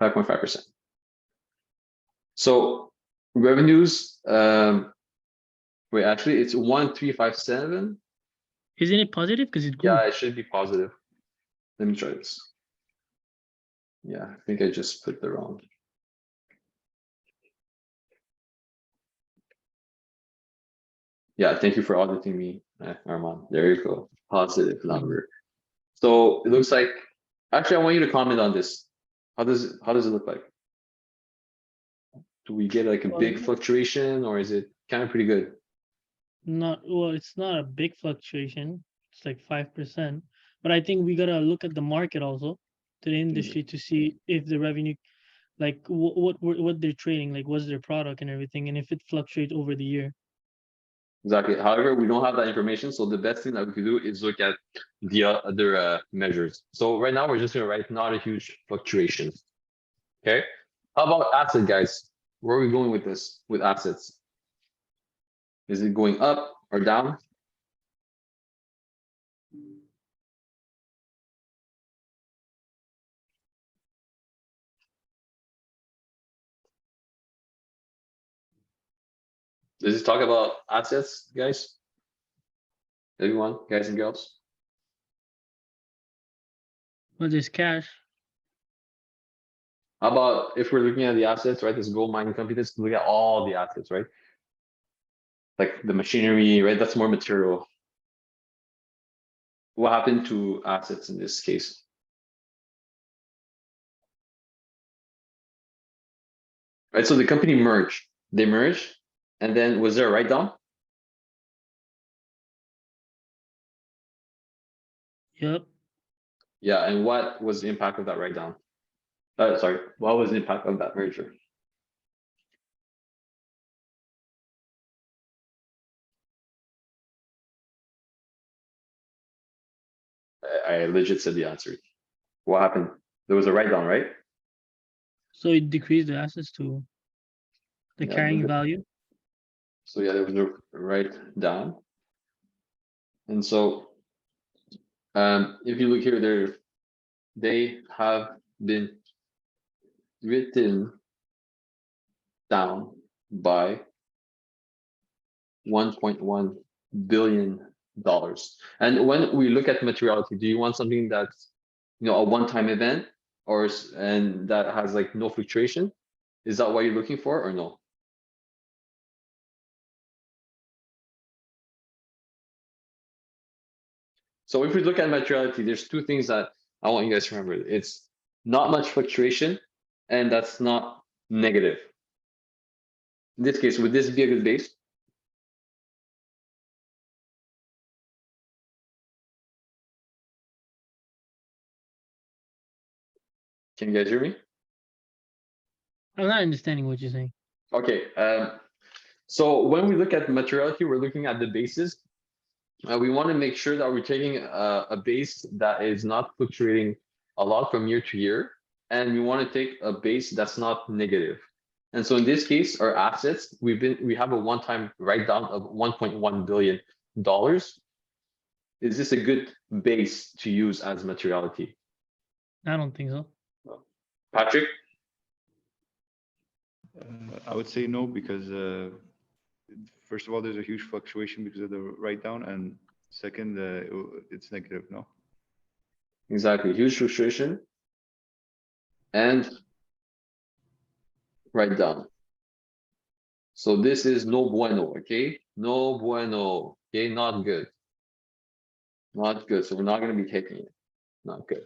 5.5%. So revenues, wait, actually it's 1357. Isn't it positive? Because it grew. Yeah, it should be positive. Let me try this. Yeah, I think I just put the wrong. Yeah, thank you for auditing me, Armand. There you go, positive number. So it looks like, actually, I want you to comment on this. How does it look like? Do we get like a big fluctuation, or is it kind of pretty good? Not well, it's not a big fluctuation. It's like 5%. But I think we gotta look at the market also, to the industry, to see if the revenue, like what they're trading, like what's their product and everything, and if it fluctuates over the year. Exactly. However, we don't have that information, so the best thing that we could do is look at the other measures. So right now we're just gonna write not a huge fluctuation. Okay. How about asset, guys? Where are we going with this? With assets? Is it going up or down? Does this talk about assets, guys? Everyone, guys and girls? Well, there's cash. How about if we're looking at the assets, right? This gold mining company, let's look at all the assets, right? Like the machinery, right? That's more material. What happened to assets in this case? Right, so the company merged. They merged, and then was there a write down? Yep. Yeah, and what was the impact of that write down? Sorry, what was the impact of that merger? I legit said the answer. What happened? There was a write down, right? So it decreased the assets to the Yeah, carrying value. So yeah, there was no write down. And so if you look here, they have been written down by $1.1 billion. And when we look at materiality, do you want something that's, you know, a one-time event, or and that has like no fluctuation? Is that what you're looking for, or no? So if we look at materiality, there's two things that I want you guys to remember. It's not much fluctuation, and that's not negative. In this case, would this be a good base? Can you guys hear me? I'm not understanding what you're saying. Okay. So when we look at materiality, we're looking at the bases. We want to make sure that we're taking a base that is not fluctuating a lot from year to year, and we want to take a base that's not negative. And so in this case, our assets, we have a one-time write-down of $1.1 billion. Is this a good base to use as materiality? I don't think so. Patrick? I would say no, because first of all, there's a huge fluctuation because of the write down, and second, it's negative. No. Exactly, huge fluctuation and write down. So this is no bueno, okay? No bueno, okay? Not good. Not good. So we're not going to be taking it. Not good.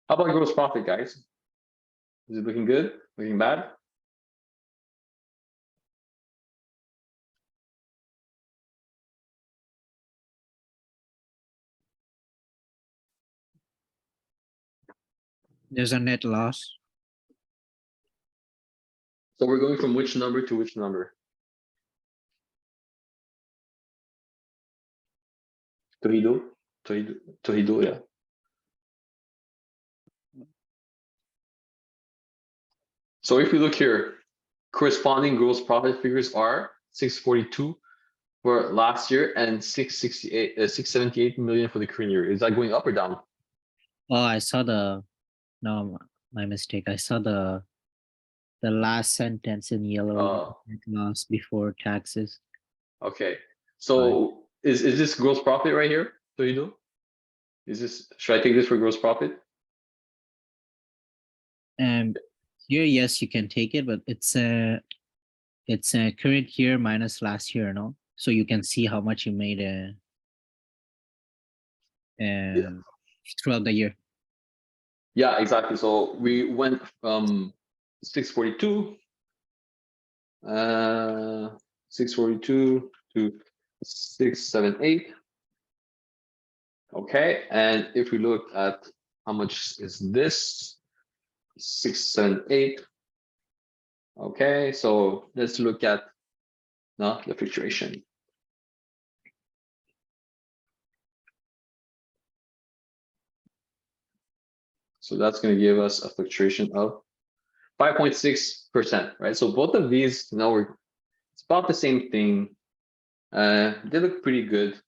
How about gross profit, guys? Is it looking good? Looking bad? There's a net loss. So we're going from which number to which number? Torrido? Torrido, yeah. So if we look here, corresponding gross profit figures are 642 for last year and 678 million for the current year. Is that going up or down? Oh, I saw the, no, my mistake. I saw the last sentence in yellow, net loss before taxes. Okay. So is this gross profit right here? Torrido? Is this, should I take this for gross profit? And here, yes, you can take it, but it's a current year minus last year, no? So you can see how much you made throughout the year. Yeah, exactly. So we went from 642 to 678. Okay, and if we look at how much is this, 678. Okay, so let's look at the fluctuation. So that's going to give us a fluctuation of 5.6%, right? So both of these, it's about the same thing. They look pretty good.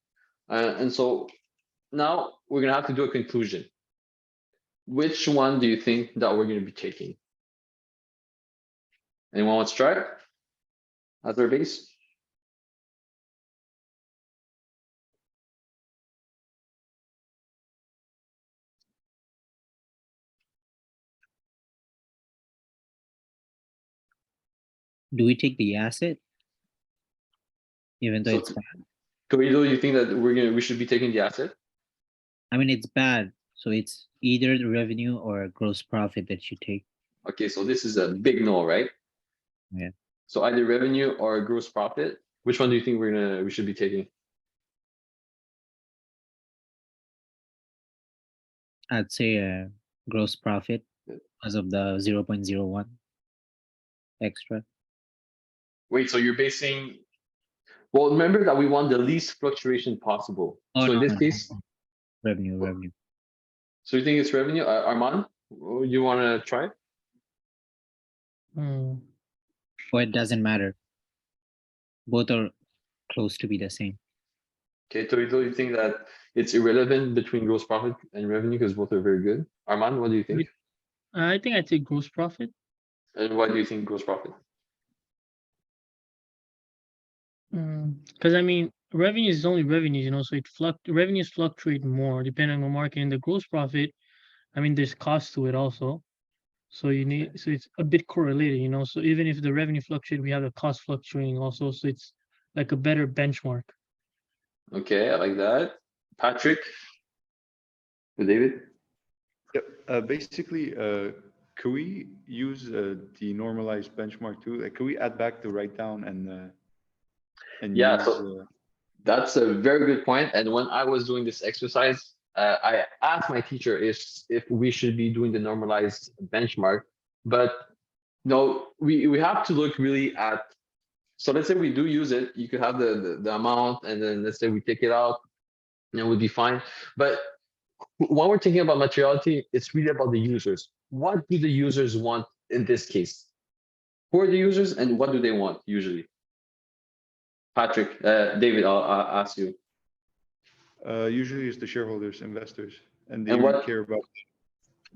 And so now we're going to have to do a conclusion. Which one do you think that we're going to be taking? Anyone wants to try it? As their base? Do we take the asset? Even though So, it's bad. Torrido, you think that we should be taking the asset? I mean, it's bad. So it's either the revenue or gross profit that you take. Okay, so this is a big no, right? Yeah. So either revenue or gross profit. Which one do you think we should be taking? I'd say gross profit because of the 0.01 extra. Wait, so you're basing? Well, remember that we want the least fluctuation possible. Oh, so in no, this no, case, revenue. So you think it's revenue, Armand? You want to try? Hmm. Or it doesn't matter. Both are close to be the same. Okay, Torrido, you think that it's irrelevant between gross profit and revenue because both are very good? Armand, what do you think? I think I take gross profit. And why do you think gross profit? Because I mean, revenue is only revenues, so revenues fluctuate more depending on market. And the gross profit, I mean, there's cost to it also. So it's a bit correlated, So even if the revenue fluctuates, we have the cost fluctuating also. So it's like a better benchmark. Okay, I like that. Patrick? David? Yep. Basically, could we use the normalized benchmark too? Like, could we add back the write down and Yeah, use, so that's a very good point. And when I was doing this exercise, I asked my teacher if we should be doing the normalized benchmark, but no, we have to look really at. So let's say we do use it, you could have the amount, and then let's say we take it out, and it would be fine. But when we're thinking about materiality, it's really about the users. What do the users want in this case? Who are the users, and what do they want usually? Patrick, David, I'll ask you. usually it's the shareholders, investors, and they And really what- care about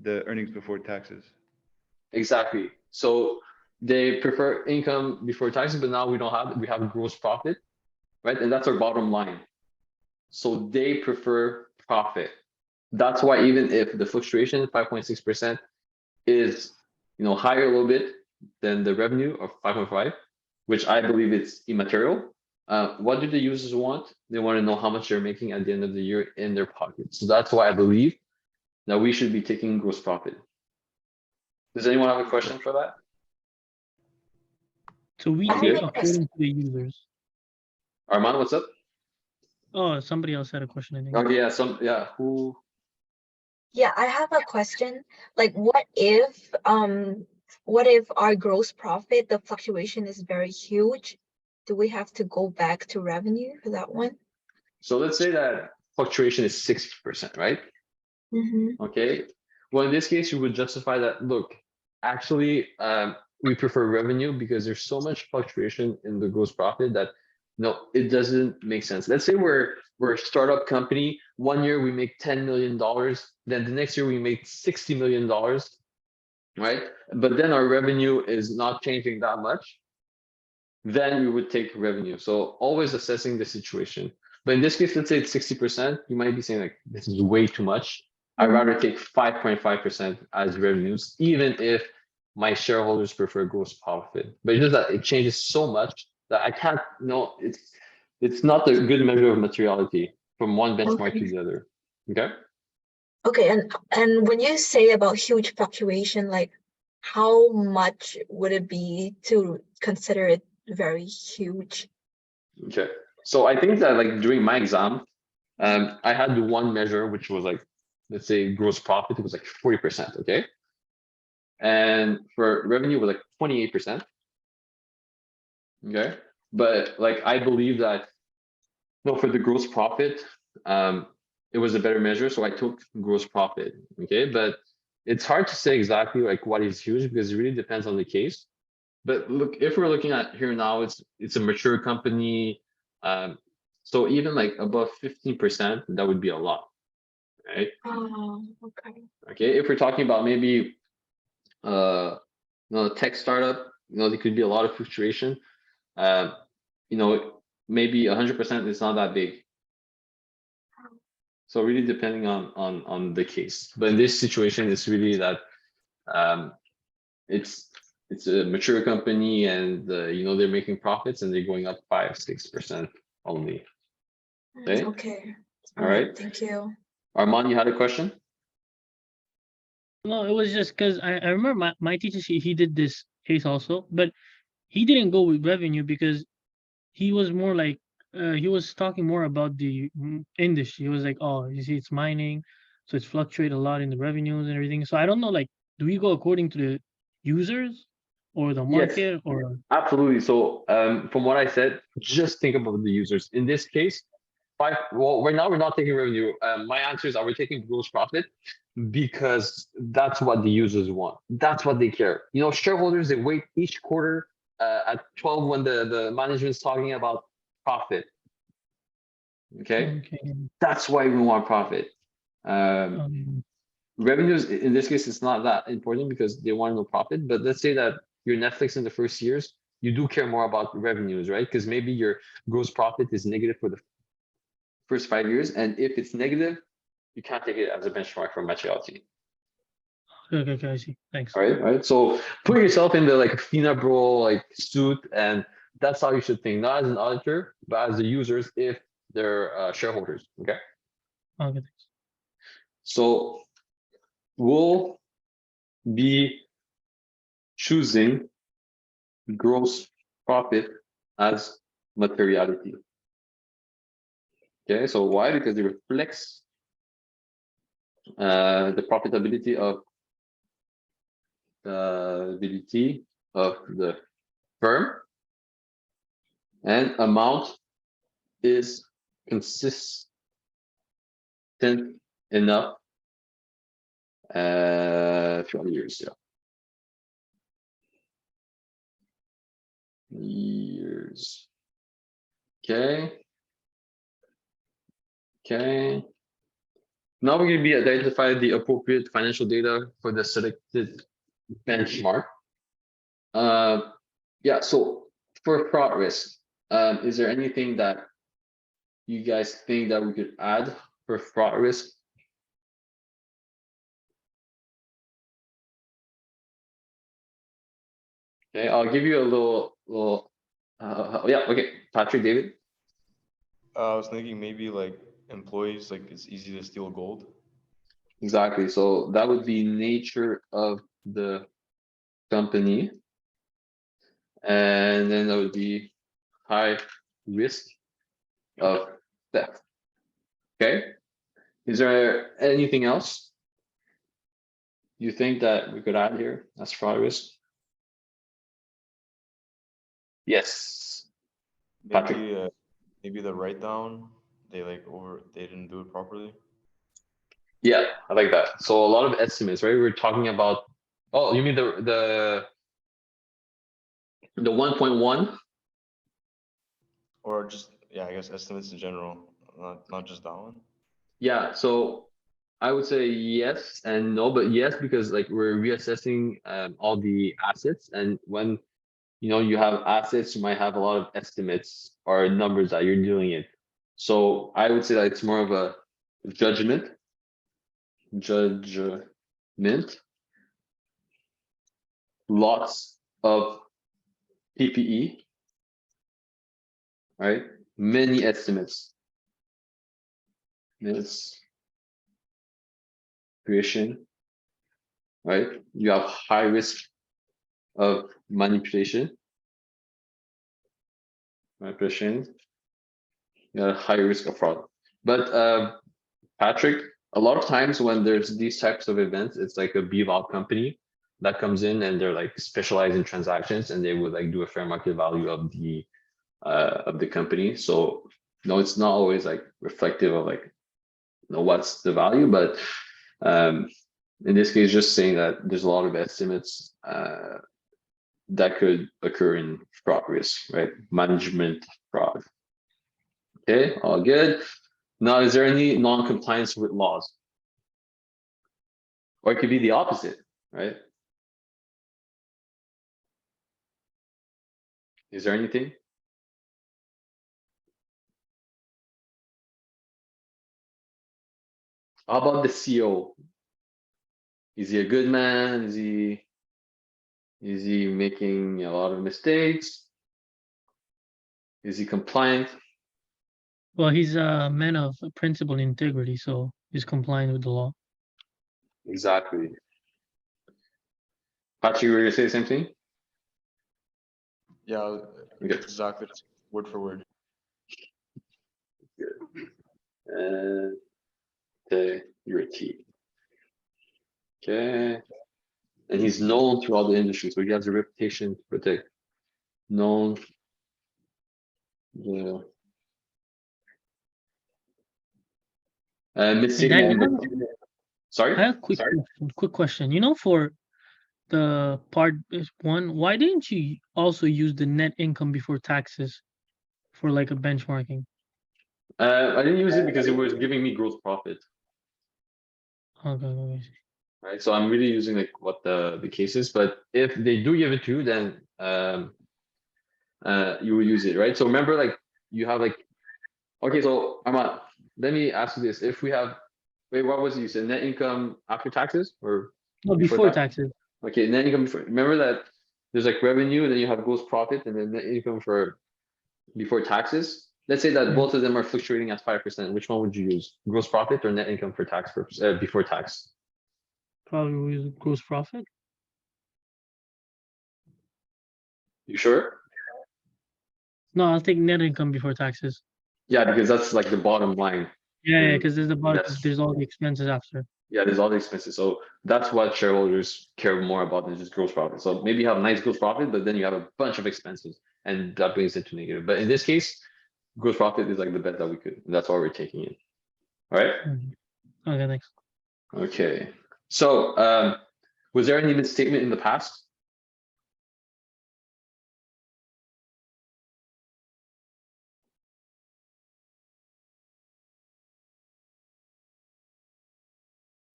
the earnings before taxes. Exactly. So they prefer income before taxes, but now we don't have it. We have gross profit, right? And that's our bottom line. So they prefer profit. That's why even if the fluctuation 5.6% is higher a little bit than the revenue of 5.5, which I believe it's immaterial. What do the users want? They want to know how much they're making at the end of the year in their pockets. So that's why I believe that we should be taking gross profit. Does anyone have a question for that? So we Okay. take according to the users. Armand, what's up? Oh, somebody else had a question, I think. Okay, yeah, who? Yeah, I have a question. Like, what if our gross profit, the fluctuation is very huge? Do we have to go back to revenue for that one? So let's say that fluctuation is 60%, right? Mm-hmm. Okay. Well, in this case, you would justify that, look, actually, we prefer revenue because there's so much fluctuation in the gross profit that no, it doesn't make sense. Let's say we're a startup company. 1 year we make $10 million, then the next year we make $60 million, right? But then our revenue is not changing that much. Then we would take revenue. So always assessing the situation. But in this case, let's say it's 60%. You might be saying like, this is way too much. I'd rather take 5.5% as revenues, even if my shareholders prefer gross profit. But it's just that it changes so much that I can't know. It's not a good measure of materiality from one benchmark to the other. Okay. Okay, and when you say about huge fluctuation, like how much would it be to consider it very huge? Okay. So I think that like during my exam, I had the one measure which was like, let's say gross profit, it was like 40%. Okay. And for revenue was like 28%. Okay. But like I believe that no, for the gross profit, it was a better measure. So I took gross profit. Okay. But it's hard to say exactly like what is huge because it really depends on the case. But look, if we're looking at here now, it's a mature company. So even like above 15%, that would be a lot. Right. Oh, okay. Okay. If we're talking about maybe tech startup, there could be a lot of fluctuation. Maybe 100% is not that big. So really depending on the case. But in this situation, it's really that it's a mature company and they're making profits and they're going up 5-6% only. Okay. Okay. All right. Thank you. Armand, you had a question? No, it was just because I remember my teacher, he did this case also, but he didn't go with revenue because he was more like, he was talking more about the industry. He was like, oh, you see, it's mining, so it's fluctuate a lot in the revenues and everything. So I don't know, like, do we go according to the users or the market? Yes, or? absolutely. So from what I said, just think about the users. In this case, right now we're not taking revenue. My answers are we're taking gross profit because that's what the users want. That's what they care. Shareholders, they wait each quarter at 12 when the management's talking about profit. Okay. That's why we want profit. Revenues in this case, it's not that important because they want to know profit. But let's say that you're Netflix in the first years, you do care more about revenues, right? Because maybe your gross profit is negative for the first 5 years, and if it's negative, you can't take it as a benchmark for materiality. Okay, I see. Thanks. All right. So put yourself in the like FINA bro like suit, and that's how you should think, not as an auditor, but as the users if they're shareholders. Okay. Okay. Thanks. So we'll be choosing gross profit as materiality. Okay, so why? Because it reflects the profitability of the firm, and amount is consistent enough throughout the years. Yeah. Years. Okay. Now we're going to be identify the appropriate financial data for the selected benchmark. Yeah, so for fraud risk, is there anything that you guys think that we could add for fraud risk? Okay, I'll give you a little Yeah, okay, Patrick, David. I was thinking maybe like employees, like it's easy to steal gold. Exactly. So that would be nature of the company. And then that would be high risk of theft. Okay. Is there anything else you think that we could add here as fraud risk? Yes. Patrick. Maybe maybe the write down, they didn't do it properly. Yeah, I like that. So a lot of estimates, right? We're talking about, oh, you mean the 1.1? Or just, yeah, I guess estimates in general, not just that one. Yeah, so I would say yes and no, but yes, because like we're reassessing all the assets, and when you have assets, you might have a lot of estimates or numbers that you're doing it. So I would say that it's more of a judgment. Lots of PPE, right? Many estimates. This creation, right? You have high risk of manipulation. You have high risk of fraud. But Patrick, a lot of times when there's these types of events, it's like a BVOP company that comes in and they're like specialized in transactions, and they would like do a fair market value of the company. So no, it's not always like reflective of like what's the value, but in this case, just saying that there's a lot of estimates that could occur in fraud risk, right? Management fraud. Okay, all good. Now, is there any non-compliance with laws? Or it could be the opposite, right? Is there anything? How about the CEO? Is he a good man? Is he making a lot of mistakes? Is he compliant? Well, he's a man of principle and integrity, so he's compliant with the law. Exactly. Patrick, you were gonna say the same thing? Yeah, Okay. exactly, word for word. Integrity. Okay. And he's known throughout the industry, so he has a reputation to protect. Known. Yeah. Missing. Dan, Sorry. I have a quick question. For the part one, why didn't you also use the net income before taxes for like a benchmarking? I didn't use it because it was giving me gross profit. Okay. Right, so I'm really using like what the case is, but if they do give it to you, then you will use it, right? So remember, like you have like, okay, so Ahmad, let me ask you this: if we have, wait, what was it you said? Net income after taxes or No, before taxes. Okay, net income before. Remember that there's like revenue, and then you have gross profit, and then net income for before taxes. Let's say that both of them are fluctuating at 5%. Which one would you use? Gross profit or net income for tax purpose before tax? Probably use gross profit. You sure? No, I'll take net income before taxes. Yeah, because that's like the bottom line. Yeah, because there's all the expenses after. Yeah, there's all the expenses. So that's what shareholders care more about than just gross profit. So maybe you have nice gross profit, but then you have a bunch of expenses, and that brings it to negative. But in this case, gross profit is like the bet that we could. That's why we're taking it. All right. Okay, thanks. Okay. So was there any misstatement in the past?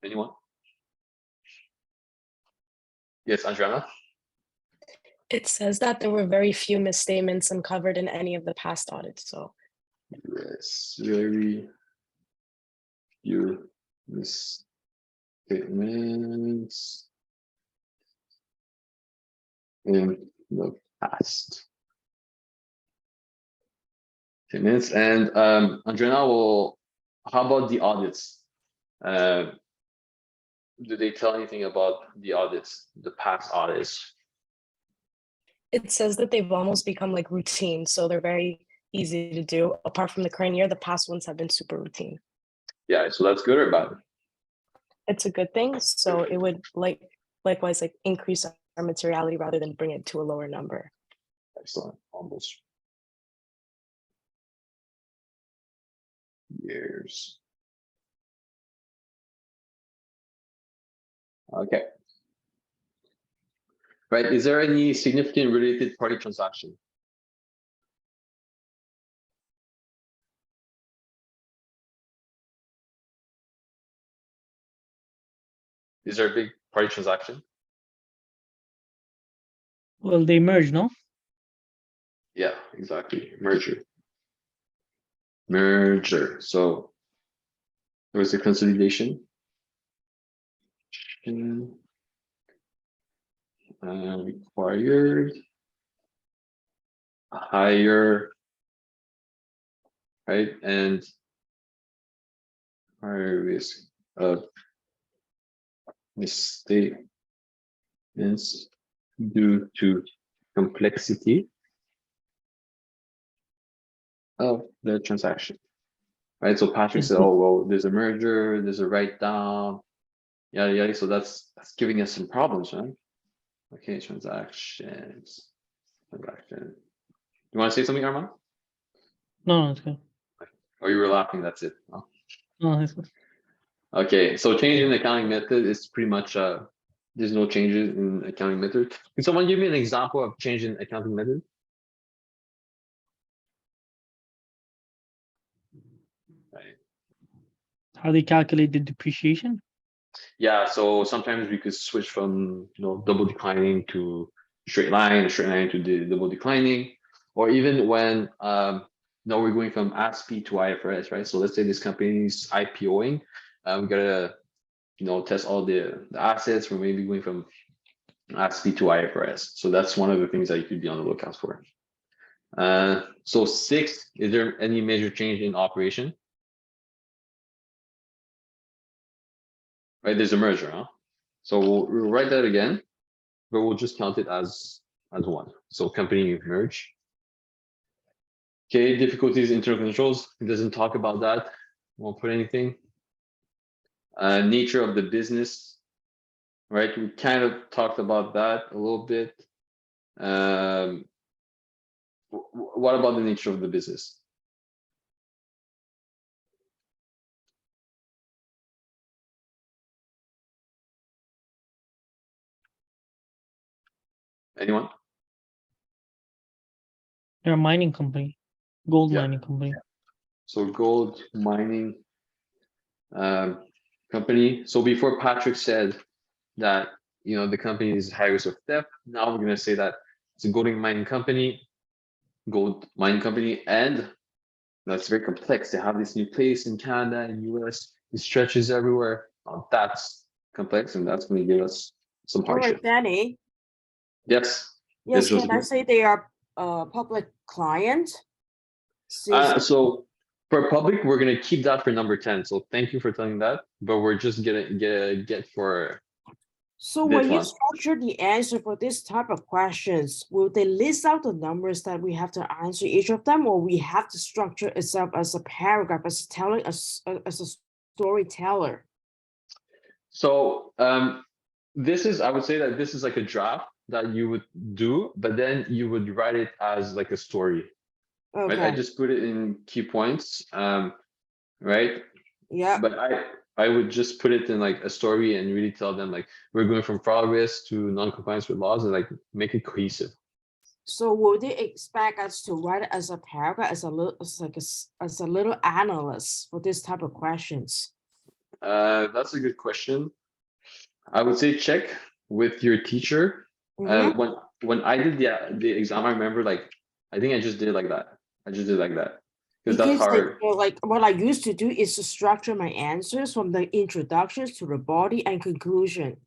Anyone? Yes, Adriana? It says that there were very few misstatements uncovered in any of the past audits, so. Yes, very few misstatements in the past. 10 minutes. And Andrea will, how about the audits? Do they tell anything about the audits, the past audits? It says that they've almost become like routine, so they're very easy to do. Apart from the current year, the past ones have been super routine. Yeah, so that's good or bad? It's a good thing. So it would likewise like increase our materiality rather than bring it to a lower number. Excellent, almost. Years. Okay. Right, is there any significant related party transaction? Is there a big party transaction? Well, they merge, no? Yeah, exactly. Merger. Merger. So there was a consolidation. Required. Higher. Right, and higher risk of misstatements due to complexity of the transaction. Right, so Patrick said, oh, well, there's a merger, there's a write down, yada, yada. So that's giving us some problems, right? Okay, transactions. Transaction. You want to say something, Armand? No, it's good. Or you were laughing, that's it. Oh. No, it's good. Okay, so change in accounting method is pretty much, there's no changes in accounting method. Can someone give me an example of change in accounting method? Right. How they calculate the depreciation? Yeah, so sometimes we could switch from double declining to straight line to the double declining, or even when we're going from ASPE to IFRS, right? So let's say this company is IPOing, we gotta test all the assets. We're maybe going from ASPE to IFRS. So that's one of the things that you could be on the lookout for. So 6, is there any major change in operation? Right, there's a merger, huh? So we'll write that again, but we'll just count it as one. So company merge. Okay, difficulties, internal controls. It doesn't talk about that. Won't put anything. Nature of the business, right? We kind of talked about that a little bit. What about the nature of the business? Anyone? They're a mining company, gold mining company. So gold mining company. So before Patrick said that the company is high risk of theft, now we're going to say that it's a gold mining company, and that's very complex. They have this new place in Canada and US. It stretches everywhere. That's complex, and that's going to give us some All hardship. right, Danny. Yes. Yes, can I Josephine? say they are public client? So for public, we're going to keep that for number 10. So thank you for telling that, but we're just going to get for So this when you one. structure the answer for this type of questions, will they list out the numbers that we have to answer each of them, or we have to structure itself as a paragraph, as telling us as a storyteller? So this is, I would say that this is like a draft that you would do, but then you would write it as like a story. Okay. Right? I just put it in key points, right? Yeah. But I would just put it in like a story and really tell them like we're going from fraud risk to non-compliance with laws and like make it cohesive. So will they expect us to write it as a paragraph, as a little analyst for this type of questions? That's a good question. I would say check with your teacher. When I did the exam, I remember I think I just did it like that. I just did it like that because that's hard. Like what I used to do is to structure my answers from the introductions to the body and conclusion.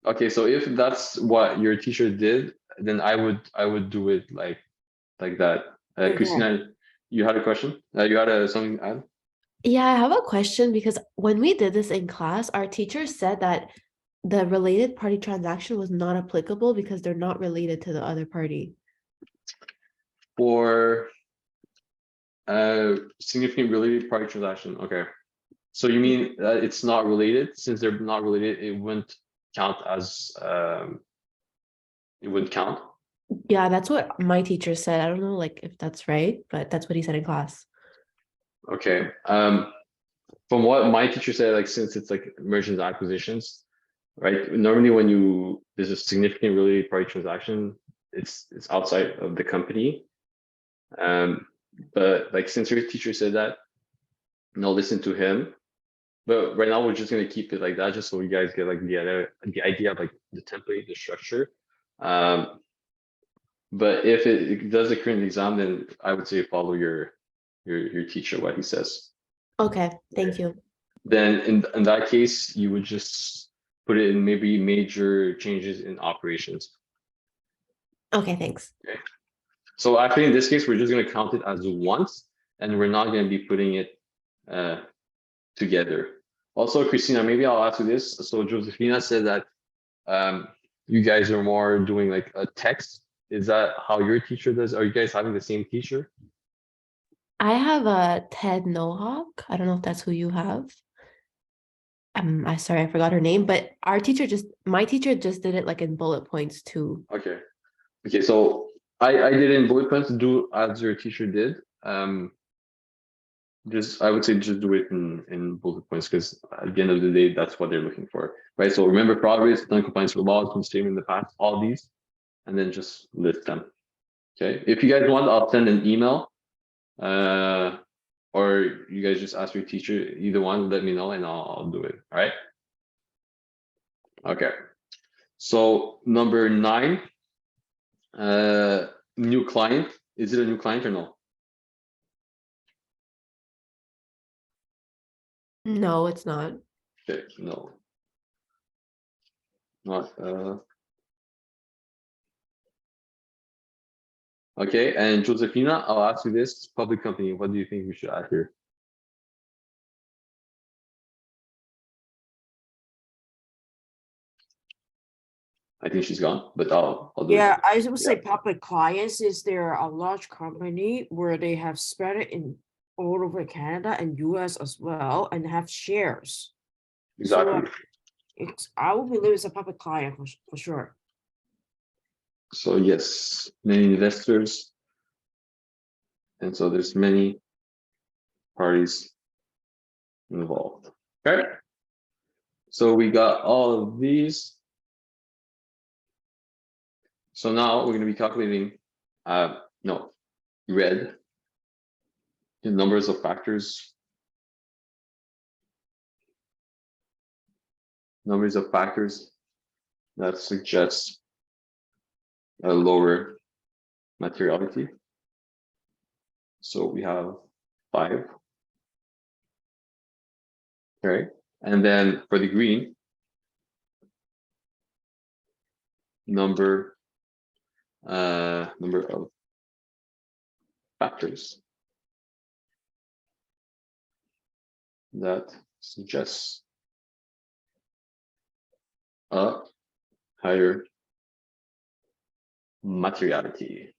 Okay, so if that's what your teacher did, then I would do it like that. Christina, You had a question? You had something to add? Yeah, I have a question because when we did this in class, our teacher said that the related party transaction was not applicable because they're not related to the other party. For significant related party transaction. Okay. So you mean it's not related? Since they're not related, it wouldn't count as it wouldn't count. Yeah, that's what my teacher said. I don't know like if that's right, but that's what he said in class. Okay. From what my teacher said, like since it's like mergers and acquisitions, right? Normally when there's a significant related party transaction, it's outside of the company. But like since your teacher said that, no, listen to him. But right now we're just gonna keep it like that, just so you guys get like the idea of like the template, the structure. But if it does occur in the exam, then I would say follow your teacher, what he says. Okay, thank you. Then in that case, you would just put it in maybe major changes in operations. Okay, thanks. Okay. So actually in this case, we're just gonna count it as once, and we're not gonna be putting it together. Also, Christina, maybe I'll ask you this. So Josefina said that you guys are more doing like a text. Is that how your teacher does? Are you guys having the same teacher? I have a Ted Nohawk. I don't know if that's who you have. I sorry, I forgot her name, but my teacher just did it like in bullet points too. Okay. Okay, so I did in bullet points, do as your teacher did. I would say just do it in bullet points because at the end of the day, that's what they're looking for, right? So remember progress, non-compliance with laws, misstatement in the past, all these, and then just list them. Okay. If you guys want, I'll send an email, or you guys just ask your teacher. Either one, let me know, and I'll do it. All right. Okay. So number 9, new client. Is it a new client or no? No, it's not. Okay, no. Not okay, and Josefina, I'll ask you this. Public company, what do you think we should add here? I think she's gone, but I'll do Yeah, it. I would say public clients is there a large company where they have spread it in all over Canada and US as well and have shares. Exactly. So I would believe it's a public client for sure. So yes, many investors. And so there's many parties involved. Okay. So we got all of these. So now we're going to be calculating, red, the numbers of factors. Numbers of factors that suggest a lower materiality. So we have 5. Okay. And then for the green, number of factors that suggests a higher materiality.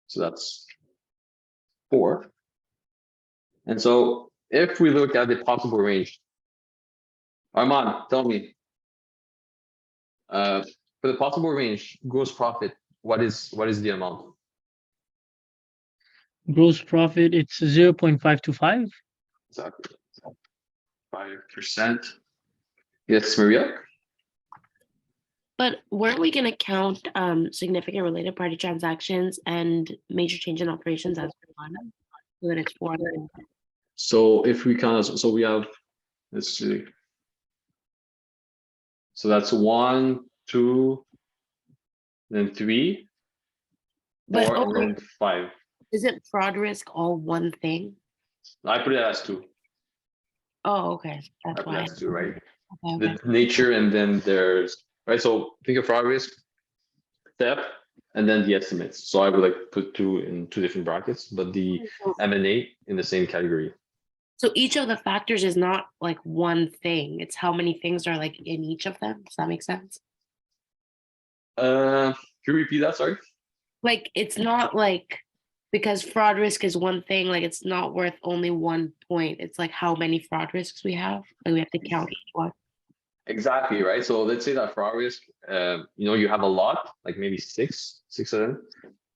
So that's 4. And so if we look at the possible range, Armand, tell me, for the possible range, gross profit, what is the amount? Gross profit, it's 0.525. Exactly. 5%. Yes, Maria? But weren't we going to count significant related party transactions and major change in operations as one? So that it's 400. So if we count, so we have, let's see. So that's 1, 2, then 3, 4, and then 5. Isn't fraud risk all one thing? I put it as 2. Oh, okay. That's why. That's 2, right? Okay. The nature, and then there's, right? So think of fraud risk. theft, and then the estimates. So I would like put two in two different brackets, but the M&A in the same category. So each of the factors is not like one thing. It's how many things are like in each of them. Does that make sense? Can you repeat that? Sorry. Like it's not like because fraud risk is one thing, like it's not worth only 1 point. It's like how many fraud risks we have. Like we have to count each one. Exactly, right? So let's say that fraud risk, you have a lot, like maybe six of them,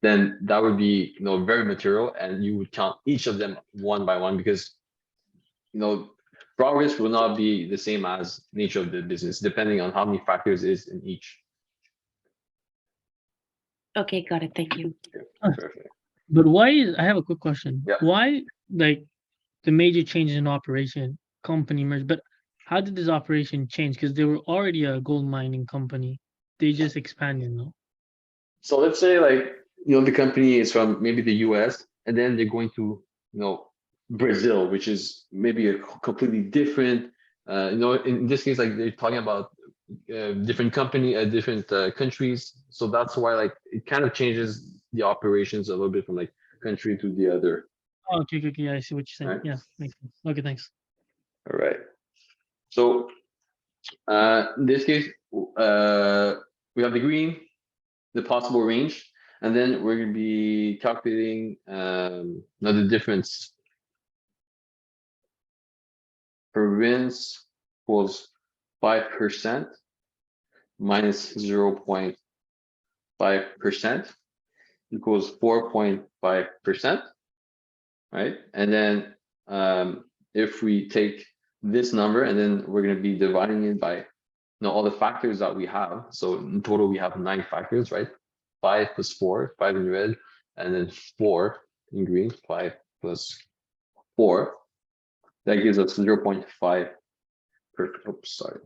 then that would be, very material, and you would count each of them one by one because, fraud risk will not be the same as nature of the business, depending on how many factors is in each. Okay, got it. Thank you. Perfect. But I have a quick question. Yeah. Why, like, the major changes in operation, company merge, but how did this operation change? Because they were already a gold mining company. They just expanded, no? So let's say the company is from maybe the US, and then they're going to, Brazil, which is maybe a completely different, in this case, like they're talking about different countries. So that's why it kind of changes the operations a little bit from country to the other. Oh, okay, yeah, I see what you're saying. Right. Yeah, makes sense. Okay, thanks. All right. So in this case, we have the green, the possible range, and then we're going to be calculating the difference. Province equals 5% minus 0.5% equals 4.5%, right? And then if we take this number and then we're going to be dividing it by all the factors that we have. So in total, we have 9 factors, right? 5 plus 4, 5 in red, and then 4 in green, 5 plus 4. That gives us 0.5 oops, sorry.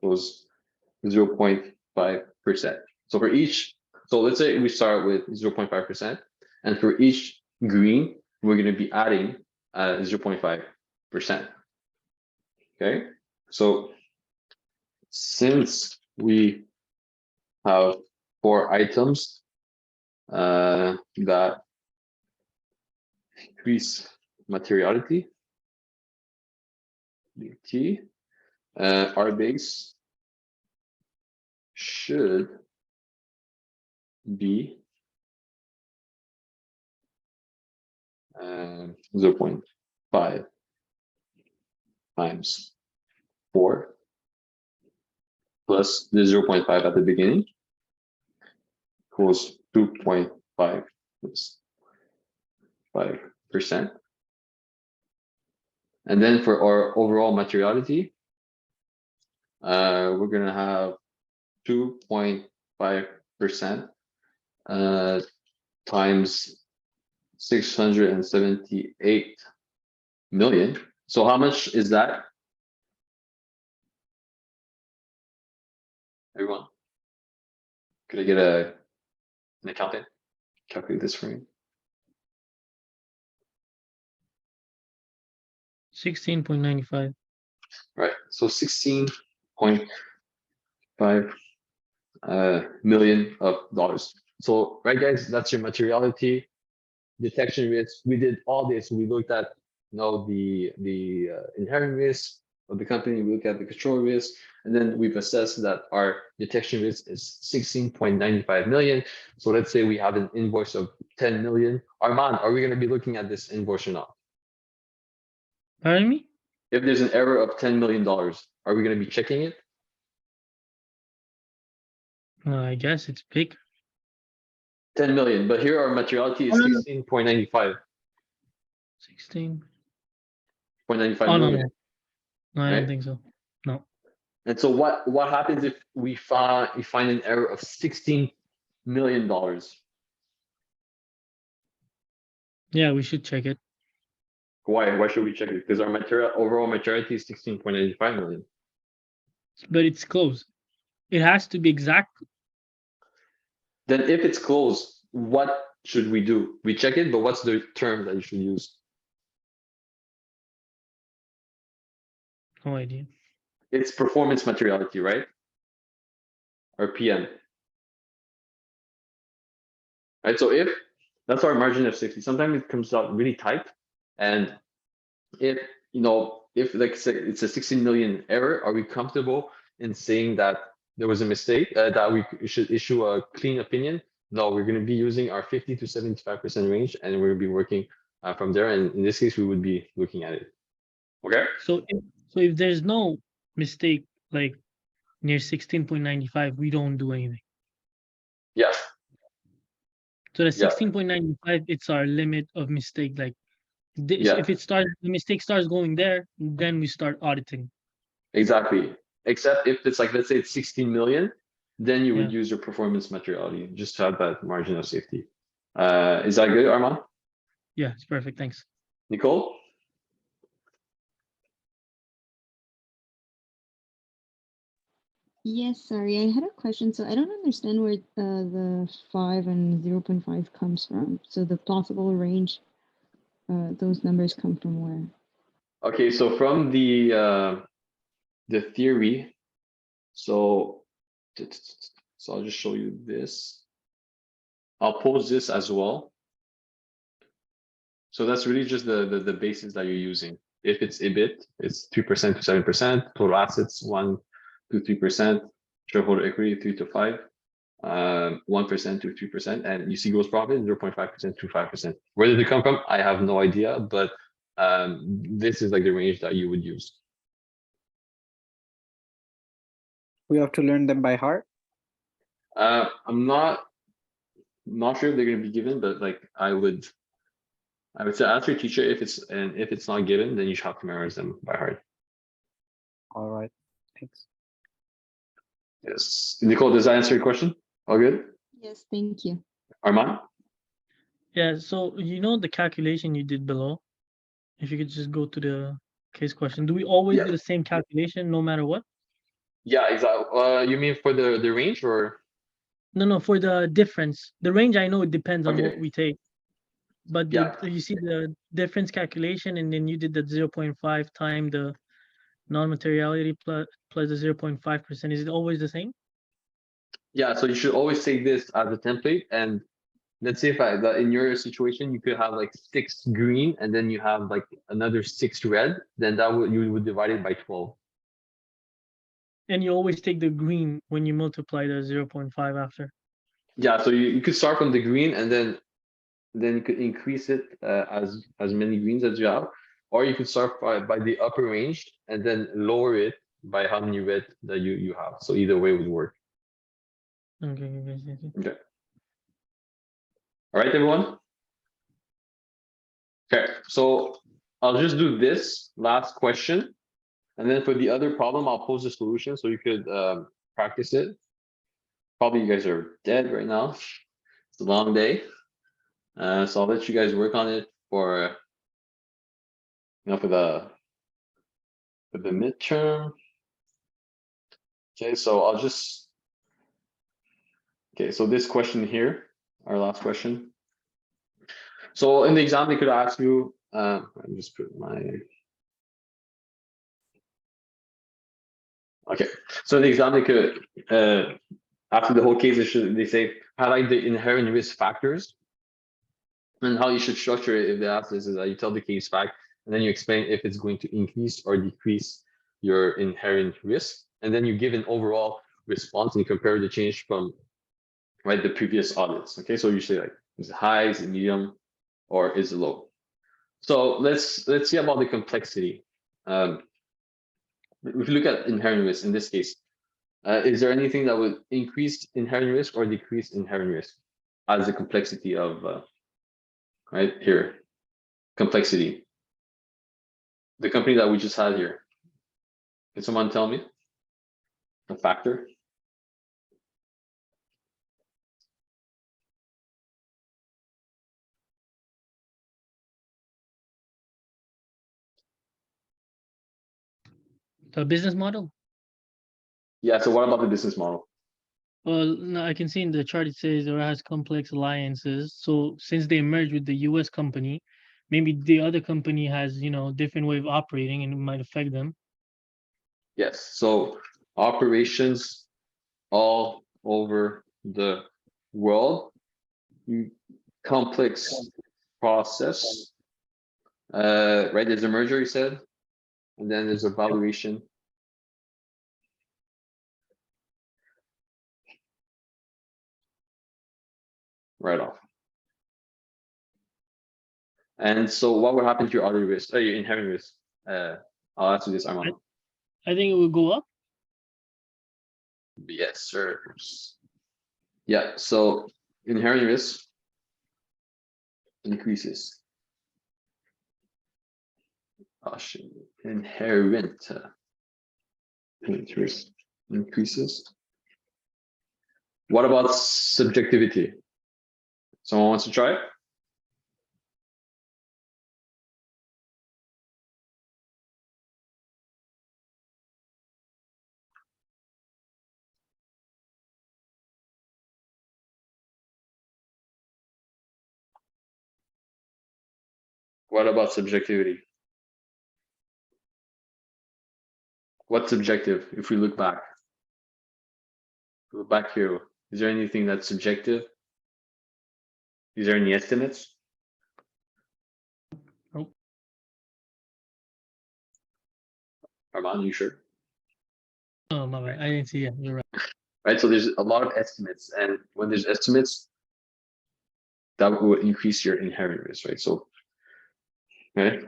Goes 0.5%. So for each, let's say we start with 0.5%, and for each green, we're going to be adding 0.5%. Okay, so since we have 4 items that increase materiality, BT, our base should be 0.5 times 4 plus the 0.5 at the beginning equals 2.5 plus 5%. And then for our overall materiality, we're going to have 2.5% times 678 million. So how much is that? Everyone, could I get an accountant? Calculate this for me. 16.95. Right. So 16.5 million of dollars. So right, guys, that's your materiality, detection risk. We did all this. We looked at the inherent risk of the company. We looked at the control risk, and then we've assessed that our detection risk is 16.95 million. So let's say we have an invoice of 10 million. Armand, are we going to be looking at this invoice or not? Pardon me? If there's an error of $10 million, are we going to be checking it? I guess it's big. 10 million, but here our materiality is 16.95. 16. 0.95 Oh, million. No, I right? don't think so. No. And so what happens if we find an error of $16 million? Yeah, we should check it. Why should we check it? Because our overall materiality is 16.85 million. But it's close. It has to be exact. Then if it's close, what should we do? We check it, but what's the term that you should use? No idea. It's performance materiality, right? or PM. Right, so if that's our margin of safety, sometimes it comes out really tight, and if if like say it's a 16 million error, are we comfortable in saying that there was a mistake, that we should issue a clean opinion? No, we're going to be using our 50 to 75% range, and we're going to be working from there. And in this case, we would be looking at it. Okay. So if there's no mistake like near 16.95, we don't do anything. Yeah. So the Yeah. 16.95, it's our limit of mistake. Like Yeah. if the mistake starts going there, then we start auditing. Exactly. Except if it's like, let's say it's 16 million, then you would Yeah. use your performance materiality just to have that margin of safety. Is that good, Armand? Yeah, it's perfect. Thanks. Nicole? Yes, sorry, I had a question. So I don't understand where the 5 and 0.5 comes from. So the possible range, those numbers come from where? Okay, so from the theory, so I'll just show you this. I'll post this as well. So that's really just the basis that you're using. If it's EBIT, it's 3% to 7%, total assets 1 to 3%, shareholder equity 3 to 5, 1% to 3%, and you see gross profit 0.5% to 5%. Where did it come from? I have no idea, but this is like the range that you would use. We have to learn them by heart. I'm not sure if they're going to be given, but like I would say ask your teacher if it's not given, then you should have to memorize them by heart. All right, thanks. Yes, Nicole, does that answer your question? All good? Yes, thank you. Armand? Yeah, so the calculation you did below, if you could just go to the case question. Do we always do the same calculation no matter what? Yeah, exactly. You mean for the range or? No, for the difference. The range, I know it depends on what we take. But you see the difference calculation, and then you did the 0.5 time the non-materiality plus the 0.5%. Is it always the same? Yeah, so you should always take this as a template. And let's say if in your situation, you could have like 6 green and then you have like another 6 red, then you would divide it by 12. And you always take the green when you multiply the 0.5 after. Yeah, so you could start from the green and then you could increase it as many greens as you have, or you could start by the upper range and then lower it by how many red that you have. So either way would work. Okay. All right, everyone. Okay, so I'll just do this last question, and then for the other problem, I'll pose the solution so you could practice it. Probably you guys are dead right now. It's a long day. So I'll let you guys work on it for for the midterm. Okay, so so this question here, our last question. So in the exam, they could ask you, I'm just put okay. So in the exam, they could, after the whole case, they say, highlight the inherent risk factors. And how you should structure it if they ask this is that you tell the case fact, and then you explain if it's going to increase or decrease your inherent risk. And then you give an overall response and compare the change from the previous audits. Okay, so you say like, is it high, is it medium, or is it low? So let's see about the complexity. If you look at inherent risk in this case, is there anything that would increase inherent risk or decrease inherent risk as the complexity of right here, complexity? The company that we just had here. Can someone tell me a factor? The business model? Yeah, so what about the business model? Well, no, I can see in the chart it says it has complex alliances. So since they merged with the US company, maybe the other company has, different way of operating and it might affect them. Yes, so operations all over the world. Complex process. Right, there's a merger, you said, and then there's a valuation. Right off. And so what would happen to your audit risk, your inherent risk? I'll answer this, Armand. I think it will go up. Yes, sir. Yeah, so inherent risk increases. Oh shit. Inherent risk increases. What about subjectivity? Someone wants to try it? What about subjectivity? What's subjective if we look back? Look back here. Is there anything that's subjective? Is there any estimates? Nope. Armand, you sure? Oh, my bad. I didn't see it. You're right. Right, so there's a lot of estimates, and when there's estimates, that will increase your inherent risk, right? So, okay,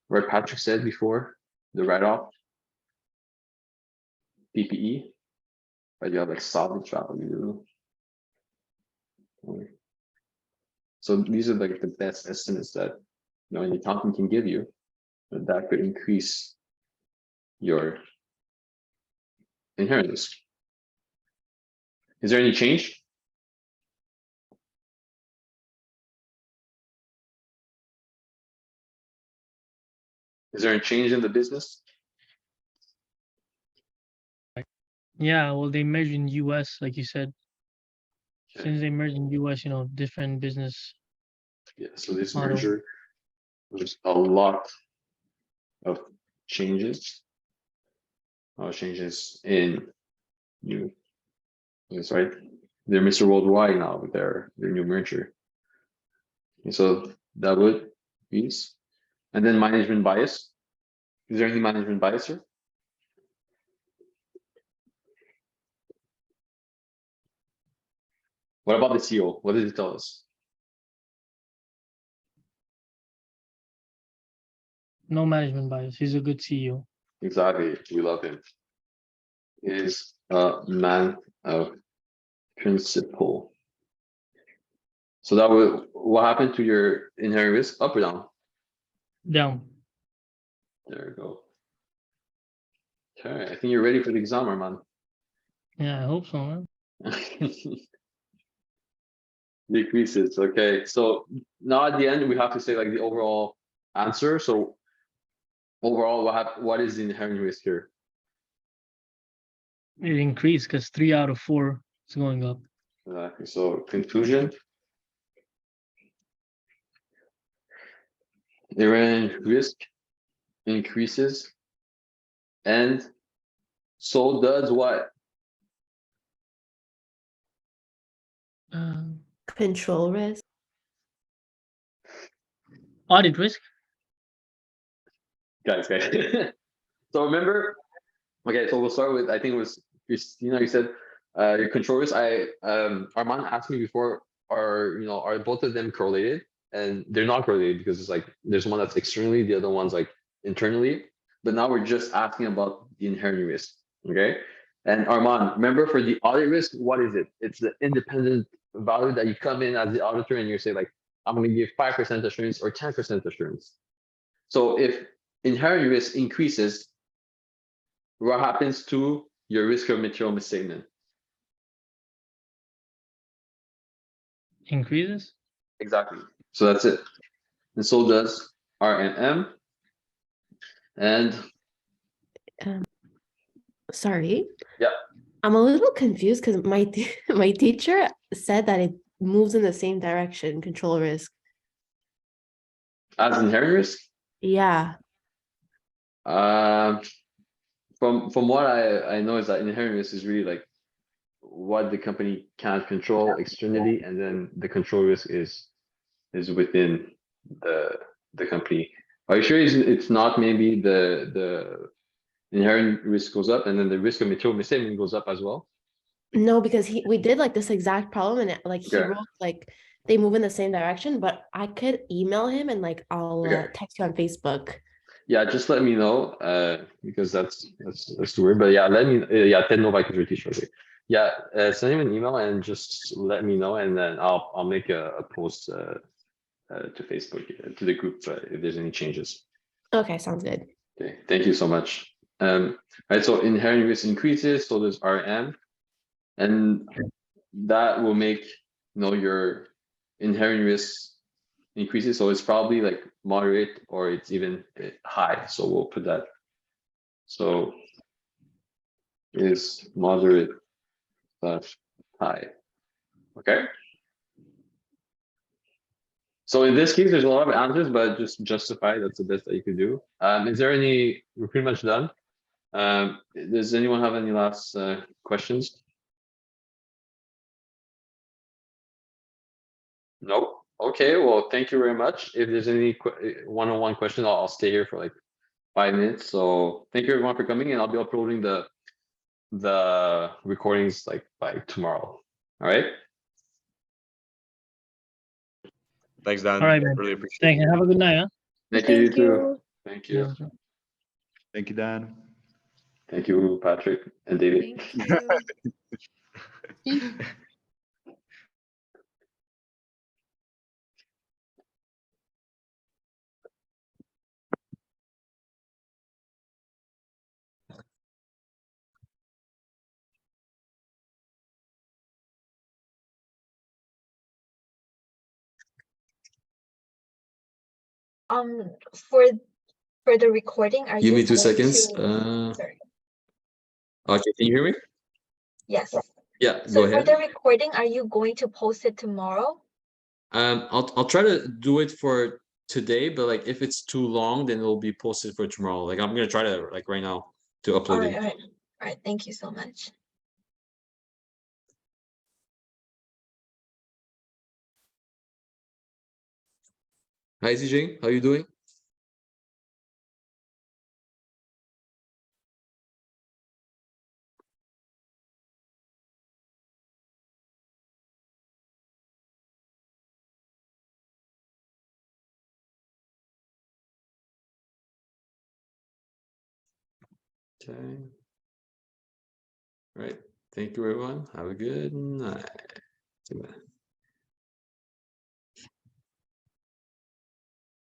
what Patrick said before, the write-off, PPE, right? You have like salvage value. So these are like the best estimates that an accountant can give you, that could increase your inherent risk. Is there any change? Is there a change in the business? Yeah, well, they measure in US, like you said. Since they merge in US, different business. Yeah, so this model. merger, there's a lot of changes. Changes in new. That's right. They're Mr. Worldwide now with their new merger. And so that would be, and then management bias. Is there any management bias here? What about the CEO? What did it tell us? No management bias. He's a good CEO. Exactly. We love him. Is a man of principle. So that would, what happened to your inherent risk? Up or down? Down. There we go. Okay, I think you're ready for the exam, Armand. Yeah, I hope so, man. Decreases. Okay, so now at the end we have to say like the overall answer. So overall, what is the inherent risk here? It increased because 3 out of 4 is going up. Exactly. So conclusion. Inherent risk increases, and so does what? Control risk. Audit risk. Guys. So remember, okay, so we'll start with, I think it was Christina, you said your control risk. Armand asked me before, are both of them correlated? And they're not correlated because it's like there's one that's externally, the other one's like internally. But now we're just asking about the inherent risk. Okay. And Armand, remember for the audit risk, what is it? It's the independent value that you come in as the auditor and you say like, I'm going to give 5% assurance or 10% assurance. So if inherent risk increases, what happens to your risk of material misstatement? Increases. Exactly. So that's it. And so does RMM. And sorry. Yeah. I'm a little confused because my teacher said that it moves in the same direction, control risk. As inherent risk? Yeah. From what I know is that inherent risk is really like what the company can't control externally, and then the control risk is within the company. Are you sure it's not maybe the inherent risk goes up and then the risk of material misstatement goes up as well? No, because we did like this exact problem, and like he Okay. wrote like they move in the same direction, but I could email him and like I'll text you on Facebook. Yeah, just let me know, because that's too weird. But yeah, let me. Yeah, Ted Novak is really shortly. Yeah, send him an email and just let me know, and then I'll make a post to Facebook, to the group, if there's any changes. Okay, sounds good. Okay, thank you so much. Right, so inherent risk increases, so there's RM, and that will make your inherent risk increases. So it's probably like moderate or it's even high. So we'll put that. So is moderate / high. Okay. So in this case, there's a lot of answers, but just justify, that's the best that you could do. Is there any, we're pretty much done. Does anyone have any last questions? Nope. Okay, well, thank you very much. If there's any one-on-one question, I'll stay here for like 5 minutes. So thank you everyone for coming, and I'll be uploading the recordings like by tomorrow. All right. Thanks, Dan. All right, man. Really appreciate Thank you. Have a good night. Huh? Thank you, you too. Thank you. Thank you, Dan. Thank you, Patrick and David. For the recording, are Give you me 2 going seconds. to- Sorry. Okay, can you hear me? Yes. Yeah, go So for ahead. the recording, are you going to post it tomorrow? I'll try to do it for today, but like if it's too long, then it'll be posted for tomorrow. Like I'm gonna try to like right now to All upload right, it. all right. All right, thank you so much. Hi, CJ, how you doing? Okay. All right. Thank you, everyone. Have a good night.